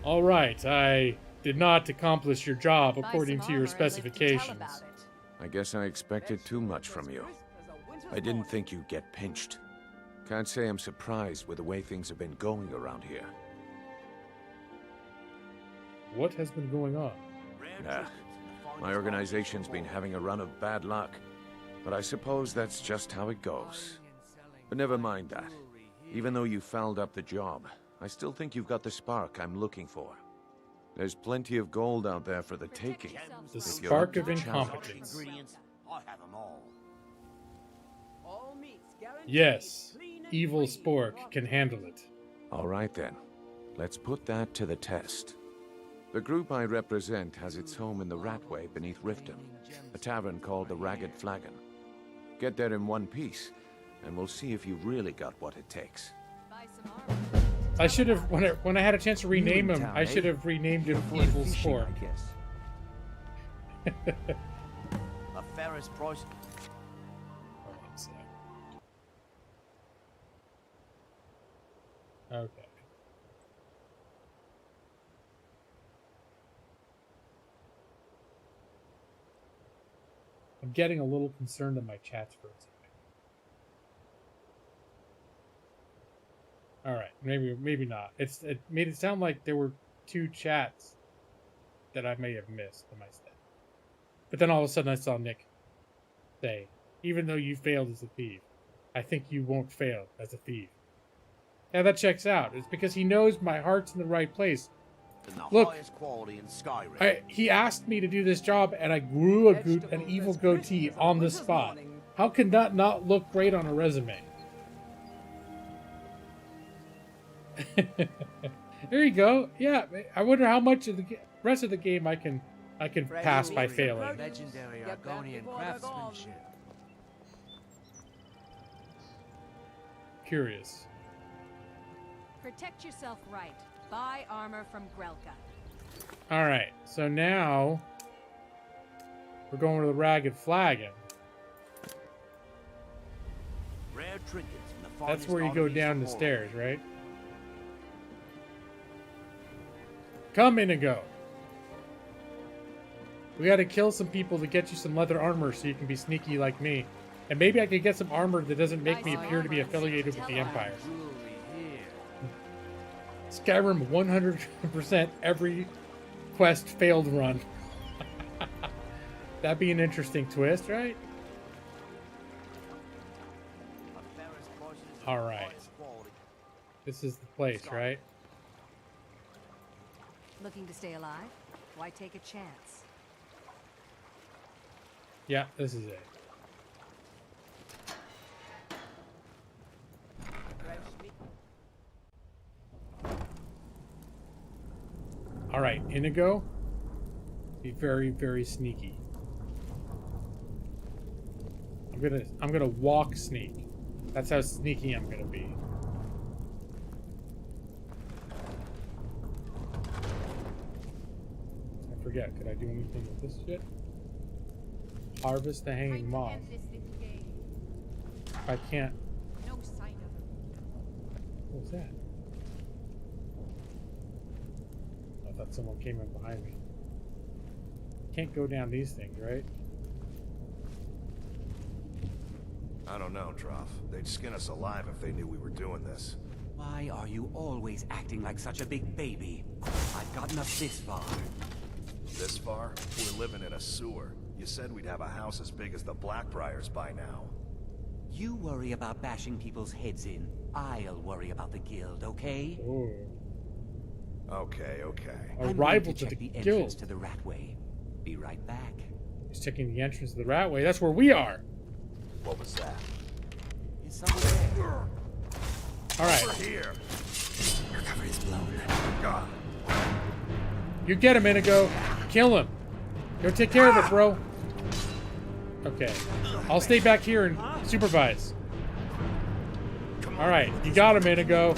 Alright, I did not accomplish your job according to your specifications. I guess I expected too much from you. I didn't think you'd get pinched. Can't say I'm surprised with the way things have been going around here. What has been going on? My organization's been having a run of bad luck, but I suppose that's just how it goes. But never mind that. Even though you fouled up the job, I still think you've got the spark I'm looking for. There's plenty of gold out there for the taking. The spark of incompetence. Yes, evil spork can handle it. All right then, let's put that to the test. The group I represent has its home in the Ratway beneath Riften, a tavern called the Ragged Flagon. Get there in one piece, and we'll see if you really got what it takes. I should have, when I had a chance to rename him, I should have renamed him Evil Spork. A fairest price. Okay. I'm getting a little concerned in my chats for a second. All right, maybe not. It made it sound like there were 2 chats that I may have missed in my stat. But then all of a sudden I saw Nick say, "Even though you failed as a thief, I think you won't fail as a thief." Yeah, that checks out. It's because he knows my heart's in the right place. Look, Quality in Skyrim. he asked me to do this job, and I grew an evil goatee on the spot. How can that not look great on a resume? There you go. Yeah, I wonder how much of the rest of the game I can pass by failing. Legendary Argonian craftsmanship. Curious. Protect yourself right. Buy armor from Grelka. All right, so now we're going to the Ragged Flagon. Rare trinkets from the That's where you go down the stairs, right? Come, INIGO. We gotta kill some people to get you some leather armor so you can be sneaky like me. And maybe I could get some armor that doesn't make me appear to be affiliated with the Empire. Skyrim 100% every quest failed run. That'd be an interesting twist, right? Alright. This is the place, right? Looking to stay alive? Why take a chance? Yeah, this is it. Alright, INIGO. Be very, very sneaky. I'm gonna walk sneak. That's how sneaky I'm gonna be. I forget, could I do anything with this shit? Harvest the hanging moth. I can't. No sign of him. What was that? I thought someone came in behind me. Can't go down these things, right? I don't know, Trough. They'd skin us alive if they knew we were doing this. Why are you always acting like such a big baby? I've gotten us this far. This far? We're living in a sewer. You said we'd have a house as big as the Blackbriars by now. You worry about bashing people's heads in. I'll worry about the guild, okay? Ooh. Okay. A I'm rival going to the check the guild. entrance to the Ratway. Be right back. He's checking the entrance to the Ratway. That's where we are. What was that? It's somewhere. All right. Over here. Your cover is blown. God. You get him, INIGO. Kill him. Go take care of it, bro. Okay. I'll stay back here and supervise. All right, you got him, INIGO.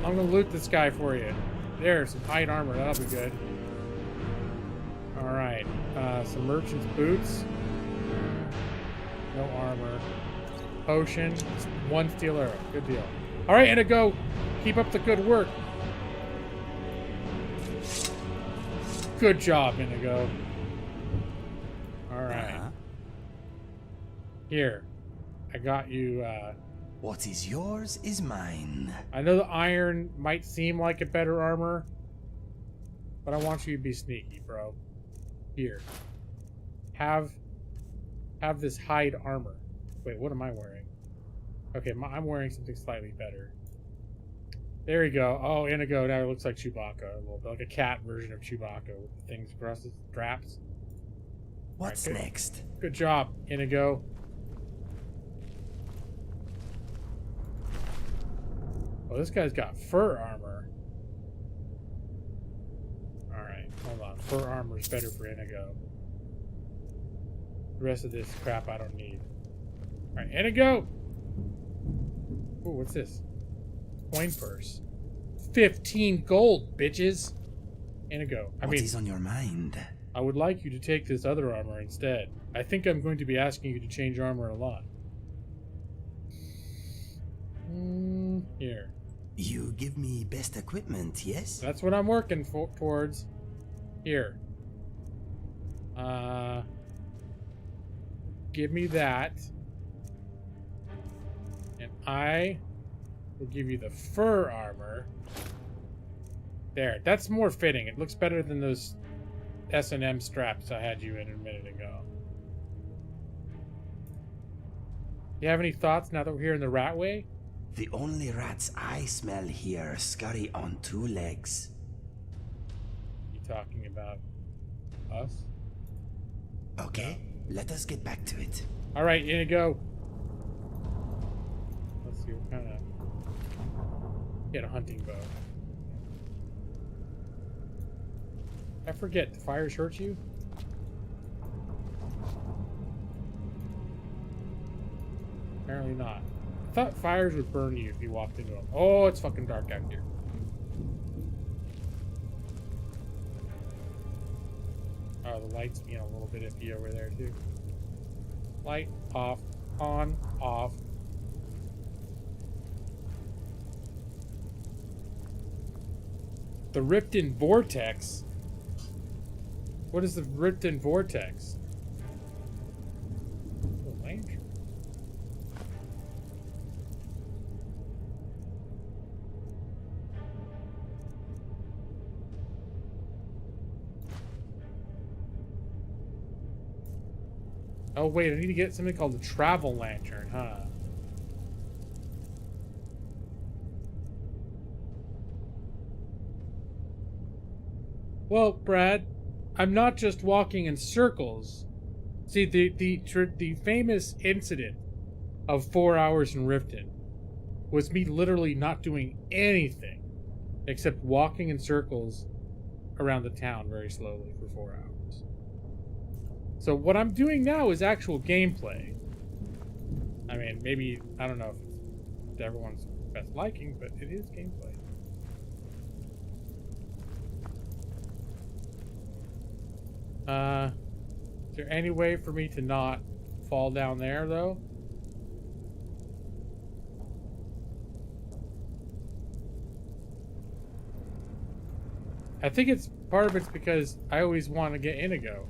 I'm gonna loot this guy for you. There, some hide armor. That'll be good. All right. Some merchant's boots. No armor. Potion. 1 steel arrow. Good deal. All right, INIGO. Keep up the good work. Good job, INIGO. All right. Here. I got you, What is yours is mine. I know the iron might seem like a better armor, But I want you to be sneaky, bro. Here. Have this hide armor. Wait, what am I wearing? Okay, I'm wearing something slightly better. There you go. Oh, INIGO. Now it looks like Chewbacca. A little bit like a cat version of Chewbacca with the things across his straps. What's next? Good job, INIGO. Oh, this guy's got fur armor. Alright, hold on. Fur armor is better for INIGO. The rest of this crap I don't need. Alright, INIGO! Ooh, what's this? Coin purse. 15 gold, bitches! INIGO. What is on your mind? I would like you to take this other armor instead. I think I'm going to be asking you to change armor a lot. Here. You give me best equipment, yes? That's what I'm working towards. Here. Give me that. And I will give you the fur armor. There. That's more fitting. It looks better than those S&M straps I had you in a minute ago. You have any thoughts now that we're here in the Ratway? The only rats I smell here scurry on 2 legs. You talking about us? Okay, let us get back to it. Alright, INIGO. Let's see what kind of... Get a hunting bow. I forget, the fires hurt you? Apparently not. I thought fires would burn you if you walked into them. Oh, it's fucking dark out here. Oh, the light's being a little bit iffy over there, too. Light off, on, off. The Ripton Vortex? What is the Ripton Vortex? Oh, lantern. Oh wait, I need to get something called a travel lantern, huh? Well, Brad, I'm not just walking in circles. See, the famous incident of 4 hours in Riften was me literally not doing anything except walking in circles around the town very slowly for 4 hours. So what I'm doing now is actual gameplay. I mean, maybe, I don't know if it's to everyone's best liking, but it is gameplay. Is there any way for me to not fall down there, though? I think it's part of it's because I always want to get INIGO.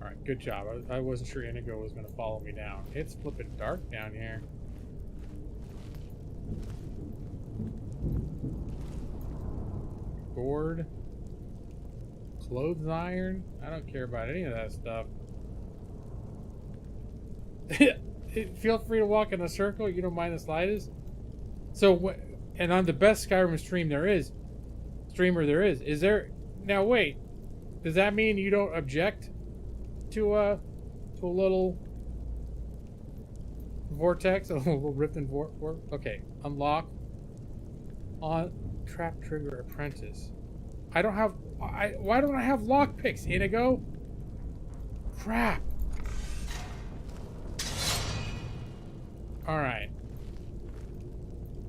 Alright, good job. I wasn't sure INIGO was going to follow me down. It's flipping dark down here. Gourd. Clothes iron. I don't care about any of that stuff. Feel free to walk in a circle. You don't mind the slightest. So, and on the best Skyrim streamer there is there... Now wait, does that mean you don't object to a little vortex, a little Riften vortex? Okay, unlock on trap trigger apprentice. I don't have... why don't I have lockpicks, INIGO? Crap. Alright.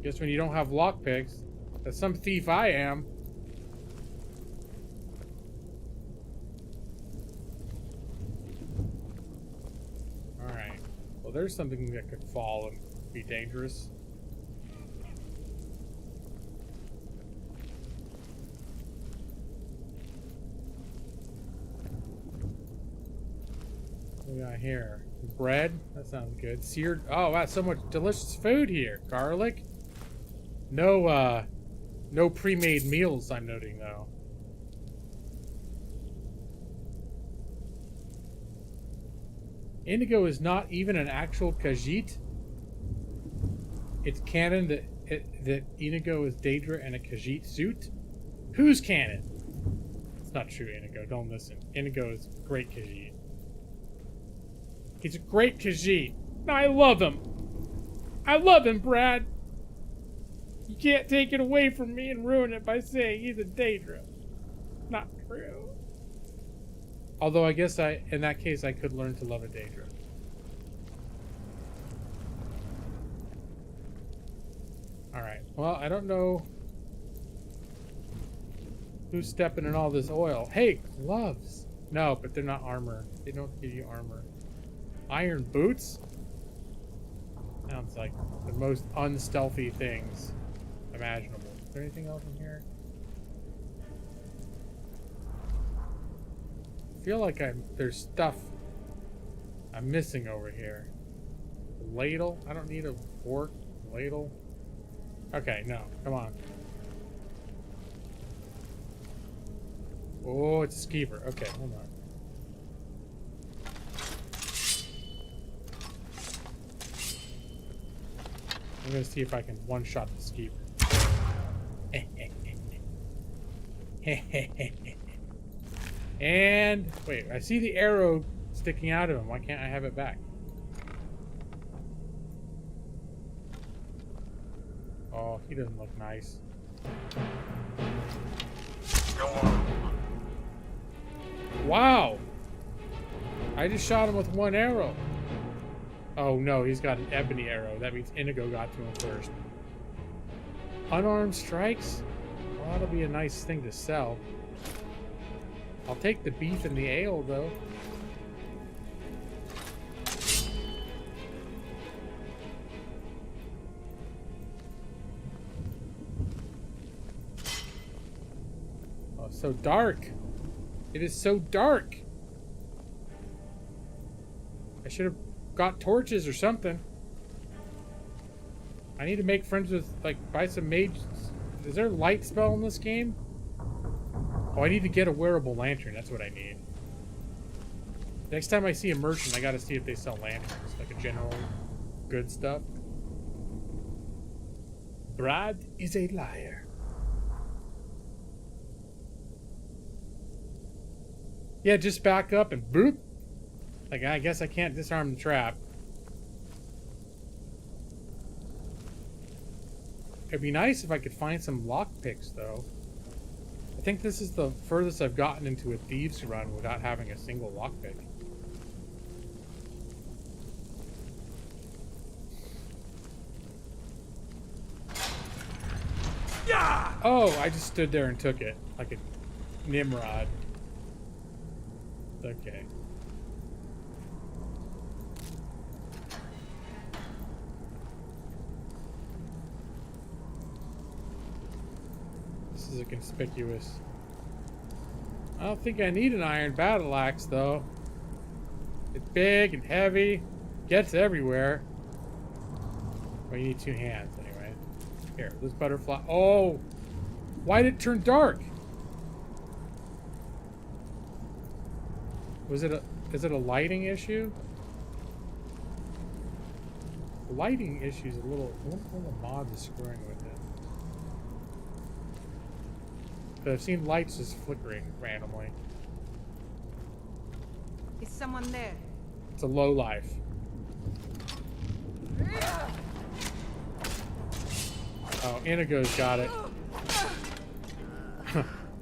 Guess when you don't have lockpicks, that's some thief I am. Alright. Well, there's something that could fall and be dangerous. What we got here? Bread? That sounds good. Seared... Oh, wow, so much delicious food here. Garlic. No pre-made meals, I'm noting, though. Indigo is not even an actual Khajiit. It's canon that Inigo is Daedra in a Khajiit suit. Who's canon? It's not true, Inigo. Don't listen. Inigo is a great Khajiit. He's a great Khajiit. I love him. I love him, Brad. You can't take it away from me and ruin it by saying he's a Daedra. Not true. Although I guess in that case, I could learn to love a Daedra. Alright, well, I don't know who's stepping in all this oil. Hey, gloves! No, but they're not armor. They don't give you armor. Iron boots? Sounds like the most unstealthy things imaginable. Is there anything else in here? I feel like there's stuff I'm missing over here. A ladle? I don't need a fork. Ladle? Okay, no. Come on. Oh, it's a skeever. Okay, hold on. I'm gonna see if I can one-shot the skeever. And wait, I see the arrow sticking out of him. Why can't I have it back? Oh, he doesn't look nice. Wow! I just shot him with one arrow. Oh no, he's got an ebony arrow. That means Inigo got to him first. Unarmed strikes? Well, that'll be a nice thing to sell. I'll take the beef and the ale, though. Oh, so dark. It is so dark. I should have got torches or something. I need to make friends with, like, buy some mages. Is there a light spell in this game? Oh, I need to get a wearable lantern. That's what I need. Next time I see a merchant, I gotta see if they sell lanterns. Like a general good stuff. Brad is a liar. Yeah, just back up and boop. Like, I guess I can't disarm the trap. It'd be nice if I could find some lockpicks, though. I think this is the furthest I've gotten into a thieves run without having a single lockpick. Yeah! Oh, I just stood there and took it like a Nimrod. Okay. This is a conspicuous. I don't think I need an iron battle axe, though. It's big and heavy, gets everywhere. Well, you need two hands anyway. Here, this butterfly. Oh, why did it turn dark? Is it a lighting issue? The lighting issue is a little. One of the mods is screwing with it. But I've seen lights just flickering randomly. Is someone there? It's a low life. Oh, Inigo's got it.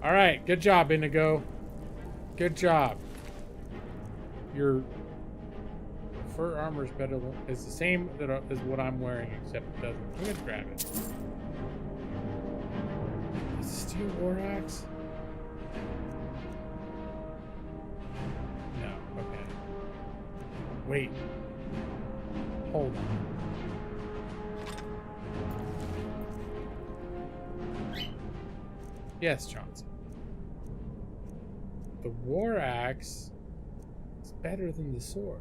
All right, good job, Inigo. Good job. Your fur armor is better than, is the same as what I'm wearing, except it doesn't. I'm gonna grab it. Is this steel war axe? No. Okay. Wait. Hold on. Yes, Johnson. The war axe is better than the sword.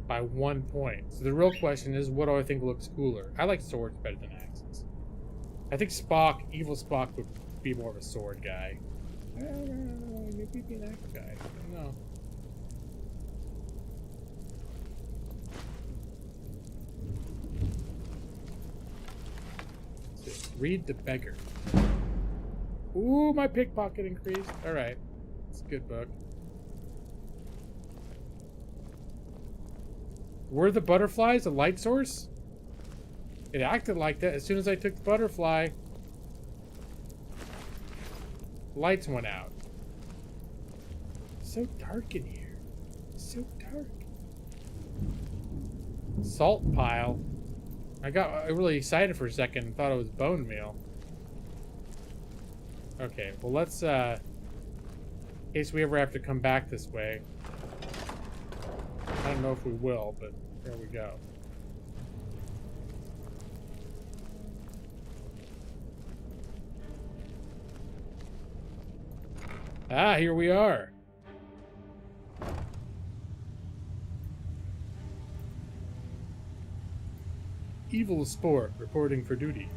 by 1 point. So the real question is, what do I think looks cooler? I like swords better than axes. I think Spock, evil Spock, would be more of a sword guy. Maybe be an axe guy. I don't know. Read the Beggar. Ooh, my pickpocket increased. Alright. It's a good book. Were the butterflies a light source? It acted like that. As soon as I took the butterfly, lights went out. It's so dark in here. It's so dark. Salt pile. I got really excited for a second and thought it was bone meal. Okay, well let's, in case we ever have to come back this way. I don't know if we will, but there we go. Ah, here we are. Evil Sport reporting for duty.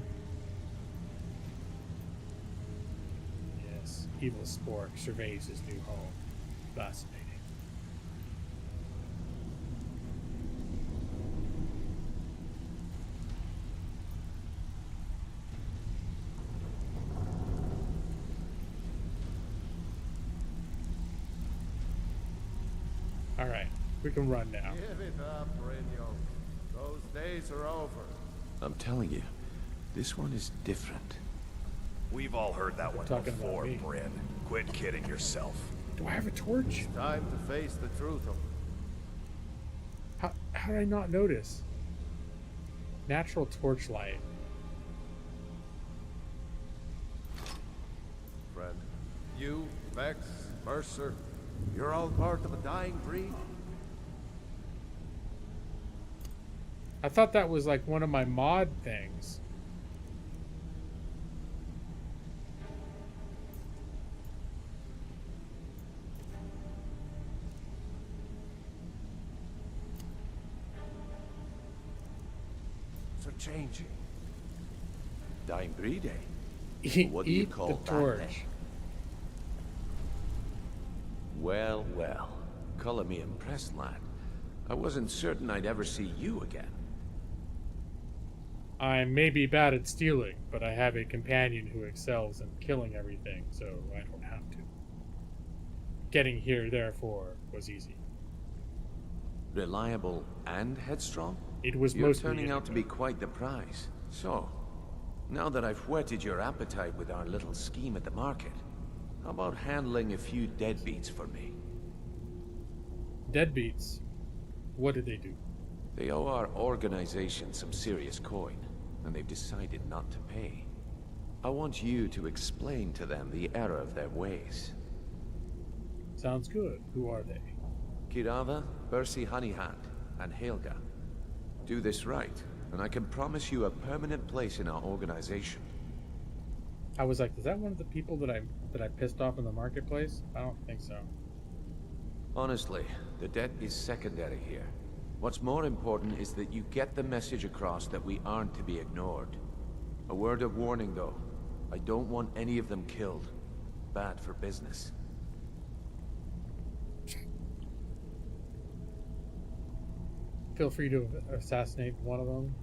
Yes, Evil Sport surveys his new home. Fascinating. All right, we can run now. Give it up, Renio. Those days are over. I'm telling you, this one is different. We've all heard that one before, Bryn. Quit kidding yourself. Do I have a torch? It's time to face the truth of How did I not notice? Natural torchlight. friend. You, Vex, Mercer, you're all part of a dying breed. I thought that was like one of my mod things. So changing. Dying breed, eh? What do Eat you call the torch. that, then? Well, well. Color me impressed, lad. I wasn't certain I'd ever see you again. I may be bad at stealing, but I have a companion who excels in killing everything, so I don't have to. Getting here, therefore, was easy. Reliable and headstrong? It was You're mostly turning out to be quite the prize. So, now that I've whetted your appetite with our little scheme at the market, how about handling a few deadbeats for me? Deadbeats? What did they do? They owe our organization some serious coin, and they've decided not to pay. I want you to explain to them the error of their ways. Sounds good. Who are they? Kirava, Bersi Honeyhand, and Helga. Do this right, and I can promise you a permanent place in our organization. I was like, is that one of the people that I pissed off in the marketplace? I don't think so. Honestly, the debt is secondary here. What's more important is that you get the message across that we aren't to be ignored. A word of warning, though. I don't want any of them killed. Bad for business. Feel free to assassinate one of them.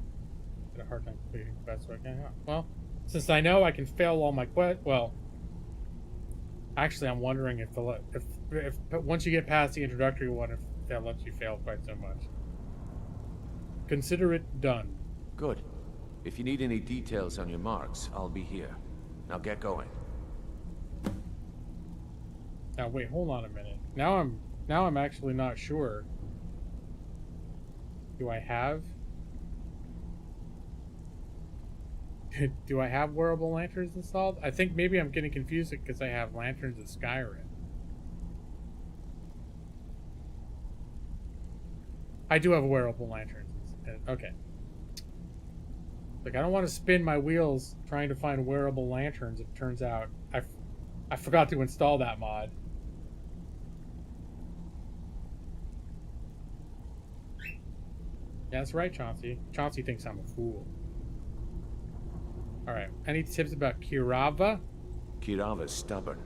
Got a hard time completing the quest, so I can't. Well, since I know I can fail all my well, actually, I'm wondering if once you get past the introductory one, if that lets you fail quite so much. Consider it done. Good. If you need any details on your marks, I'll be here. Now get going. Now wait, hold on a minute. Now I'm actually not sure. Do I have Wearable Lanterns installed? I think maybe I'm getting confused because I have Lanterns of Skyrim. I do have a Wearable Lanterns. Okay. Like, I don't want to spin my wheels trying to find Wearable Lanterns. It turns out I forgot to install that mod. That's right, Chauncey. Chauncey thinks I'm a fool. Alright, any tips about Kirava? Kirava's stubborn,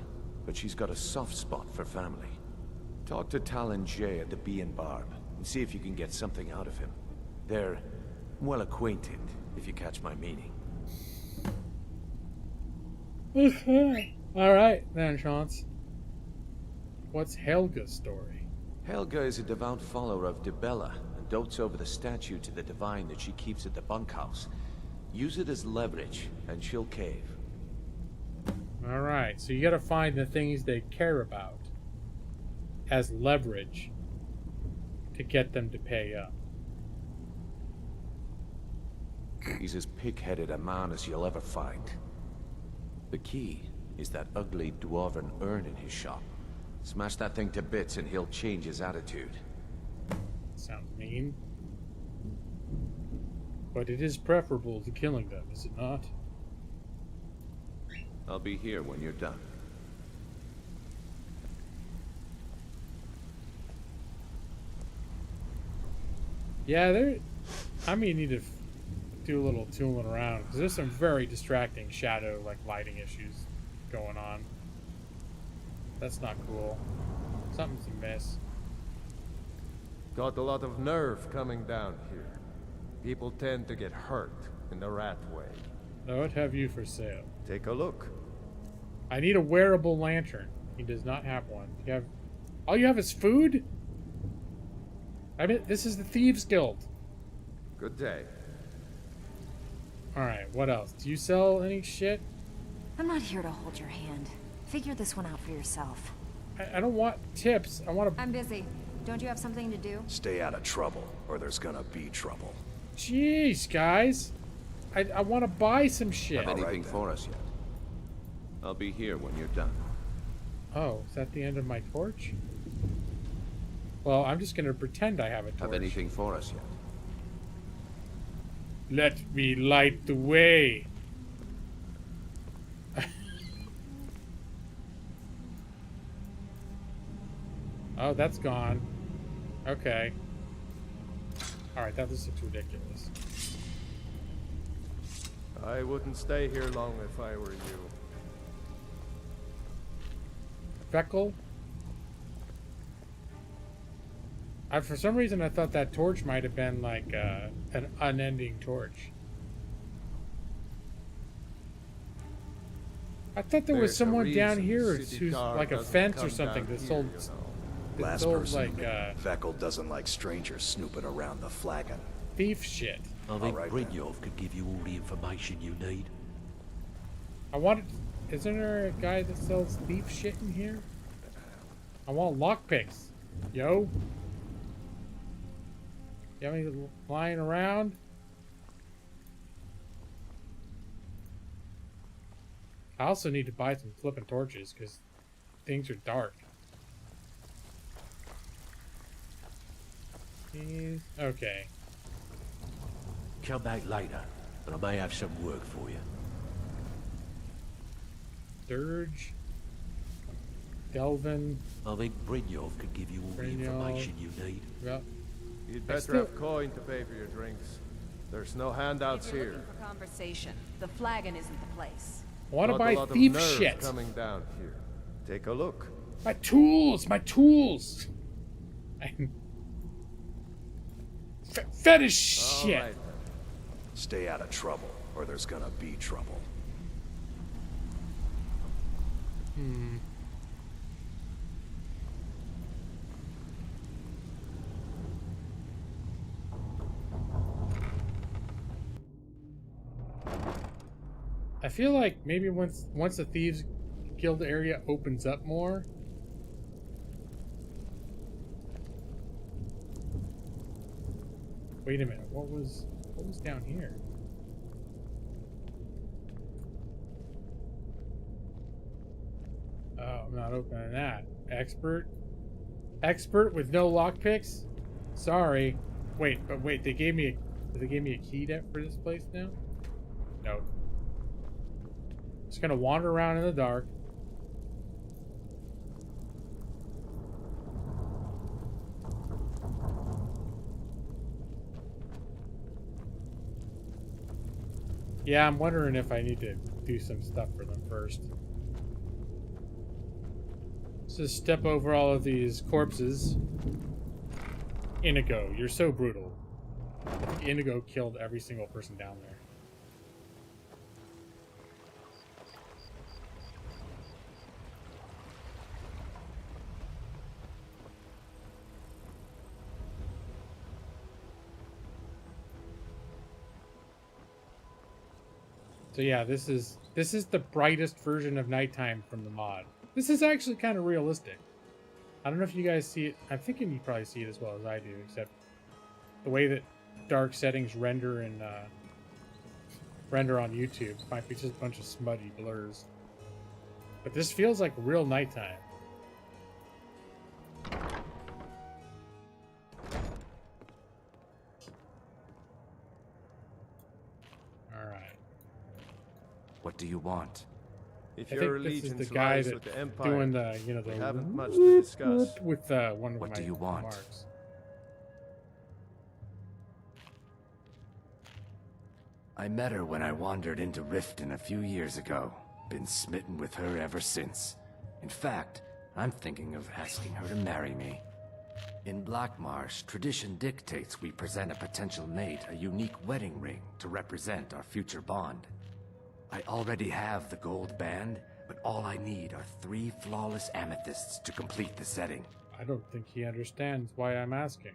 but she's got a soft spot for family. Talk to Talon Jay at the Bee and Barb, and see if you can get something out of him. They're well acquainted, if you catch my meaning. Alright, then, Chauncey. What's Helga's story? Helga is a devout follower of Dibella, and dotes over the statue to the divine that she keeps at the bunkhouse. Use it as leverage, and she'll cave. Alright, so you gotta find the things they care about as leverage to get them to pay up. He's as pig-headed a man as you'll ever find. The key is that ugly dwarven urn in his shop. Smash that thing to bits and he'll change his attitude. Sounds mean. But it is preferable to killing them, is it not? I'll be here when you're done. Yeah, I may need to do a little tooling around, because there's some very distracting shadow, like, lighting issues going on. That's not cool. Something's amiss. Got a lot of nerve coming down here. People tend to get hurt in the rat way. What have you for sale? Take a look. I need a wearable lantern. He does not have one. You have... All you have is food? I mean, this is the Thieves Guild. Good day. Alright, what else? Do you sell any shit? I'm not here to hold your hand. Figure this one out for yourself. I don't want tips. I want to... I'm busy. Don't you have something to do? Stay out of trouble, or there's gonna be trouble. Jeez, guys. I want to buy some shit. Have anything for us yet? I'll be here when you're done. Oh, is that the end of my torch? Well, I'm just going to pretend I have a torch. Have anything for us yet? Let me light the way. Oh, that's gone. Okay. Alright, that just looks ridiculous. I wouldn't stay here long if I were you. Feckle? For some reason, I thought that torch might have been like an unending torch. I thought there was someone down here who's like a fence or something that sold... Last person, Feckle doesn't like strangers snooping around the flagon. Thief shit. I think Brynjolf could give you all the information you need. I wanted... Isn't there a guy that sells thief shit in here? I want lockpicks. Yo. You have any lying around? I also need to buy some flipping torches because things are dark. Okay. Come back later, and I may have some work for you. Dirge. Delvin. I think Brynjolf could give you all the information you need. Yep. You'd better have coin to pay for your drinks. There's no handouts if you're here. looking for conversation, the flagon isn't the place. I want to buy thief shit. Coming down here. Take a look. My tools, my tools. Fetish shit. Right. Stay out of trouble, or there's gonna be trouble. I feel like maybe once the Thieves Guild area opens up more. Wait a minute, what was down here? Oh, I'm not opening that. Expert with no lockpicks? Sorry. Wait, they gave me a key for this place now? No. Just gonna wander around in the dark. Yeah, I'm wondering if I need to do some stuff for them first. Let's just step over all of these corpses. INIGO, you're so brutal. INIGO killed every single person down there. So yeah, this is the brightest version of nighttime from the mod. This is actually kind of realistic. I don't know if you guys see it. I'm thinking you probably see it as well as I do, except the way that dark settings render in render on YouTube might be just a bunch of smutty blurs. But this feels like real nighttime. What do you want? If I your think this is allegiance the guy lies that's with the Empire, doing the, you know, the we haven't much to discuss. with one of What my do you want? marks. I met her when I wandered into Riften a few years ago. Been smitten with her ever since. In fact, I'm thinking of asking her to marry me. In Blackmarsh, tradition dictates we present a potential mate a unique wedding ring to represent our future bond. I already have the gold band, but all I need are 3 flawless amethysts to complete the setting. I don't think he understands why I'm asking.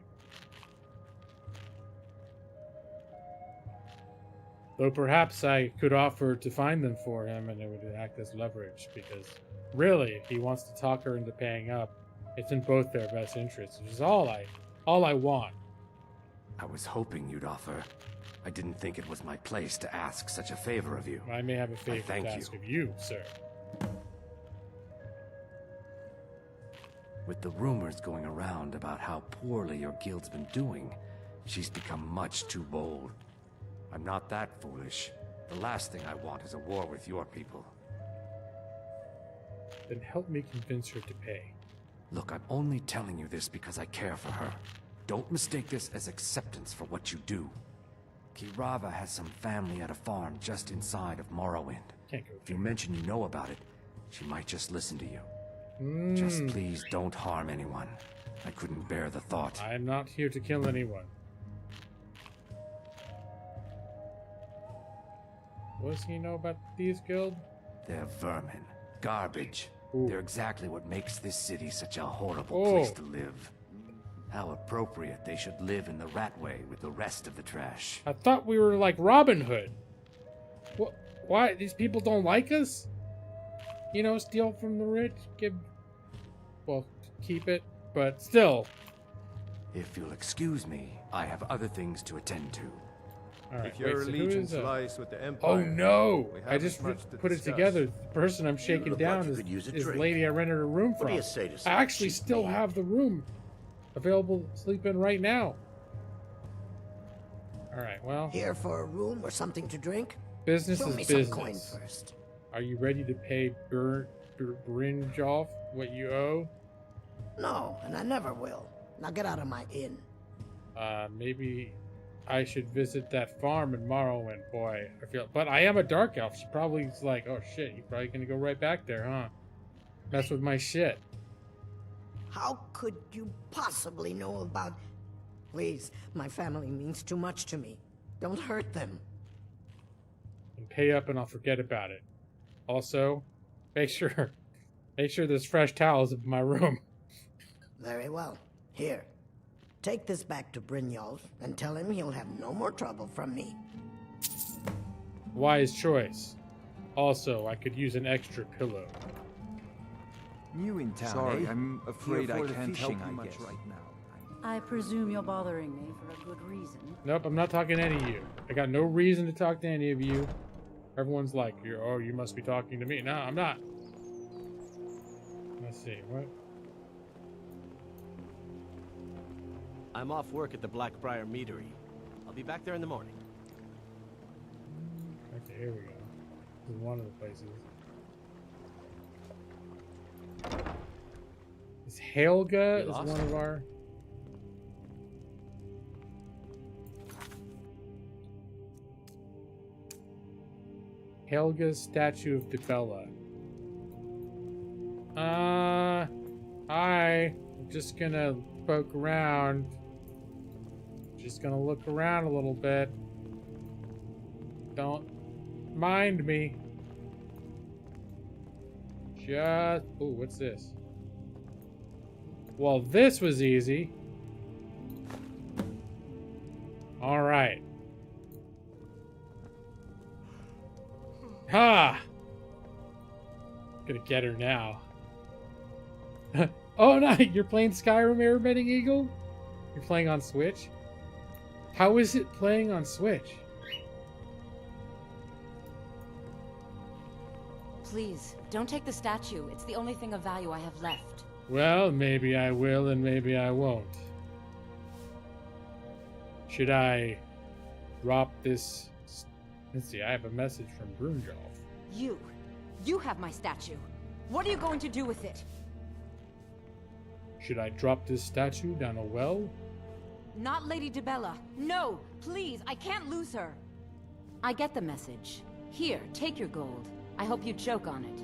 Though perhaps I could offer to find them for him and it would act as leverage, because really, if he wants to talk her into paying up, it's in both their best interests, which is all I want. I was hoping you'd offer. I didn't think it was my place to ask such a favor of you. I may have a favor to ask of you, sir. With the rumors going around about how poorly your guild's been doing, she's become much too bold. I'm not that foolish. The last thing I want is a war with your people. Then help me convince her to pay. Look, I'm only telling you this because I care for her. Don't mistake this as acceptance for what you do. Kirava has some family at a farm just inside of Morrowind. If you mention you know about it, she might just listen to you. Just please don't harm anyone. I couldn't bear the thought. I'm not here to kill anyone. What does he know about Thieves Guild? They're vermin. Garbage. They're exactly what makes this city such a horrible place to live. How appropriate they should live in the Ratway with the rest of the trash. I thought we were like Robin Hood. What? Why? These people don't like us? You know, steal from the rich, well, keep it, but still. If you'll excuse me, I have other things to attend to. All right, if your allegiance lies with the Empire, oh no! we I just haven't much to put it discuss. together. The person I'm shaking down is the lady I rented a room from. What do you say to I some actually cheap still have the room available to sleep in right now. All right, well. Here for a room or something to drink? Business Throw is me business. some coin first. Are you ready to pay Brinjoff what you owe? No, and I never will. Now get out of my inn. Maybe I should visit that farm in Morrowind. Boy, I feel. But I am a dark elf. She probably is like, oh shit, you're probably gonna go right back there, huh? Mess with my shit. How could you possibly know about... Please, my family means too much to me. Don't hurt them. And pay up and I'll forget about it. Also, make sure there's fresh towels in my room. Very well. Here. Take this back to Brynjolf and tell him he'll have no more trouble from me. Wise choice. Also, I could use an extra pillow. New in town, Sorry, eh? I'm afraid Here I for the can't fishing, help you I much guess. right now. I presume you're bothering me for a good reason. Nope, I'm not talking to any of you. I got no reason to talk to any of you. Everyone's like, oh, you must be talking to me. No, I'm not. Let's see, what? I'm off work at the Blackbriar Meadery. I'll be back there in the morning. Okay, here we go. This is one of the places. Is Helga is one of our... Helga's statue of Dibella. Hi. I'm just gonna poke around. Just gonna look around a little bit. Don't mind me. Just... Ooh, what's this? Well, this was easy. Alright. Ha! Gonna get her now. Oh, no! You're playing Skyrim Airbending Eagle? You're playing on Switch? How is it playing on Switch? Please, don't take the statue. It's the only thing of value I have left. Well, maybe I will and maybe I won't. Should I drop this? Let's see, I have a message from Brunjolf. You have my statue. What are you going to do with it? Should I drop this statue down a well? Not Lady Dibella. No, please, I can't lose her. I get the message. Here, take your gold. I hope you choke on it.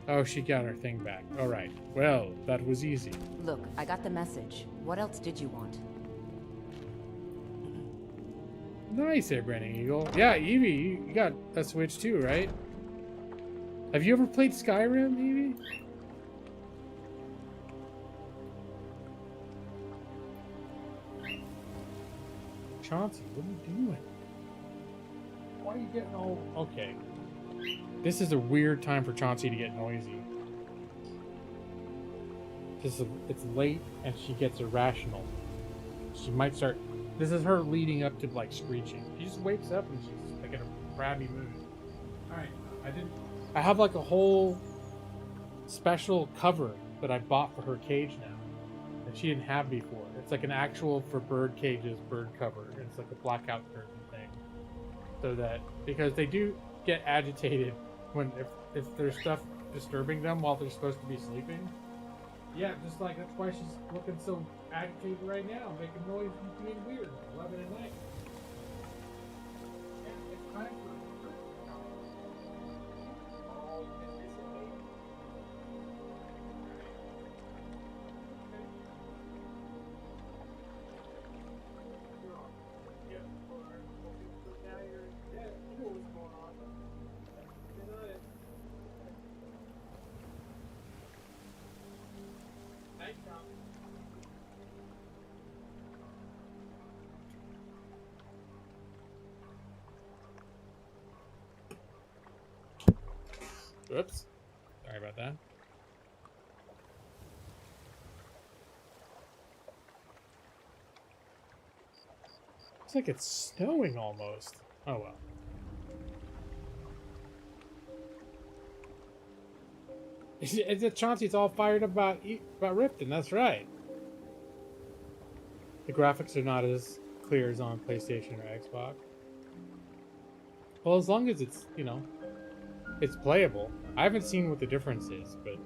Oh, she got her thing back. Alright. Well, that was easy. Look, I got the message. What else did you want? Nice, Airbending Eagle. Yeah, Evie, you got a Switch too, right? Have you ever played Skyrim, Evie? Chauncey, what are you doing? Why are you getting all... Okay. This is a weird time for Chauncey to get noisy. It's late and she gets irrational. She might start... This is her leading up to, like, screeching. She just wakes up and she's, like, in a crabby mood. Alright, I have, like, a whole special cover that I bought for her cage now that she didn't have before. It's like an actual, for bird cages, bird cover. It's like a blackout curtain thing. So that, because they do get agitated when, if there's stuff disturbing them while they're supposed to be sleeping. Yeah, just like, that's why she's looking so agitated right now, making noise and being weird at 11 at night. And it's time for... Oops. Sorry about that. Looks like it's snowing almost. Oh well. It's Chauncey's all fired up about Riften, that's right. The graphics are not as clear as on PlayStation or Xbox. Well, as long as it's, you know, it's playable. I haven't seen what the difference is, but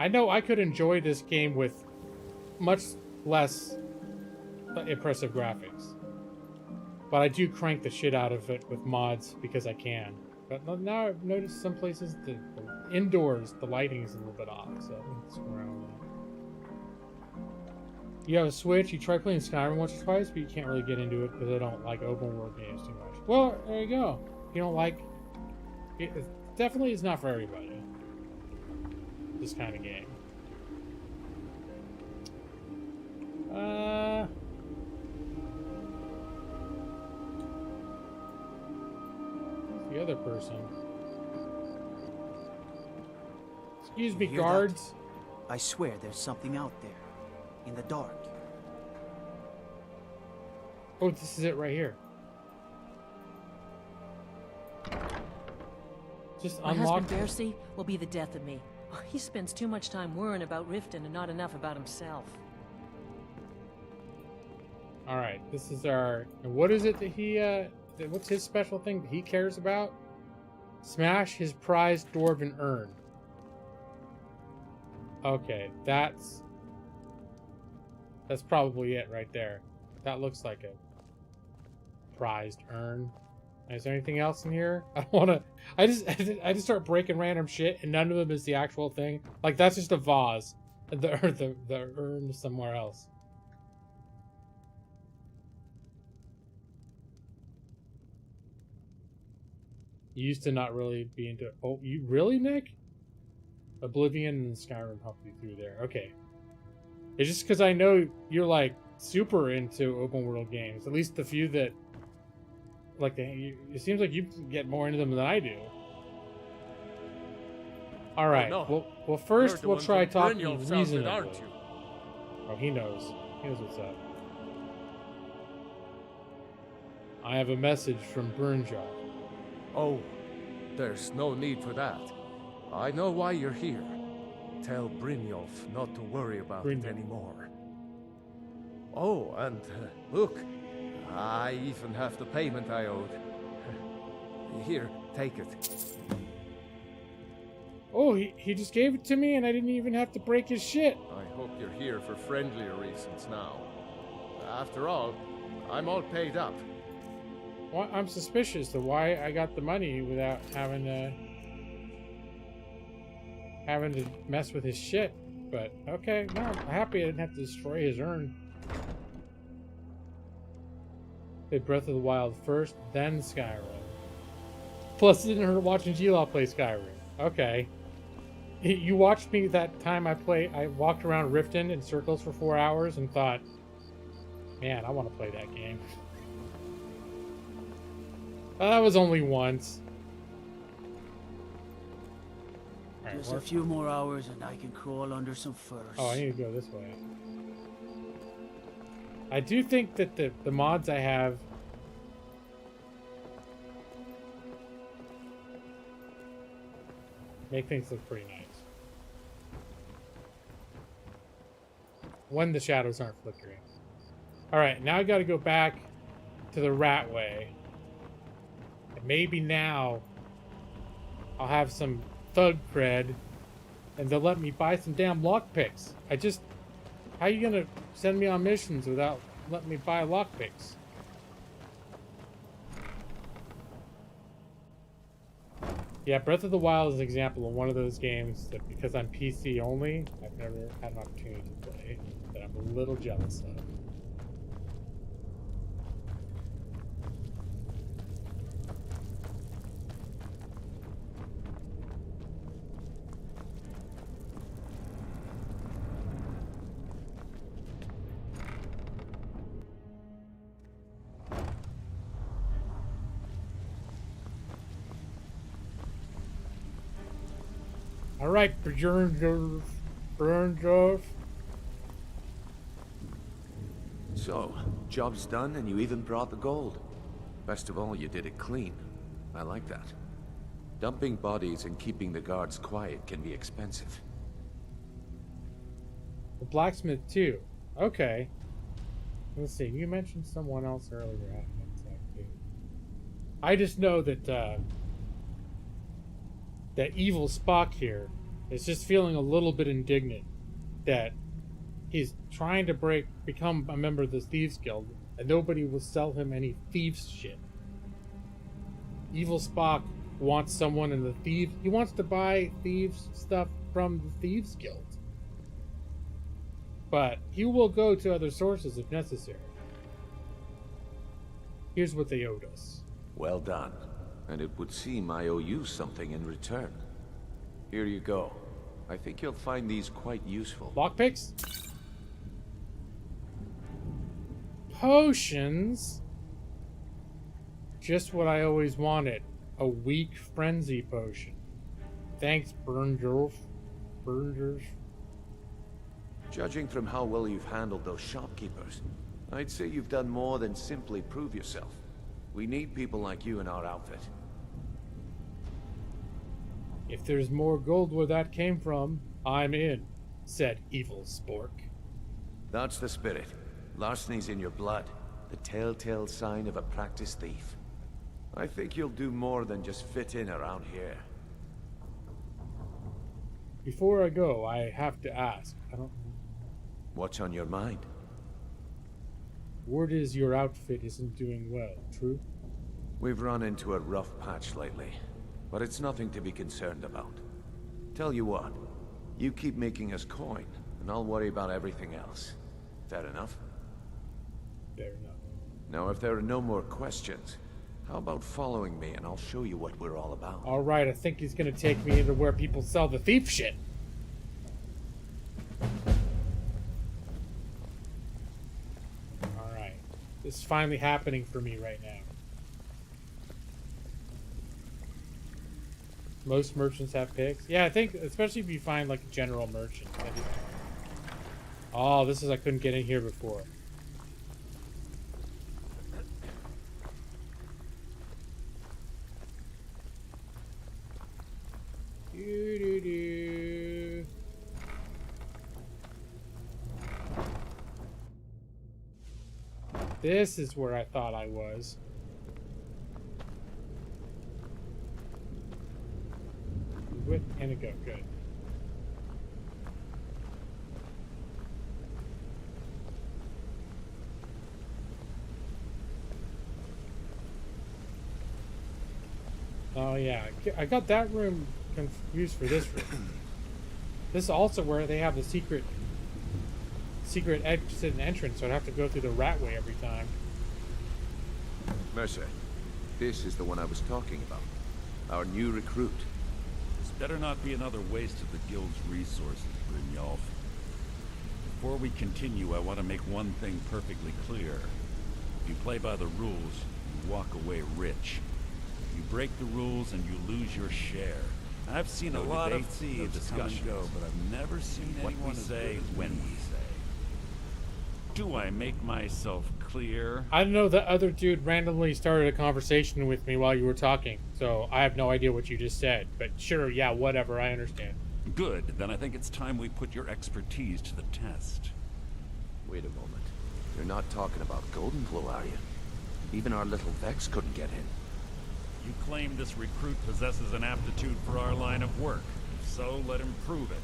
I know I could enjoy this game with much less impressive graphics. But I do crank the shit out of it with mods because I can. But now I've noticed some places the indoors the lighting is a little bit off, so let's go around with that. You have a Switch, you try playing Skyrim once or twice, but you can't really get into it because I don't like open world games too much. Well, there you go. You don't like it. Definitely is not for everybody. This kind of game. The other person. Excuse me, guards. I swear there's something out there. In the dark. Oh, this is it right here. Just My unlock. husband Bercy will be the death of me. He spends too much time worrying about Riften and not enough about himself. Alright, this is our... What is it that he, what's his special thing that he cares about? Smash his prized dwarven urn. Okay, that's probably it right there. That looks like a prized urn. Is there anything else in here? I don't want to. I just start breaking random shit, and none of them is the actual thing. Like that's just a vase, the urn somewhere else. You used to not really be into. Oh, you really, Nick? Oblivion and Skyrim helped you through there. Okay. It's just because I know you're like super into open world games. At least the few that. Like it seems like you get more into them than I do. All right. Oh, no. Well, first we'll try talking reasonably. Aren't you? Oh, he knows. He knows what's up. I have a message from Burnjof. Oh, there's no need for that. I know why you're here. Tell Brynjolf not to worry about it anymore. Oh, and look, I even have the payment I owed. Here, take it. Oh, he just gave it to me and I didn't even have to break his shit. I hope you're here for friendlier reasons now. After all, I'm all paid up. Well, I'm suspicious of why I got the money without having to mess with his shit. But okay, no, I'm happy I didn't have to destroy his urn. Play Breath of the Wild first, then Skyrim. Plus, it didn't hurt watching G-Law play Skyrim. Okay. You watched me that time I walked around Riften in circles for 4 hours and thought, man, I want to play that game. That was only once. Right, just a few more hours and I can crawl under some furs. Oh, I need to go this way. I do think that the mods I have make things look pretty nice. When the shadows aren't flickering. Alright, now I gotta go back to the rat way. And maybe now I'll have some thug cred and they'll let me buy some damn lockpicks. How are you gonna send me on missions without letting me buy lockpicks? Yeah, Breath of the Wild is an example of one of those games that, because I'm PC only, I've never had an opportunity to play, that I'm a little jealous of. Alright, Burnjof. So, job's done and you even brought the gold. Best of all, you did it clean. I like that. Dumping bodies and keeping the guards quiet can be expensive. The blacksmith too. Okay. Let's see, you mentioned someone else earlier. I just know that that evil Spock here is just feeling a little bit indignant that he's trying to become a member of the Thieves Guild and nobody will sell him any thieves shit. Evil Spock wants someone in the he wants to buy thieves stuff from the Thieves Guild. But he will go to other sources if necessary. Here's what they owed us. Well done. And it would seem I owe you something in return. Here you go. I think you'll find these quite useful. Lockpicks? Potions? Just what I always wanted. A weak frenzy potion. Thanks, Burnjof. Judging from how well you've handled those shopkeepers, I'd say you've done more than simply prove yourself. We need people like you in our outfit. If there's more gold where that came from, I'm in, said evil Spork. That's the spirit. Larceny's in your blood, the telltale sign of a practiced thief. I think you'll do more than just fit in around here. Before I go, I have to ask. What's on your mind? Word is your outfit isn't doing well, true? We've run into a rough patch lately, but it's nothing to be concerned about. Tell you what, you keep making us coin, and I'll worry about everything else. Fair enough? Fair enough. Now, if there are no more questions, how about following me and I'll show you what we're all about? Alright, I think he's gonna take me into where people sell the thief shit. Alright. This is finally happening for me right now. Most merchants have picks. Yeah, I think, especially if you find like a general merchant. Oh, this is, I couldn't get in here before. This is where I thought I was. With INIGO, good. Oh yeah, I got that room confused for this room. This is also where they have the secret exit and entrance, so I'd have to go through the rat way every time. Mercer, this is the one I was talking about. Our new recruit. This better not be another waste of the guild's resources, Brynjolf. Before we continue, I want to make one thing perfectly clear. If you play by the rules, you walk away rich. You break the rules and you lose your share. I've seen a lot of discussions, but I've never seen anyone say when we say. Do I make myself clear? I don't know, the other dude randomly started a conversation with me while you were talking, so I have no idea what you just said. But sure, yeah, whatever, I understand. Good, then I think it's time we put your expertise to the test. Wait a moment. You're not talking about Golden Glow, are you? Even our little Vex couldn't get in. You claim this recruit possesses an aptitude for our line of work. If so, let him prove it.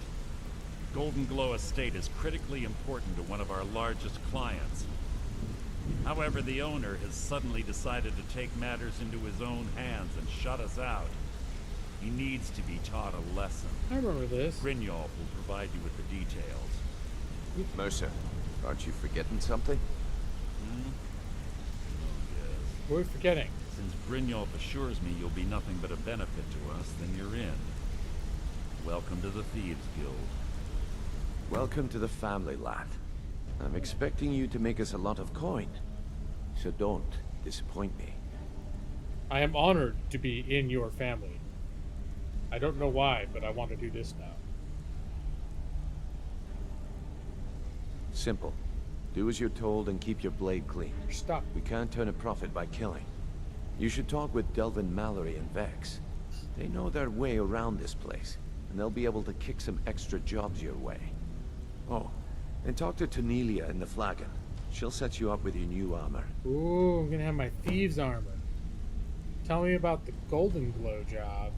Golden Glow Estate is critically important to one of our largest clients. However, the owner has suddenly decided to take matters into his own hands and shut us out. He needs to be taught a lesson. I remember this. Brynjolf will provide you with the details. Mercer, aren't you forgetting something? Hmm? Oh, yes. What are we forgetting? Since Brynjolf assures me you'll be nothing but a benefit to us, then you're in. Welcome to the Thieves Guild. Welcome to the family, lad. I'm expecting you to make us a lot of coin. So don't disappoint me. I am honored to be in your family. I don't know why, but I want to do this now. Simple. Do as you're told and keep your blade clean. Stop. We can't turn a profit by killing. You should talk with Delvin Mallory and Vex. They know their way around this place, and they'll be able to kick some extra jobs your way. Oh, and talk to Tanelia in the Flagon. She'll set you up with your new armor. Ooh, I'm gonna have my thieves armor. Tell me about the Golden Glow job.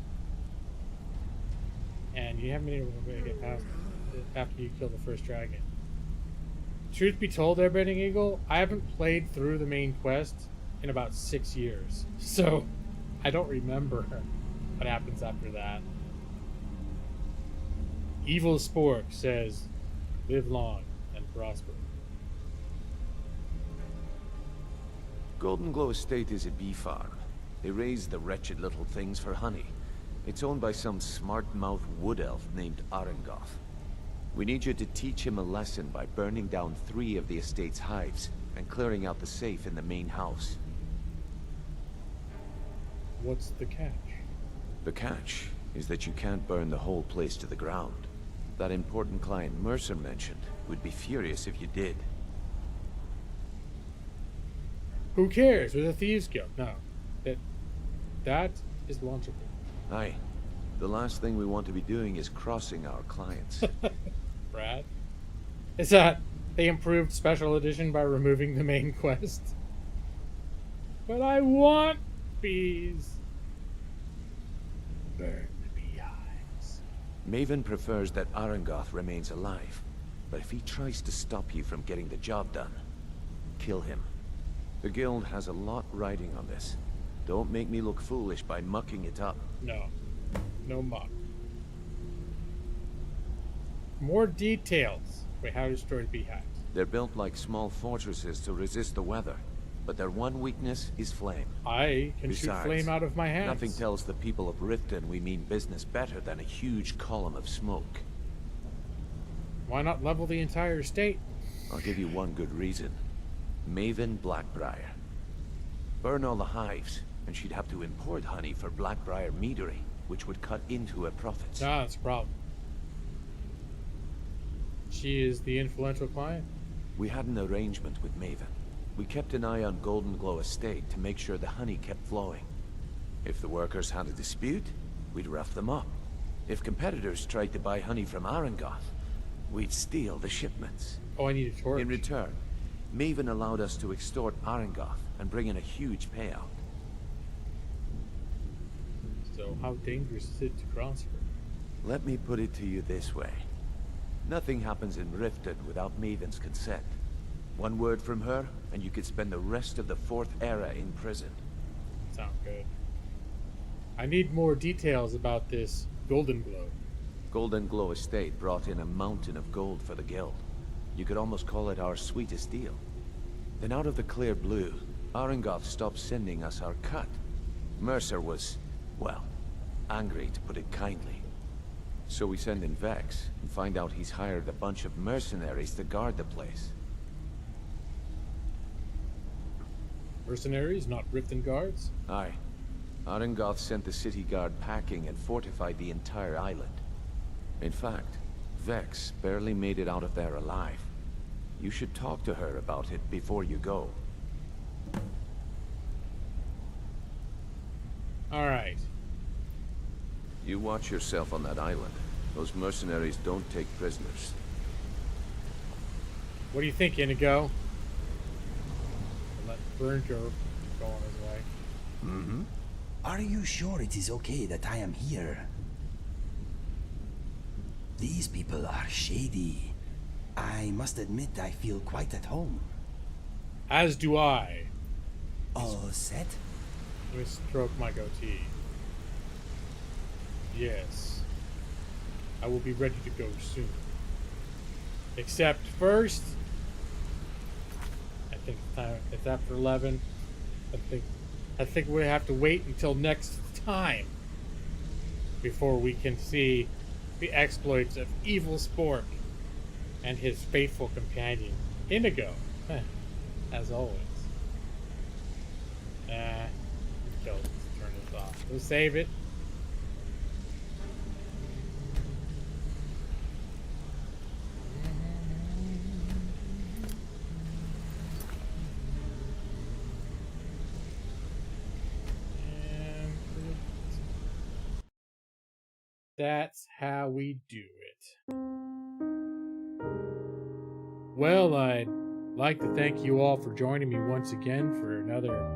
And you haven't been able to get past it after you kill the first dragon. Truth be told there, Bending Eagle, I haven't played through the main quest in about 6 years. So, I don't remember what happens after that. Evil Spork says, live long and prosper. Golden Glow Estate is a bee farm. They raise the wretched little things for honey. It's owned by some smart-mouthed wood elf named Arengoth. We need you to teach him a lesson by burning down 3 of the estate's hives and clearing out the safe in the main house. What's the catch? The catch is that you can't burn the whole place to the ground. That important client Mercer mentioned would be furious if you did. Who cares? We're the Thieves Guild. No. That is launchable. Aye. The last thing we want to be doing is crossing our clients. Brad? Is that they improved Special Edition by removing the main quest? But I want bees. Burn the beehives. Maven prefers that Arengoth remains alive. But if he tries to stop you from getting the job done, kill him. The guild has a lot riding on this. Don't make me look foolish by mucking it up. No. No muck. More details. Wait, how to destroy beehives. They're built like small fortresses to resist the weather, but their one weakness is flame. I can shoot Besides, flame out of my hands. Nothing tells the people of Riften we mean business better than a huge column of smoke. Why not level the entire state? I'll give you one good reason. Maven Blackbriar. Burn all the hives, and she'd have to import honey for Blackbriar meadery, which would cut into her profits. Ah, that's a problem. She is the influential client? We had an arrangement with Maven. We kept an eye on Golden Glow Estate to make sure the honey kept flowing. If the workers had a dispute, we'd rough them up. If competitors tried to buy honey from Arangoth, we'd steal the shipments. Oh, I need a torch. In return, Maven allowed us to extort Arangoth and bring in a huge payout. So how dangerous is it to transfer? Let me put it to you this way. Nothing happens in Riften without Maven's consent. One word from her, and you could spend the rest of the Fourth Era in prison. Sound good. I need more details about this Golden Glow. Golden Glow Estate brought in a mountain of gold for the guild. You could almost call it our sweetest deal. Then out of the clear blue, Arangoth stopped sending us our cut. Mercer was, well, angry to put it kindly. So we send in Vex and find out he's hired a bunch of mercenaries to guard the place. Mercenaries, not Riften guards? Aye. Arangoth sent the city guard packing and fortified the entire island. In fact, Vex barely made it out of there alive. You should talk to her about it before you go. Alright. You watch yourself on that island. Those mercenaries don't take prisoners. What do you think, Inigo? Let Burnker go on his way. Mm-hmm. Are you sure it is okay that I am here? These people are shady. I must admit I feel quite at home. As do I. All set? Let me stroke my goatee. Yes. I will be ready to go soon. Except first, I think it's after 11. I think we have to wait until next time before we can see the exploits of Evil Spork and his faithful companion, Inigo, as always. Let's turn this off. We'll save it. That's how we do it. Well, I'd like to thank you all for joining me once again for another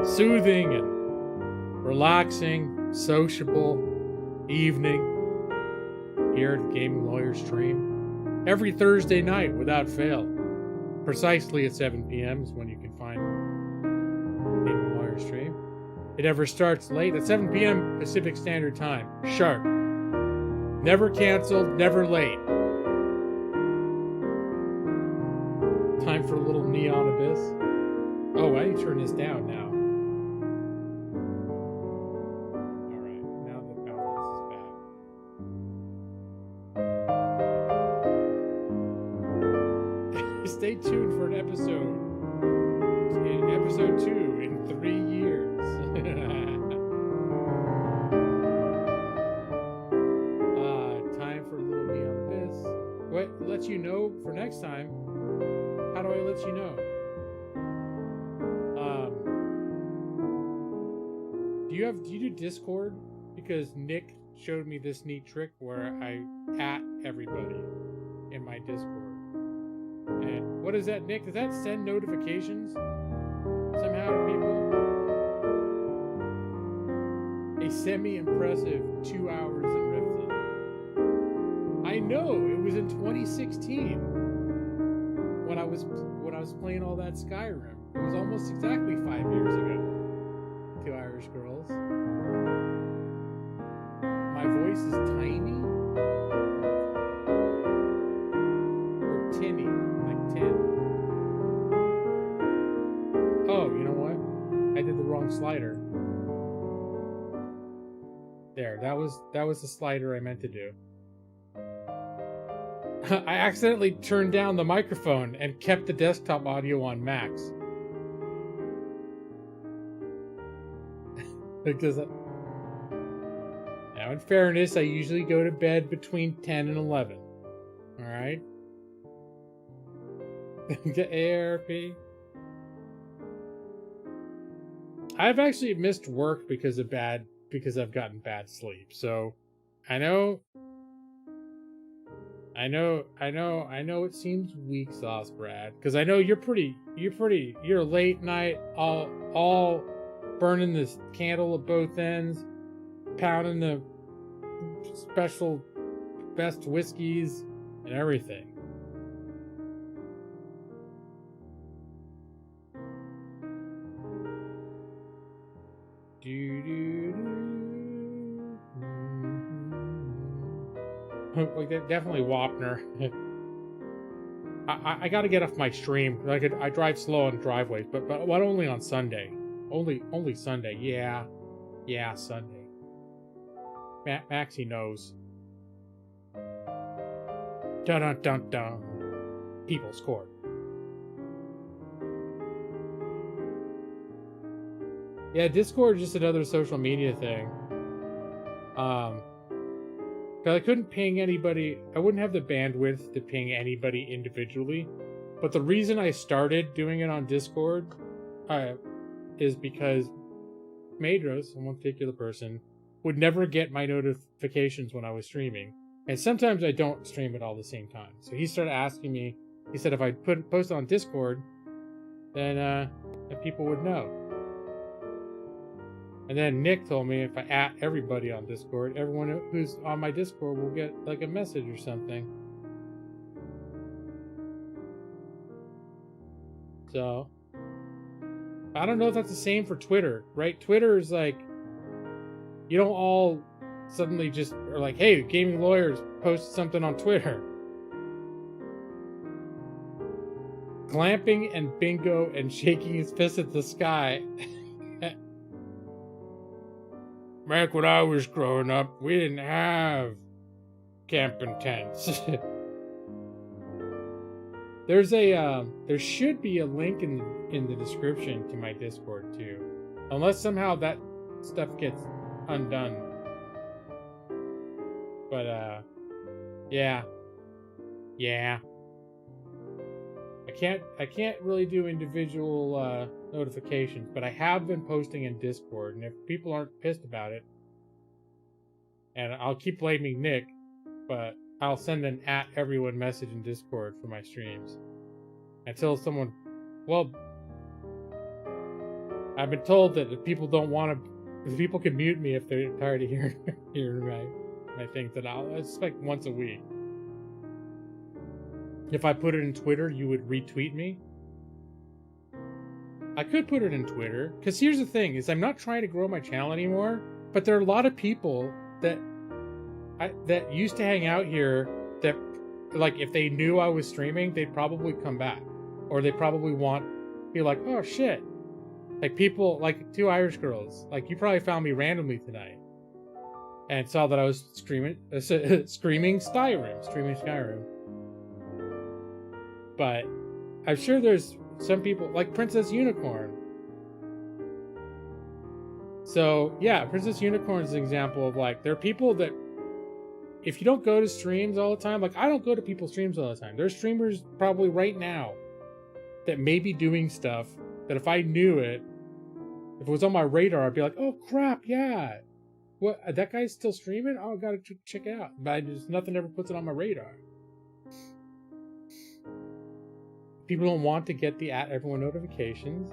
soothing and relaxing, sociable evening here at the Gaming Lawyer stream. Every Thursday night without fail. Precisely at 7 p.m. is when you can find Gaming Lawyer stream. It ever starts late at 7 p.m. Pacific Standard Time. Sharp. Never canceled, never late. Time for a little Neon Abyss. Oh, I need to turn this down now. Alright, now the balance is back. Stay tuned for an episode. Episode 2 in 3 years. Time for a little Neon Abyss. What? Let you know for next time. How do I let you know? Do you do Discord? Because Nick showed me this neat trick where I at everybody in my Discord. And what is that, Nick? Does that send notifications somehow to people? A semi-impressive 2 hours in Riften. I know, it was in 2016. when I was playing all that Skyrim. It was almost exactly 5 years ago. 2 Irish girls. My voice is tiny or tinny, like tin. Oh, you know what? I did the wrong slider. There, that was the slider I meant to do. I accidentally turned down the microphone and kept the desktop audio on max. Because now, in fairness, I usually go to bed between 10 and 11. All right. ARP. I've actually missed work because I've gotten bad sleep. So, I know it seems weak sauce, Brad, because I know you're late night, all burning this candle at both ends, pounding the special best whiskeys and everything. Like definitely Wapner. I got to get off my stream. Like I drive slow on driveways, but only on Sunday. Only Sunday. Yeah, Sunday. Maxie knows. Dun dun dun dun. People's Court. Yeah, Discord is just another social media thing. Because I couldn't ping anybody. I wouldn't have the bandwidth to ping anybody individually. But the reason I started doing it on Discord is because Madros, one particular person, would never get my notifications when I was streaming. And sometimes I don't stream at all the same time. So he started asking me, he said if I post on Discord, then people would know. And then Nick told me if I @ everybody on Discord, everyone who's on my Discord will get like a message or something. So, I don't know if that's the same for Twitter, right? Twitter is like, you don't all suddenly just are like, hey, gaming lawyers post something on Twitter. Glamping and bingo and shaking his fist at the sky. Back when I was growing up, we didn't have camping tents. There should be a link in the description to my Discord too, unless somehow that stuff gets undone. But yeah. I can't really do individual notifications, but I have been posting in Discord, and if people aren't pissed about it, and I'll keep blaming Nick, but I'll send an @ everyone message in Discord for my streams until someone, well, I've been told that if people don't want to, people can mute me if they're tired of hearing my things, that I'll expect once a week. If I put it in Twitter, you would retweet me. I could put it in Twitter, because here's the thing, is I'm not trying to grow my channel anymore, but there are a lot of people that used to hang out here that, like, if they knew I was streaming, they'd probably come back. Or they probably be like, oh shit. Like people, like 2 Irish girls, like you probably found me randomly tonight. And saw that I was streaming Skyrim. But I'm sure there's some people like Princess Unicorn. So yeah, Princess Unicorn is an example of like, there are people that if you don't go to streams all the time, like I don't go to people's streams all the time. There's streamers probably right now that may be doing stuff that if I knew it, if it was on my radar, I'd be like, oh crap, yeah. What, that guy's still streaming? Oh, I gotta check it out. But nothing ever puts it on my radar. People don't want to get the @ everyone notifications.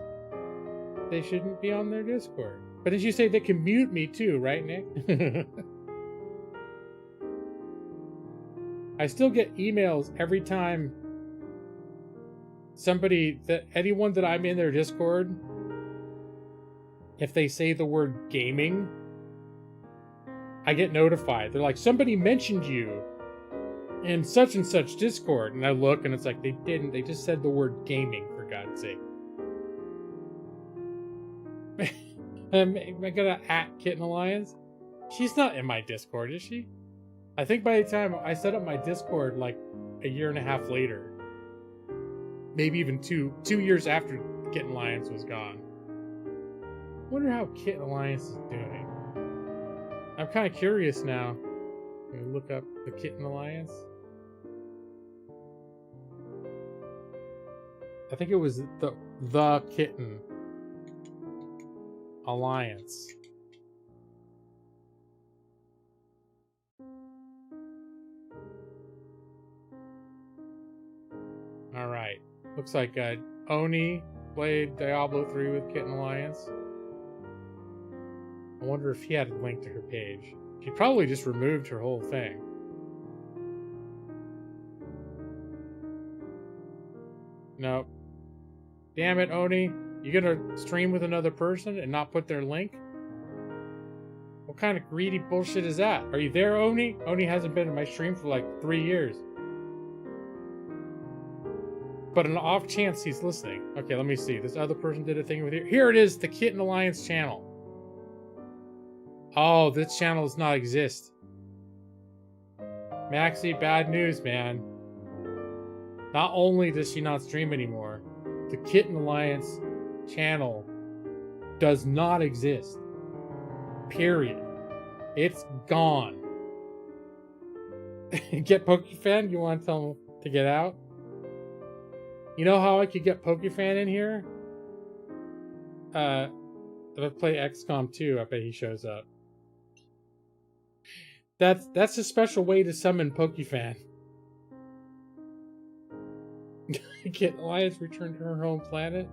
They shouldn't be on their Discord. But as you say, they can mute me too, right, Nick? I still get emails every time anyone that I'm in their Discord, if they say the word gaming, I get notified. They're like, somebody mentioned you in such and such Discord. And I look and it's like, they didn't. They just said the word gaming, for God's sake. Am I gonna @Kitten Alliance? She's not in my Discord, is she? I think by the time I set up my Discord, like a year and a half later, maybe even two years after Kitten Alliance was gone. Wonder how Kitten Alliance is doing. I'm kind of curious now. I'm gonna look up the Kitten Alliance. I think it was the Kitten Alliance. All right. Looks like Oni played Diablo 3 with Kitten Alliance. I wonder if he had a link to her page. She probably just removed her whole thing. Nope. Damn it, Oni. You gonna stream with another person and not put their link? What kind of greedy bullshit is that? Are you there, Oni? Oni hasn't been in my stream for like 3 years. But an off chance he's listening. Okay, let me see. This other person did a thing with you. Here it is, the Kitten Alliance channel. Oh, this channel does not exist. Maxie, bad news, man. Not only does she not stream anymore, the Kitten Alliance channel does not exist. Period. It's gone. Get PokeFan? You want to tell him to get out? You know how I could get PokeFan in here? If I play XCOM 2, I bet he shows up. That's a special way to summon PokeFan. Kitten Alliance returned to her home planet.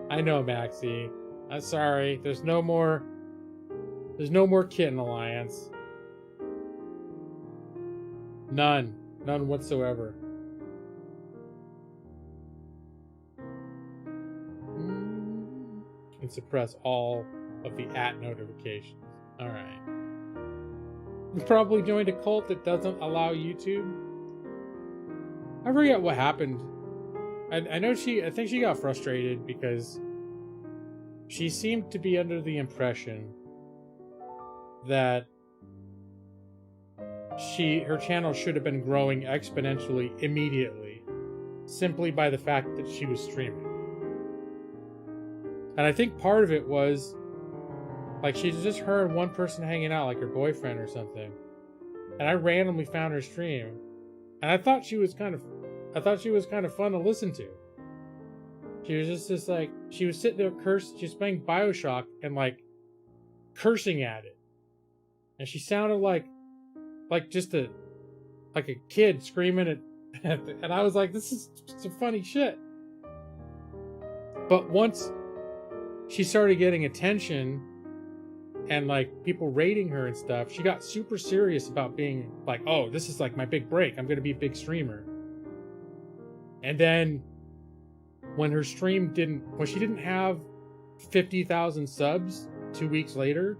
I know, Maxie. I'm sorry. There's no more Kitten Alliance. None whatsoever. And suppress all of the @notifications. Alright. You probably joined a cult that doesn't allow YouTube. I forget what happened. I think she got frustrated because she seemed to be under the impression that her channel should have been growing exponentially immediately, simply by the fact that she was streaming. And I think part of it was like she just heard one person hanging out, like her boyfriend or something. And I randomly found her stream. And I thought she was kind of fun to listen to. She was just like, she was sitting there she was playing BioShock and like cursing at it. And she sounded like just a kid screaming at and I was like, this is some funny shit. But once she started getting attention and like people rating her and stuff, she got super serious about being like, oh, this is like my big break. I'm gonna be a big streamer. And then when she didn't have 50,000 subs 2 weeks later,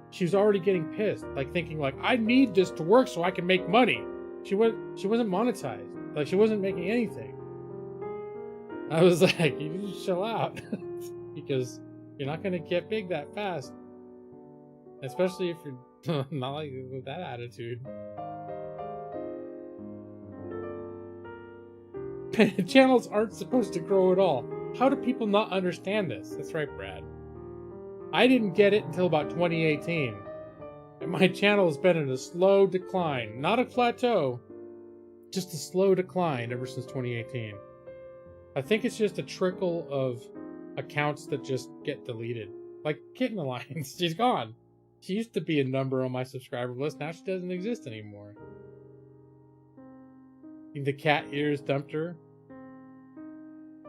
she was already getting pissed, like thinking like, I need this to work so I can make money. She wasn't monetized. Like she wasn't making anything. I was like, you need to chill out because you're not going to get big that fast. Especially if you're not like with that attitude. Channels aren't supposed to grow at all. How do people not understand this? That's right, Brad. I didn't get it until about 2018. And my channel has been in a slow decline. Not a plateau, just a slow decline ever since 2018. I think it's just a trickle of accounts that just get deleted. Like Kitten Alliance, she's gone. She used to be a number on my subscriber list, now she doesn't exist anymore. The cat ears dumped her.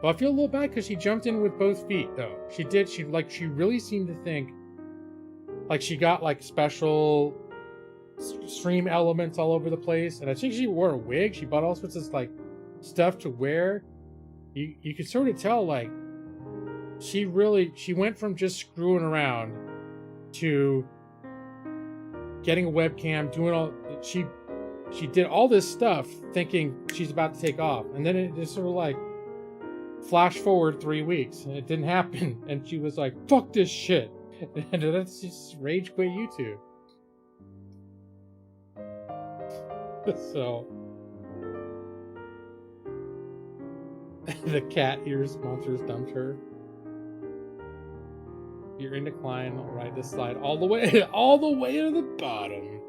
Well, I feel a little bad because she jumped in with both feet, though. She really seemed to think like she got like special stream elements all over the place. And I think she wore a wig. She bought all sorts of like stuff to wear. you could sort of tell, like, she went from just screwing around to getting a webcam, doing all, she did all this stuff thinking she's about to take off, and then it just sort of like flash forward 3 weeks and it didn't happen, and she was like, fuck this shit, and that's just rage quit YouTube. So the cat ears monsters dumped her. You're in decline. I'll ride this slide all the way to the bottom.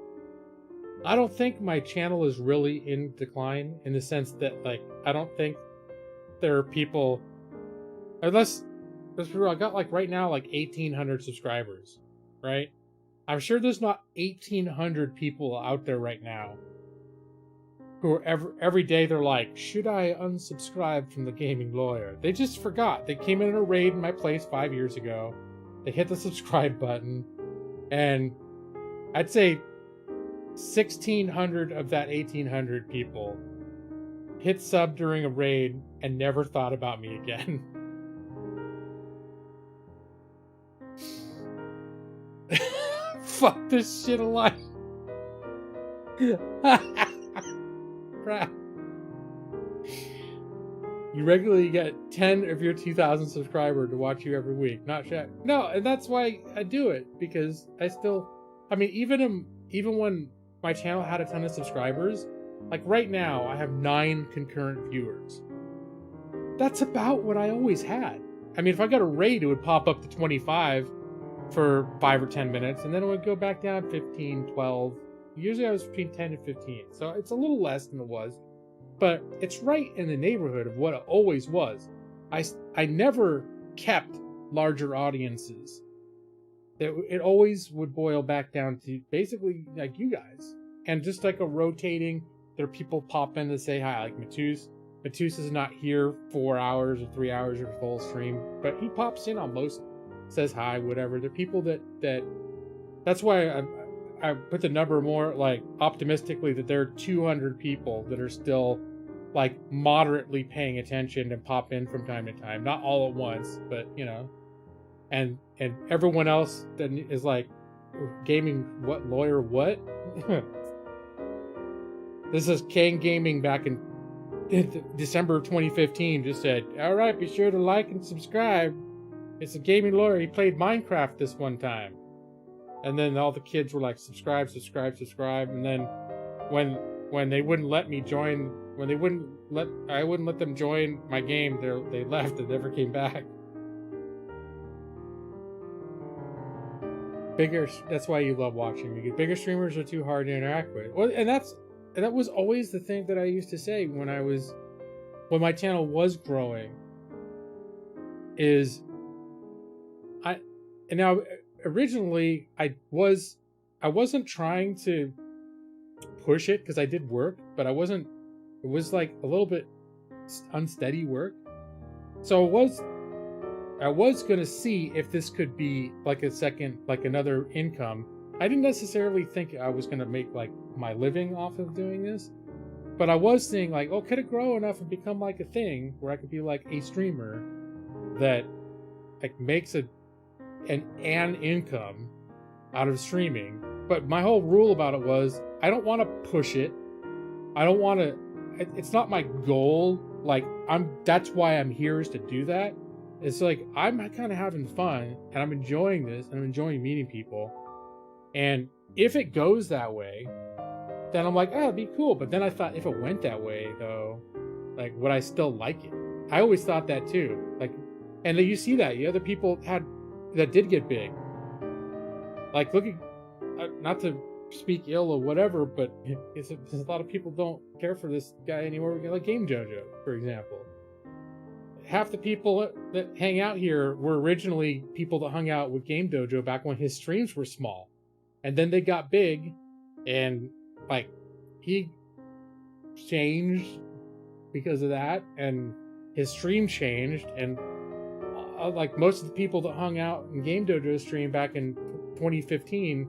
I don't think my channel is really in decline, in the sense that, like, I don't think there are people, unless I got, like, right now, like 1,800 subscribers, right? I'm sure there's not 1,800 people out there right now who are every day they're like, should I unsubscribe from the gaming lawyer? They just forgot. They came in a raid in my place 5 years ago. They hit the subscribe button, and I'd say 1,600 of that 1,800 people hit sub during a raid and never thought about me again. Fuck this shit alive. Crap. You regularly get 10 of your 2,000 subscribers to watch you every week. Not Shaq. No, and that's why I do it, because I still, I mean, even when my channel had a ton of subscribers, like right now, I have 9 concurrent viewers. That's about what I always had. I mean, if I got a raid, it would pop up to 25 for 5 or 10 minutes, and then it would go back down 15, 12. Usually I was between 10 and 15, so it's a little less than it was. But it's right in the neighborhood of what it always was. I never kept larger audiences. It always would boil back down to basically like you guys. And just like a rotating, there are people pop in to say hi, like Matus. Matus is not here 4 hours or 3 hours or full stream, but he pops in on most, says hi, whatever. There are people that's why I put the number more like optimistically, that there are 200 people that are still like moderately paying attention and pop in from time to time, not all at once, but you know, and everyone else that is like, gaming what, lawyer what? This is Kang Gaming back in December of 2015 just said, all right, be sure to like and subscribe. It's a gaming lawyer. He played Minecraft this one time. And then all the kids were like, subscribe, subscribe, subscribe. And then when they wouldn't let me join, I wouldn't let them join my game, they left and never came back. That's why you love watching me. Bigger streamers are too hard to interact with. Well, and that was always the thing that I used to say when my channel was growing. Originally, I wasn't trying to push it because I did work, but it was like a little bit unsteady work. So I was going to see if this could be like another income. I didn't necessarily think I was going to make like my living off of doing this, but I was thinking like, oh, could it grow enough and become like a thing where I could be like a streamer that like makes an income out of streaming. But my whole rule about it was I don't want to push it. I don't want to, it's not my goal. Like that's why I'm here, is to do that. It's like, I'm kind of having fun and I'm enjoying this and I'm enjoying meeting people. And if it goes that way, then I'm like, oh, it'd be cool. But then I thought, if it went that way though, like, would I still like it? I always thought that too. Like, and then you see that, other people that did get big. Like, look at, not to speak ill or whatever, but it's a lot of people don't care for this guy anymore. Like Game Jojo, for example. Half the people that hang out here were originally people that hung out with Game Dojo back when his streams were small. And then they got big, and like, he changed because of that, and his stream changed, and like most of the people that hung out in Game Dojo stream back in 2015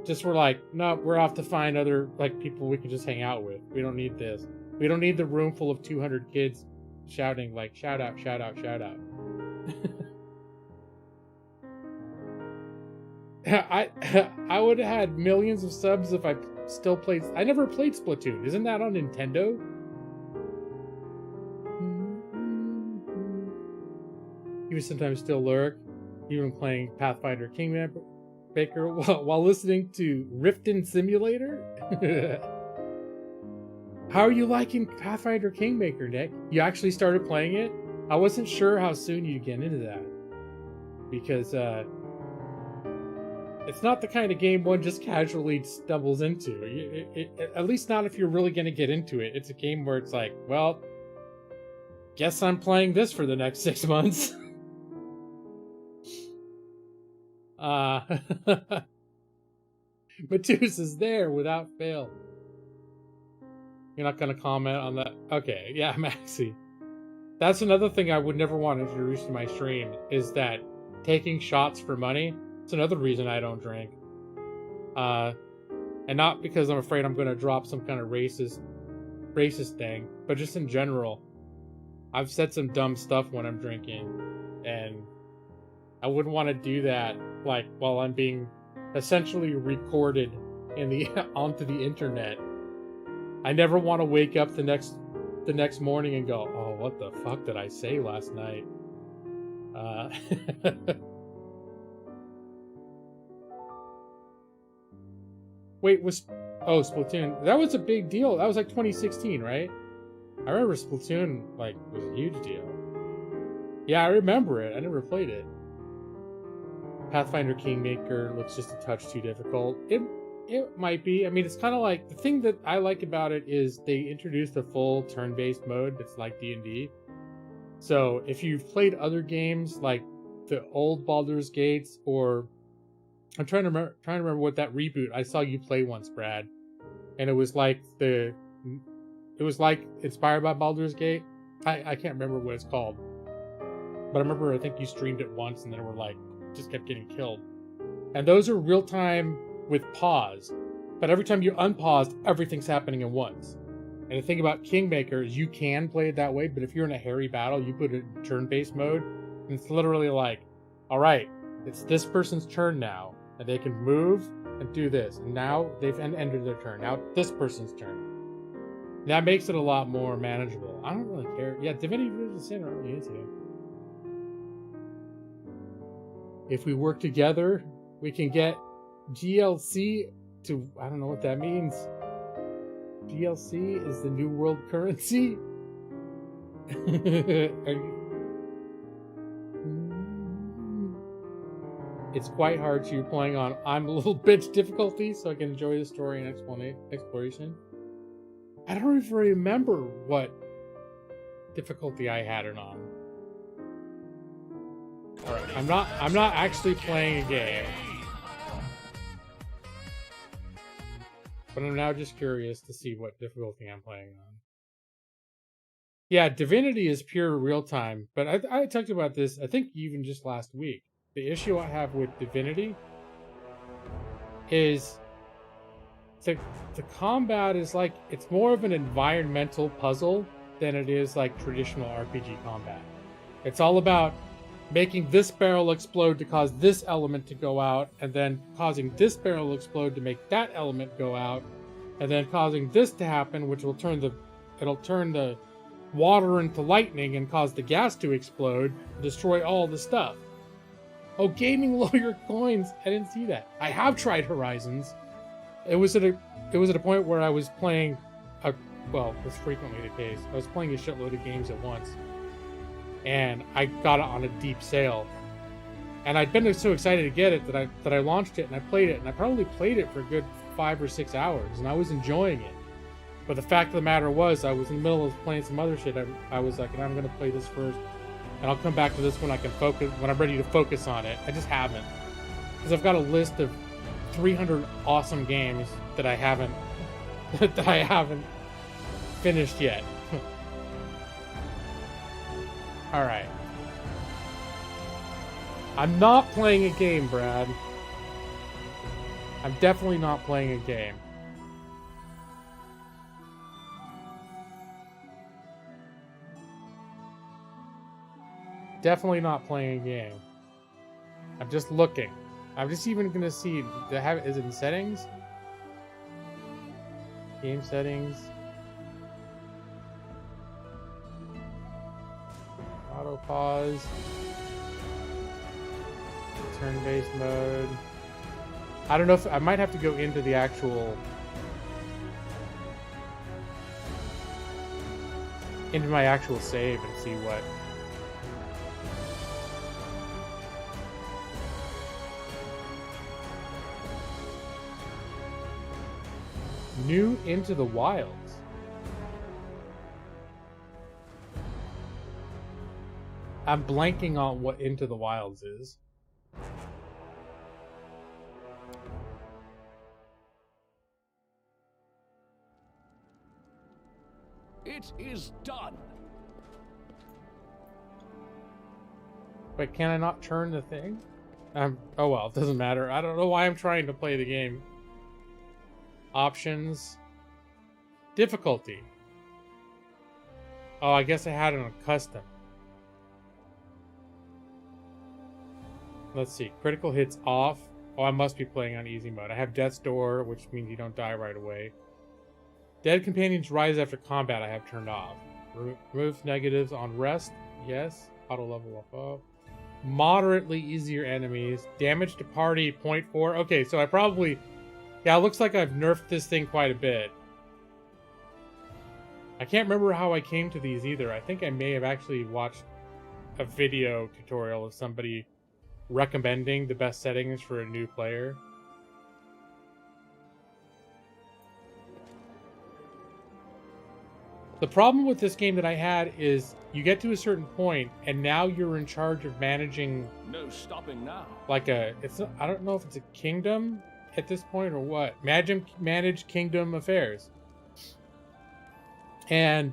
just were like, no, we're off to find other like people we can just hang out with. We don't need this. We don't need the room full of 200 kids shouting like, shout out, shout out, shout out. I would have had millions of subs if I still played. I never played Splatoon. Isn't that on Nintendo? He would sometimes still lurk, even playing Pathfinder Kingmaker while listening to Riften Simulator. How are you liking Pathfinder Kingmaker, Nick? You actually started playing it? I wasn't sure how soon you'd get into that, because it's not the kind of game one just casually stumbles into. At least not if you're really going to get into it. It's a game where it's like, well, guess I'm playing this for the next 6 months. Matus is there without fail. You're not going to comment on that? Okay, yeah, Maxi. That's another thing I would never want to introduce to my stream, is that taking shots for money. It's another reason I don't drink. And not because I'm afraid I'm going to drop some kind of racist thing, but just in general. I've said some dumb stuff when I'm drinking, and I wouldn't want to do that like while I'm being essentially recorded in the onto the internet. I never want to wake up the next morning and go, oh, what the fuck did I say last night? Wait, Splatoon. That was a big deal. That was like 2016, right? I remember Splatoon, like, was a huge deal. Yeah, I remember it. I never played it. Pathfinder Kingmaker looks just a touch too difficult. It might be. I mean, it's kind of like, the thing that I like about it is they introduced a full turn-based mode that's like D&D. So if you've played other games like the old Baldur's Gates, or I'm trying to remember what that reboot I saw you play once, Brad, and it was like inspired by Baldur's Gate. I can't remember what it's called, but I remember I think you streamed it once and then we're like just kept getting killed. And those are real time with pause, but every time you unpause, everything's happening at once. And the thing about Kingmaker is you can play it that way, but if you're in a hairy battle, you put it in turn-based mode, and it's literally like, all right, it's this person's turn now, and they can move and do this. And now they've ended their turn. Now this person's turn. That makes it a lot more manageable. I don't really care. Yeah, Divinity Original Sin are really into it. If we work together, we can get GLC to, I don't know what that means. GLC is the new world currency? It's quite hard to playing on I'm a little bitch difficulty, so I can enjoy the story and exploration. I don't even remember what difficulty I had it on. Alright, I'm not actually playing a game. But I'm now just curious to see what difficulty I'm playing on. Yeah, Divinity is pure real time, but I talked about this, I think even just last week. The issue I have with Divinity is the combat is like, it's more of an environmental puzzle than it is like traditional RPG combat. It's all about making this barrel explode to cause this element to go out, and then causing this barrel explode to make that element go out, and then causing this to happen, which will turn the water into lightning and cause the gas to explode, destroy all the stuff. Oh, gaming lawyer coins! I didn't see that. I have tried Horizons. It was at a point where I was playing well, that's frequently the case. I was playing a shitload of games at once, and I got it on a deep sale. And I'd been so excited to get it that I launched it and I played it, and I probably played it for a good 5 or 6 hours, and I was enjoying it. But the fact of the matter was, I was in the middle of playing some other shit. I was like, I'm gonna play this first, and I'll come back to this when I can focus, when I'm ready to focus on it. I just haven't, because I've got a list of 300 awesome games that I haven't finished yet. All right. I'm not playing a game, Brad. I'm definitely not playing a game. definitely not playing a game. I'm just looking. I'm just even gonna see. Is it in settings? Game settings. Auto pause. Turn-based mode. I don't know if I might have to go into the actual. Into my actual save and see what. New Into the Wilds. I'm blanking on what Into the Wilds is. It is done. But can I not turn the thing? Oh well, it doesn't matter. I don't know why I'm trying to play the game. Options. Difficulty. Oh, I guess I had it on custom. Let's see. Critical hits off. Oh, I must be playing on easy mode. I have Death's Door, which means you don't die right away. Dead companions rise after combat. I have turned off. Removes negatives on rest. Yes. Auto level up. Moderately easier enemies. Damage to party 0.4. Okay, so I probably... Yeah, it looks like I've nerfed this thing quite a bit. I can't remember how I came to these either. I think I may have actually watched a video tutorial of somebody recommending the best settings for a new player. The problem with this game that I had is you get to a certain point and now you're in charge of managing No stopping now. like a I don't know if it's a kingdom at this point or what. Manage kingdom affairs. And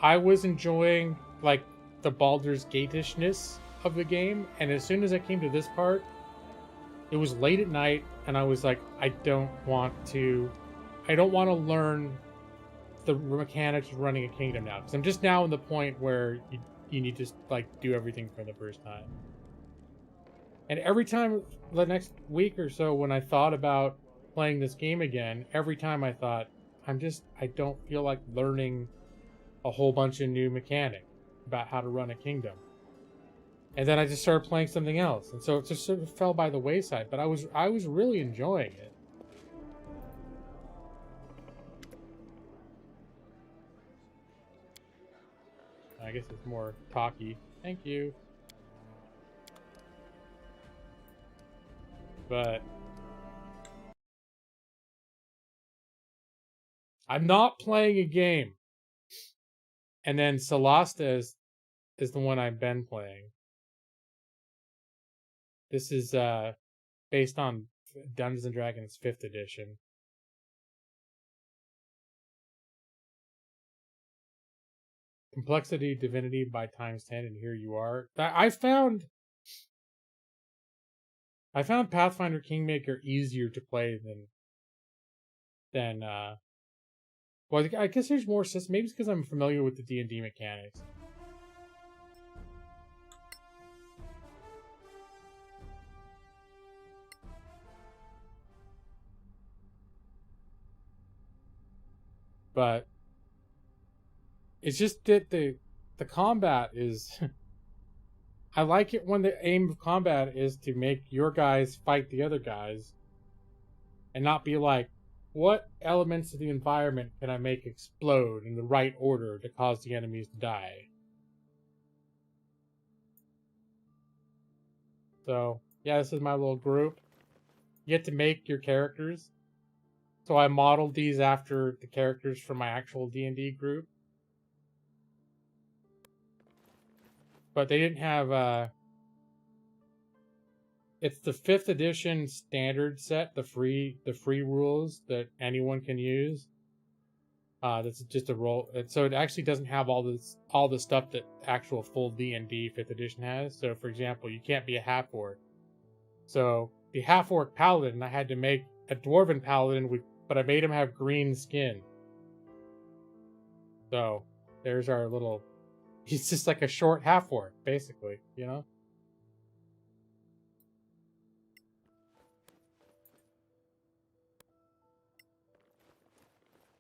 I was enjoying like the Baldur's Gate-ishness of the game, and as soon as I came to this part, it was late at night and I was like, I don't want to learn the mechanics of running a kingdom now, because I'm just now in the point where you need to like do everything for the first time. And every time the next week or so when I thought about playing this game again, every time I thought, I don't feel like learning a whole bunch of new mechanics about how to run a kingdom. And then I just started playing something else, and so it just sort of fell by the wayside. But I was really enjoying it. I guess it's more talky. Thank you. But I'm not playing a game. And then Solasta is the one I've been playing. This is based on Dungeons & Dragons 5th edition. Complexity, divinity by times 10, and here you are. I found Pathfinder Kingmaker easier to play than well, I guess there's more systems. Maybe it's because I'm familiar with the D&D mechanics. But it's just that the combat is... I like it when the aim of combat is to make your guys fight the other guys and not be like, what elements of the environment can I make explode in the right order to cause the enemies to die? So, yeah, this is my little group. You get to make your characters. So I modeled these after the characters from my actual D&D group. But they didn't have, it's the 5th edition standard set, the free rules that anyone can use. That's just a roll. So it actually doesn't have all the stuff that actual full D&D 5th edition has. So for example, you can't be a half-orc. So the half-orc paladin, I had to make a dwarven paladin, but I made him have green skin. So there's our little He's just like a short half-orc, basically, you know?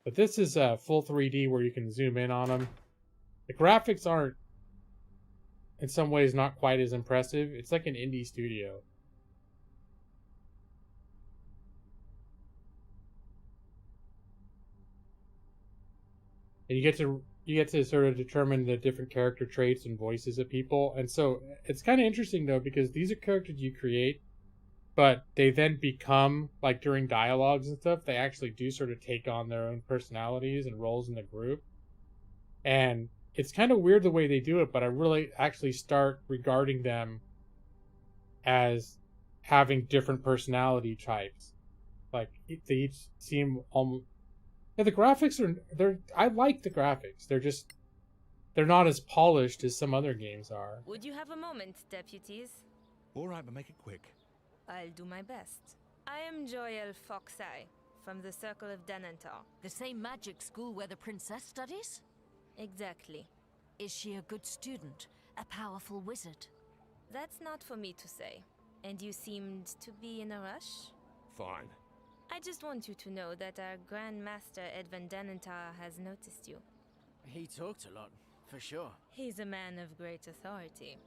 But this is full 3D where you can zoom in on them. The graphics aren't, in some ways, not quite as impressive. It's like an indie studio. And you get to sort of determine the different character traits and voices of people. And so it's kind of interesting, though, because these are characters you create, but they then become, like during dialogues and stuff, they actually do sort of take on their own personalities and roles in the group. And it's kind of weird the way they do it, but I really actually start regarding them as having different personality types. Like, they each seem almost... Yeah, the graphics are... I like the graphics. They're not as polished as some other games are. Would you have a moment, deputies? All right, but make it quick. I'll do my best. I am Joyel Foxeye, from the Circle of Denantar. The same magic school where the princess studies? Exactly. Is she a good student? A powerful wizard? That's not for me to say. And you seemed to be in a rush? Fine. I just want you to know that our Grand Master Edvin Denantar has noticed you. He talked a lot, for sure. He's a man of great authority.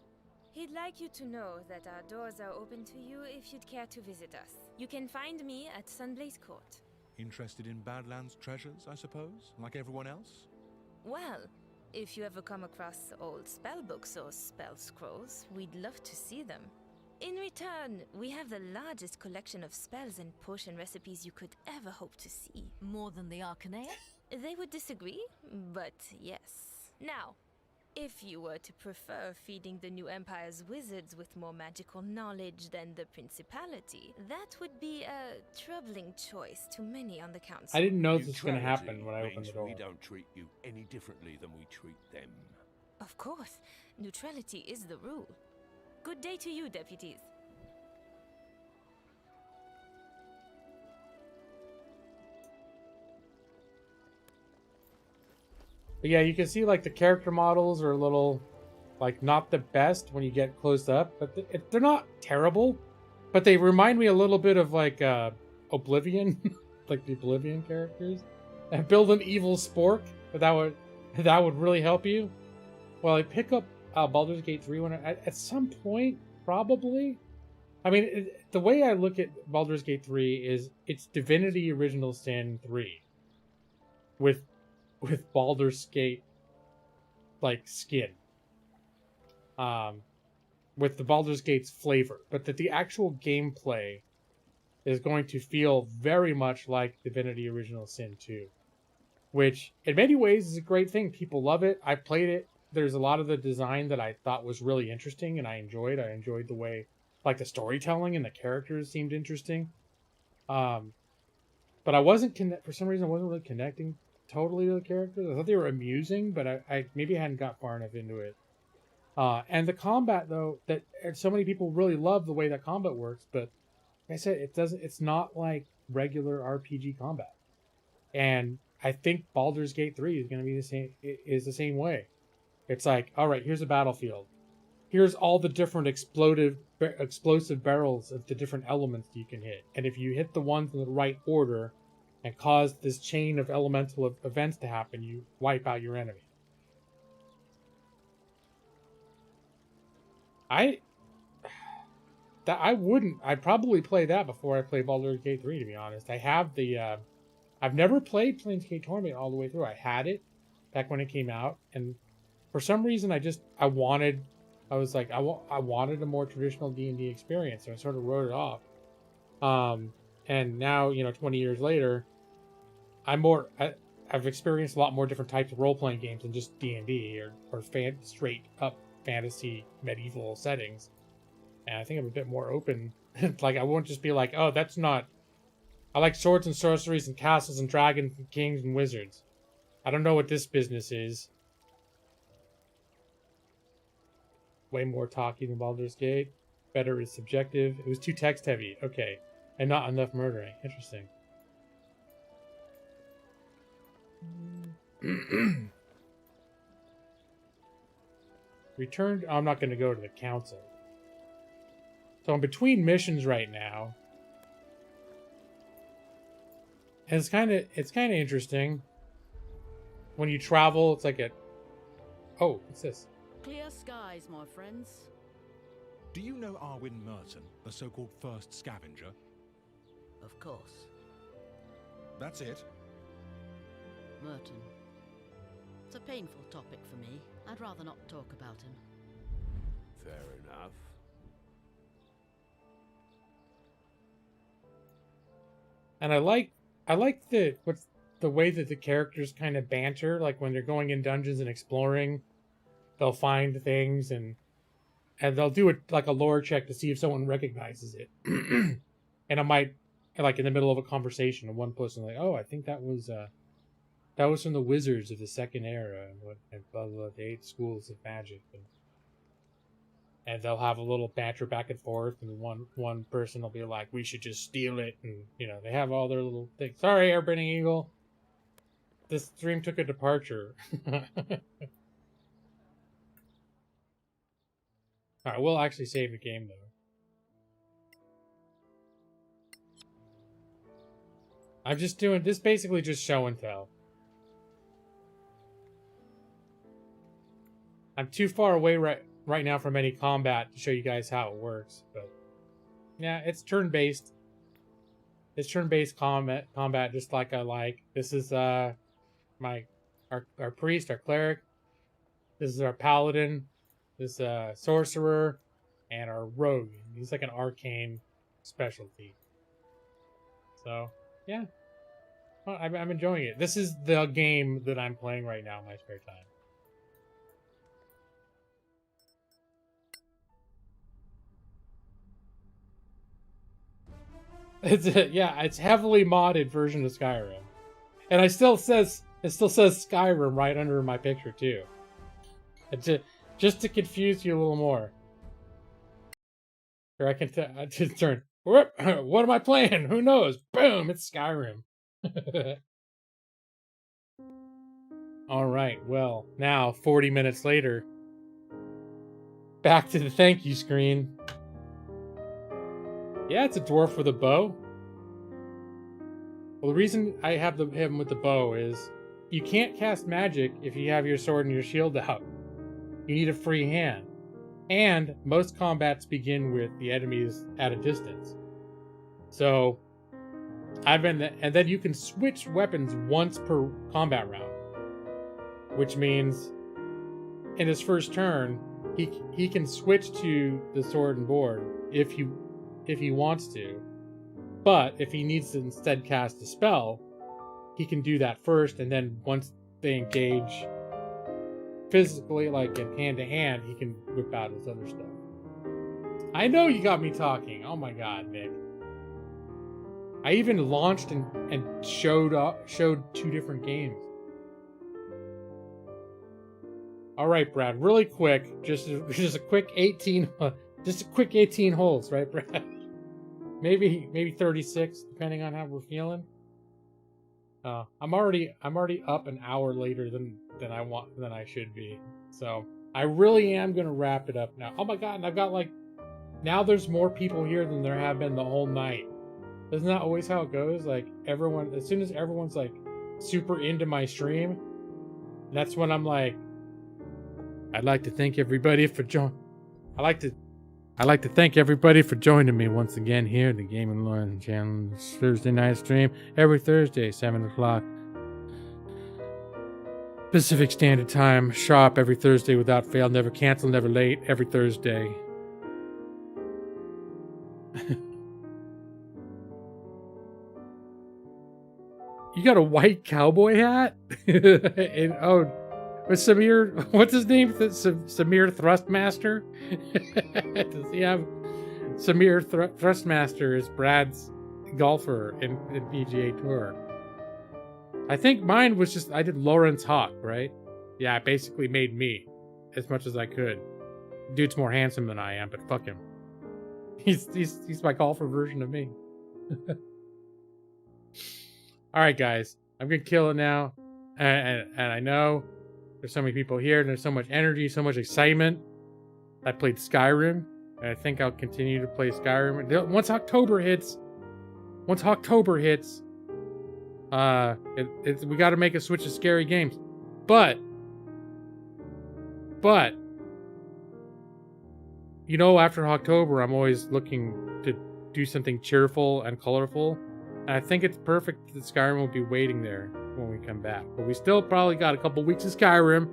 He'd like you to know that our doors are open to you if you'd care to visit us. You can find me at Sunblaze Court. Interested in Badlands treasures, I suppose, like everyone else? Well, if you ever come across old spellbooks or spell scrolls, we'd love to see them. In return, we have the largest collection of spells and potion recipes you could ever hope to see. More than the Arcanea? They would disagree, but yes. Now, if you were to prefer feeding the new Empire's wizards with more magical knowledge than the Principality, that would be a troubling choice to many on the Council. I didn't know this was going to happen when I opened the door. We don't treat you any differently than we treat them. Of course, neutrality is the rule. Good day to you, deputies. But yeah, you can see like the character models are a little, like, not the best when you get close up, but they're not terrible. But they remind me a little bit of like Oblivion, like the Oblivion characters. And build an evil spork, that would really help you. Well, I pick up Baldur's Gate 3 when at some point, probably. I mean, the way I look at Baldur's Gate 3 is it's Divinity Original Sin 3 with Baldur's Gate like skin, with the Baldur's Gate's flavor, but that the actual gameplay is going to feel very much like Divinity Original Sin 2, which in many ways is a great thing. People love it. I played it. There's a lot of the design that I thought was really interesting and I enjoyed. I enjoyed the way, like, the storytelling and the characters seemed interesting. But I wasn't for some reason I wasn't really connecting totally to the characters. I thought they were amusing, but I maybe hadn't got far enough into it. And the combat, though, that so many people really love the way that combat works, but like I said, it's not like regular RPG combat. And I think Baldur's Gate 3 is going to be the same way. It's like, all right, here's a battlefield. Here's all the different explosive barrels of the different elements you can hit. And if you hit the ones in the right order and cause this chain of elemental events to happen, you wipe out your enemy. I'd probably play that before I play Baldur's Gate 3, to be honest. I have I've never played Planescape Torment all the way through. I had it back when it came out, and for some reason I wanted a more traditional D&D experience, so I sort of wrote it off. And now, 20 years later, I've experienced a lot more different types of role-playing games than just D&D or straight up fantasy medieval settings. And I think I'm a bit more open. Like, I won't just be like, oh, that's not... I like swords and sorceries and castles and dragons and kings and wizards. I don't know what this business is. Way more talky than Baldur's Gate. Better is subjective. It was too text heavy. Okay. And not enough murdering. Interesting. Returned. I'm not going to go to the council. So I'm between missions right now. And it's kind of interesting. When you travel, it's like a... Oh, what's this? Clear skies, my friends. Do you know Arwin Merton, the so-called first scavenger? Of course. That's it? Merton. It's a painful topic for me. I'd rather not talk about him. Fair enough. And I like the way that the characters kind of banter. Like when they're going in dungeons and exploring, they'll find things and they'll do it like a lore check to see if someone recognizes it. And I might, like in the middle of a conversation, and one person like, "Oh, I think that was from the Wizards of the Second Era, and blah blah, the 8 schools of magic." And they'll have a little banter back and forth, and one person will be like, "We should just steal it," and they have all their little things. Sorry, Airbending Eagle, this stream took a departure. All right, we'll actually save the game though. I'm just doing this, basically just show and tell. I'm too far away right now from any combat to show you guys how it works, but yeah, it's turn-based. It's turn-based combat just like I like. This is our priest, our cleric. This is our paladin, this sorcerer, and our rogue. He's like an arcane specialty. So yeah, well, I'm enjoying it. This is the game that I'm playing right now in my spare time. It's heavily modded version of Skyrim, and it still says Skyrim right under my picture too. Just to confuse you a little more. Or I can just turn. What am I playing? Who knows? Boom! It's Skyrim. All right. Well, now 40 minutes later, back to the thank you screen. Yeah, it's a dwarf with a bow. Well, the reason I have him with the bow is you can't cast magic if you have your sword and your shield out. You need a free hand. And most combats begin with the enemies at a distance. So, and then you can switch weapons once per combat round. Which means, in his first turn, he can switch to the sword and board if he wants to. But if he needs to instead cast a spell, he can do that first, and then once they engage physically, like in hand to hand, he can whip out his other stuff. I know you got me talking. Oh my god, Nick. I even launched and showed 2 different games. All right, Brad. Really quick, just a quick 18, just a quick 18 holes, right, Brad? Maybe 36, depending on how we're feeling. I'm already up an hour later than I should be. So I really am gonna wrap it up now. Oh my god, and I've got now there's more people here than there have been the whole night. Isn't that always how it goes? Like everyone, as soon as everyone's like super into my stream, that's when I'm like, I'd like to thank everybody for joining. I'd like to thank everybody for joining me once again here at the Gaming Lauren channel. This Thursday night stream every Thursday, 7 o'clock Pacific Standard Time. Shop every Thursday without fail. Never cancel, never late. Every Thursday. You got a white cowboy hat? And, oh, with Samir, what's his name? Samir Thrustmaster? Does he have Samir Thrustmaster is Brad's golfer in PGA Tour? I think mine was just, I did Lawrence Hawk, right? Yeah, I basically made me as much as I could. Dude's more handsome than I am, but fuck him. He's my golfer version of me. All right, guys, I'm gonna kill it now, and I know There's so many people here, and there's so much energy, so much excitement. I played Skyrim, and I think I'll continue to play Skyrim. Once October hits, we got to make a switch to scary games. But, you know, after October, I'm always looking to do something cheerful and colorful. And I think it's perfect that Skyrim will be waiting there when we come back. But we still probably got a couple weeks of Skyrim.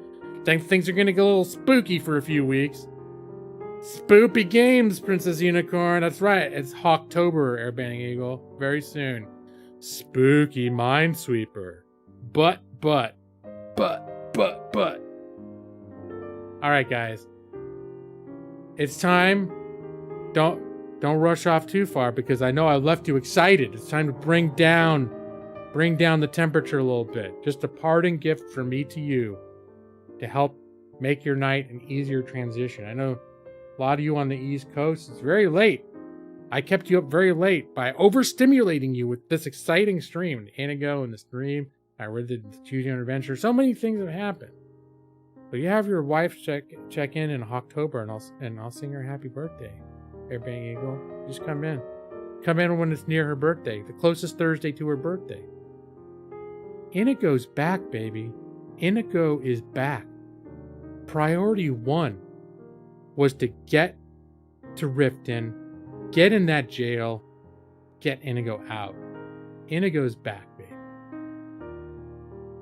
Think things are going to get a little spooky for a few weeks. Spoopy games, Princess Unicorn. That's right. It's Hawktober, Airbending Eagle. Very soon. Spooky Minesweeper. But. Alright, guys. It's time. Don't rush off too far because I know I left you excited. It's time to bring down the temperature a little bit. Just a parting gift from me to you to help make your night an easier transition. I know a lot of you on the East Coast, it's very late. I kept you up very late by overstimulating you with this exciting stream. The INIGO and the stream. I read the Choose Your Own Adventure. So many things have happened. But you have your wife check in October, and I'll sing her happy birthday. Airbending Eagle, just come in. Come in when it's near her birthday, the closest Thursday to her birthday. INIGO's back, baby. INIGO is back. Priority 1 was to get to Riften, get in that jail, get INIGO out. INIGO's back, baby.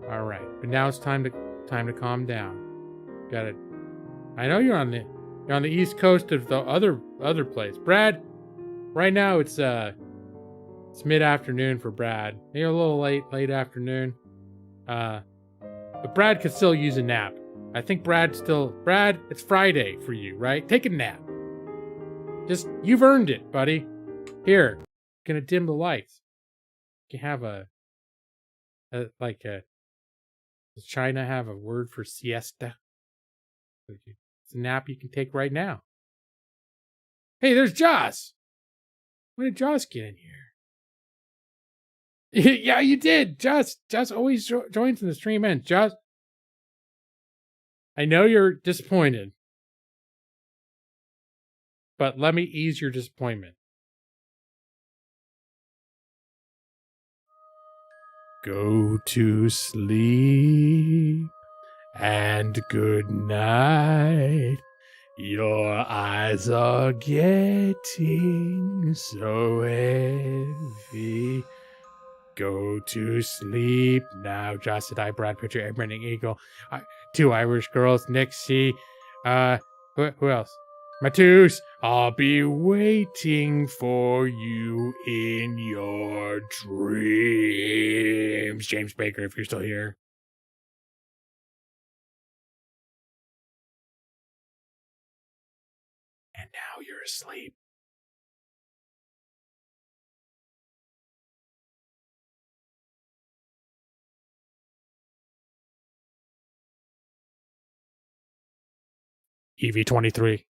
All right, but now it's time to calm down. Got it. I know you're on the East Coast of the other place, Brad. Right now it's mid-afternoon for Brad. Maybe a little late afternoon. But Brad could still use a nap. I think Brad, it's Friday for you, right? Take a nap. You've earned it, buddy. Here, gonna dim the lights. You can have does China have a word for siesta? It's a nap you can take right now. Hey, there's Joss. When did Joss get in here? Yeah, you did. Joss always joins in the stream end. Joss, I know you're disappointed, but let me ease your disappointment. Go to sleep and good night. Your eyes are getting so heavy. Go to sleep now. Joss and I, Brad Pitcher, Airbending Eagle. 2 Irish girls, Nixie. Who else? Matus. I'll be waiting for you in your dreams. James Baker, if you're still here. And now you're asleep. EV23.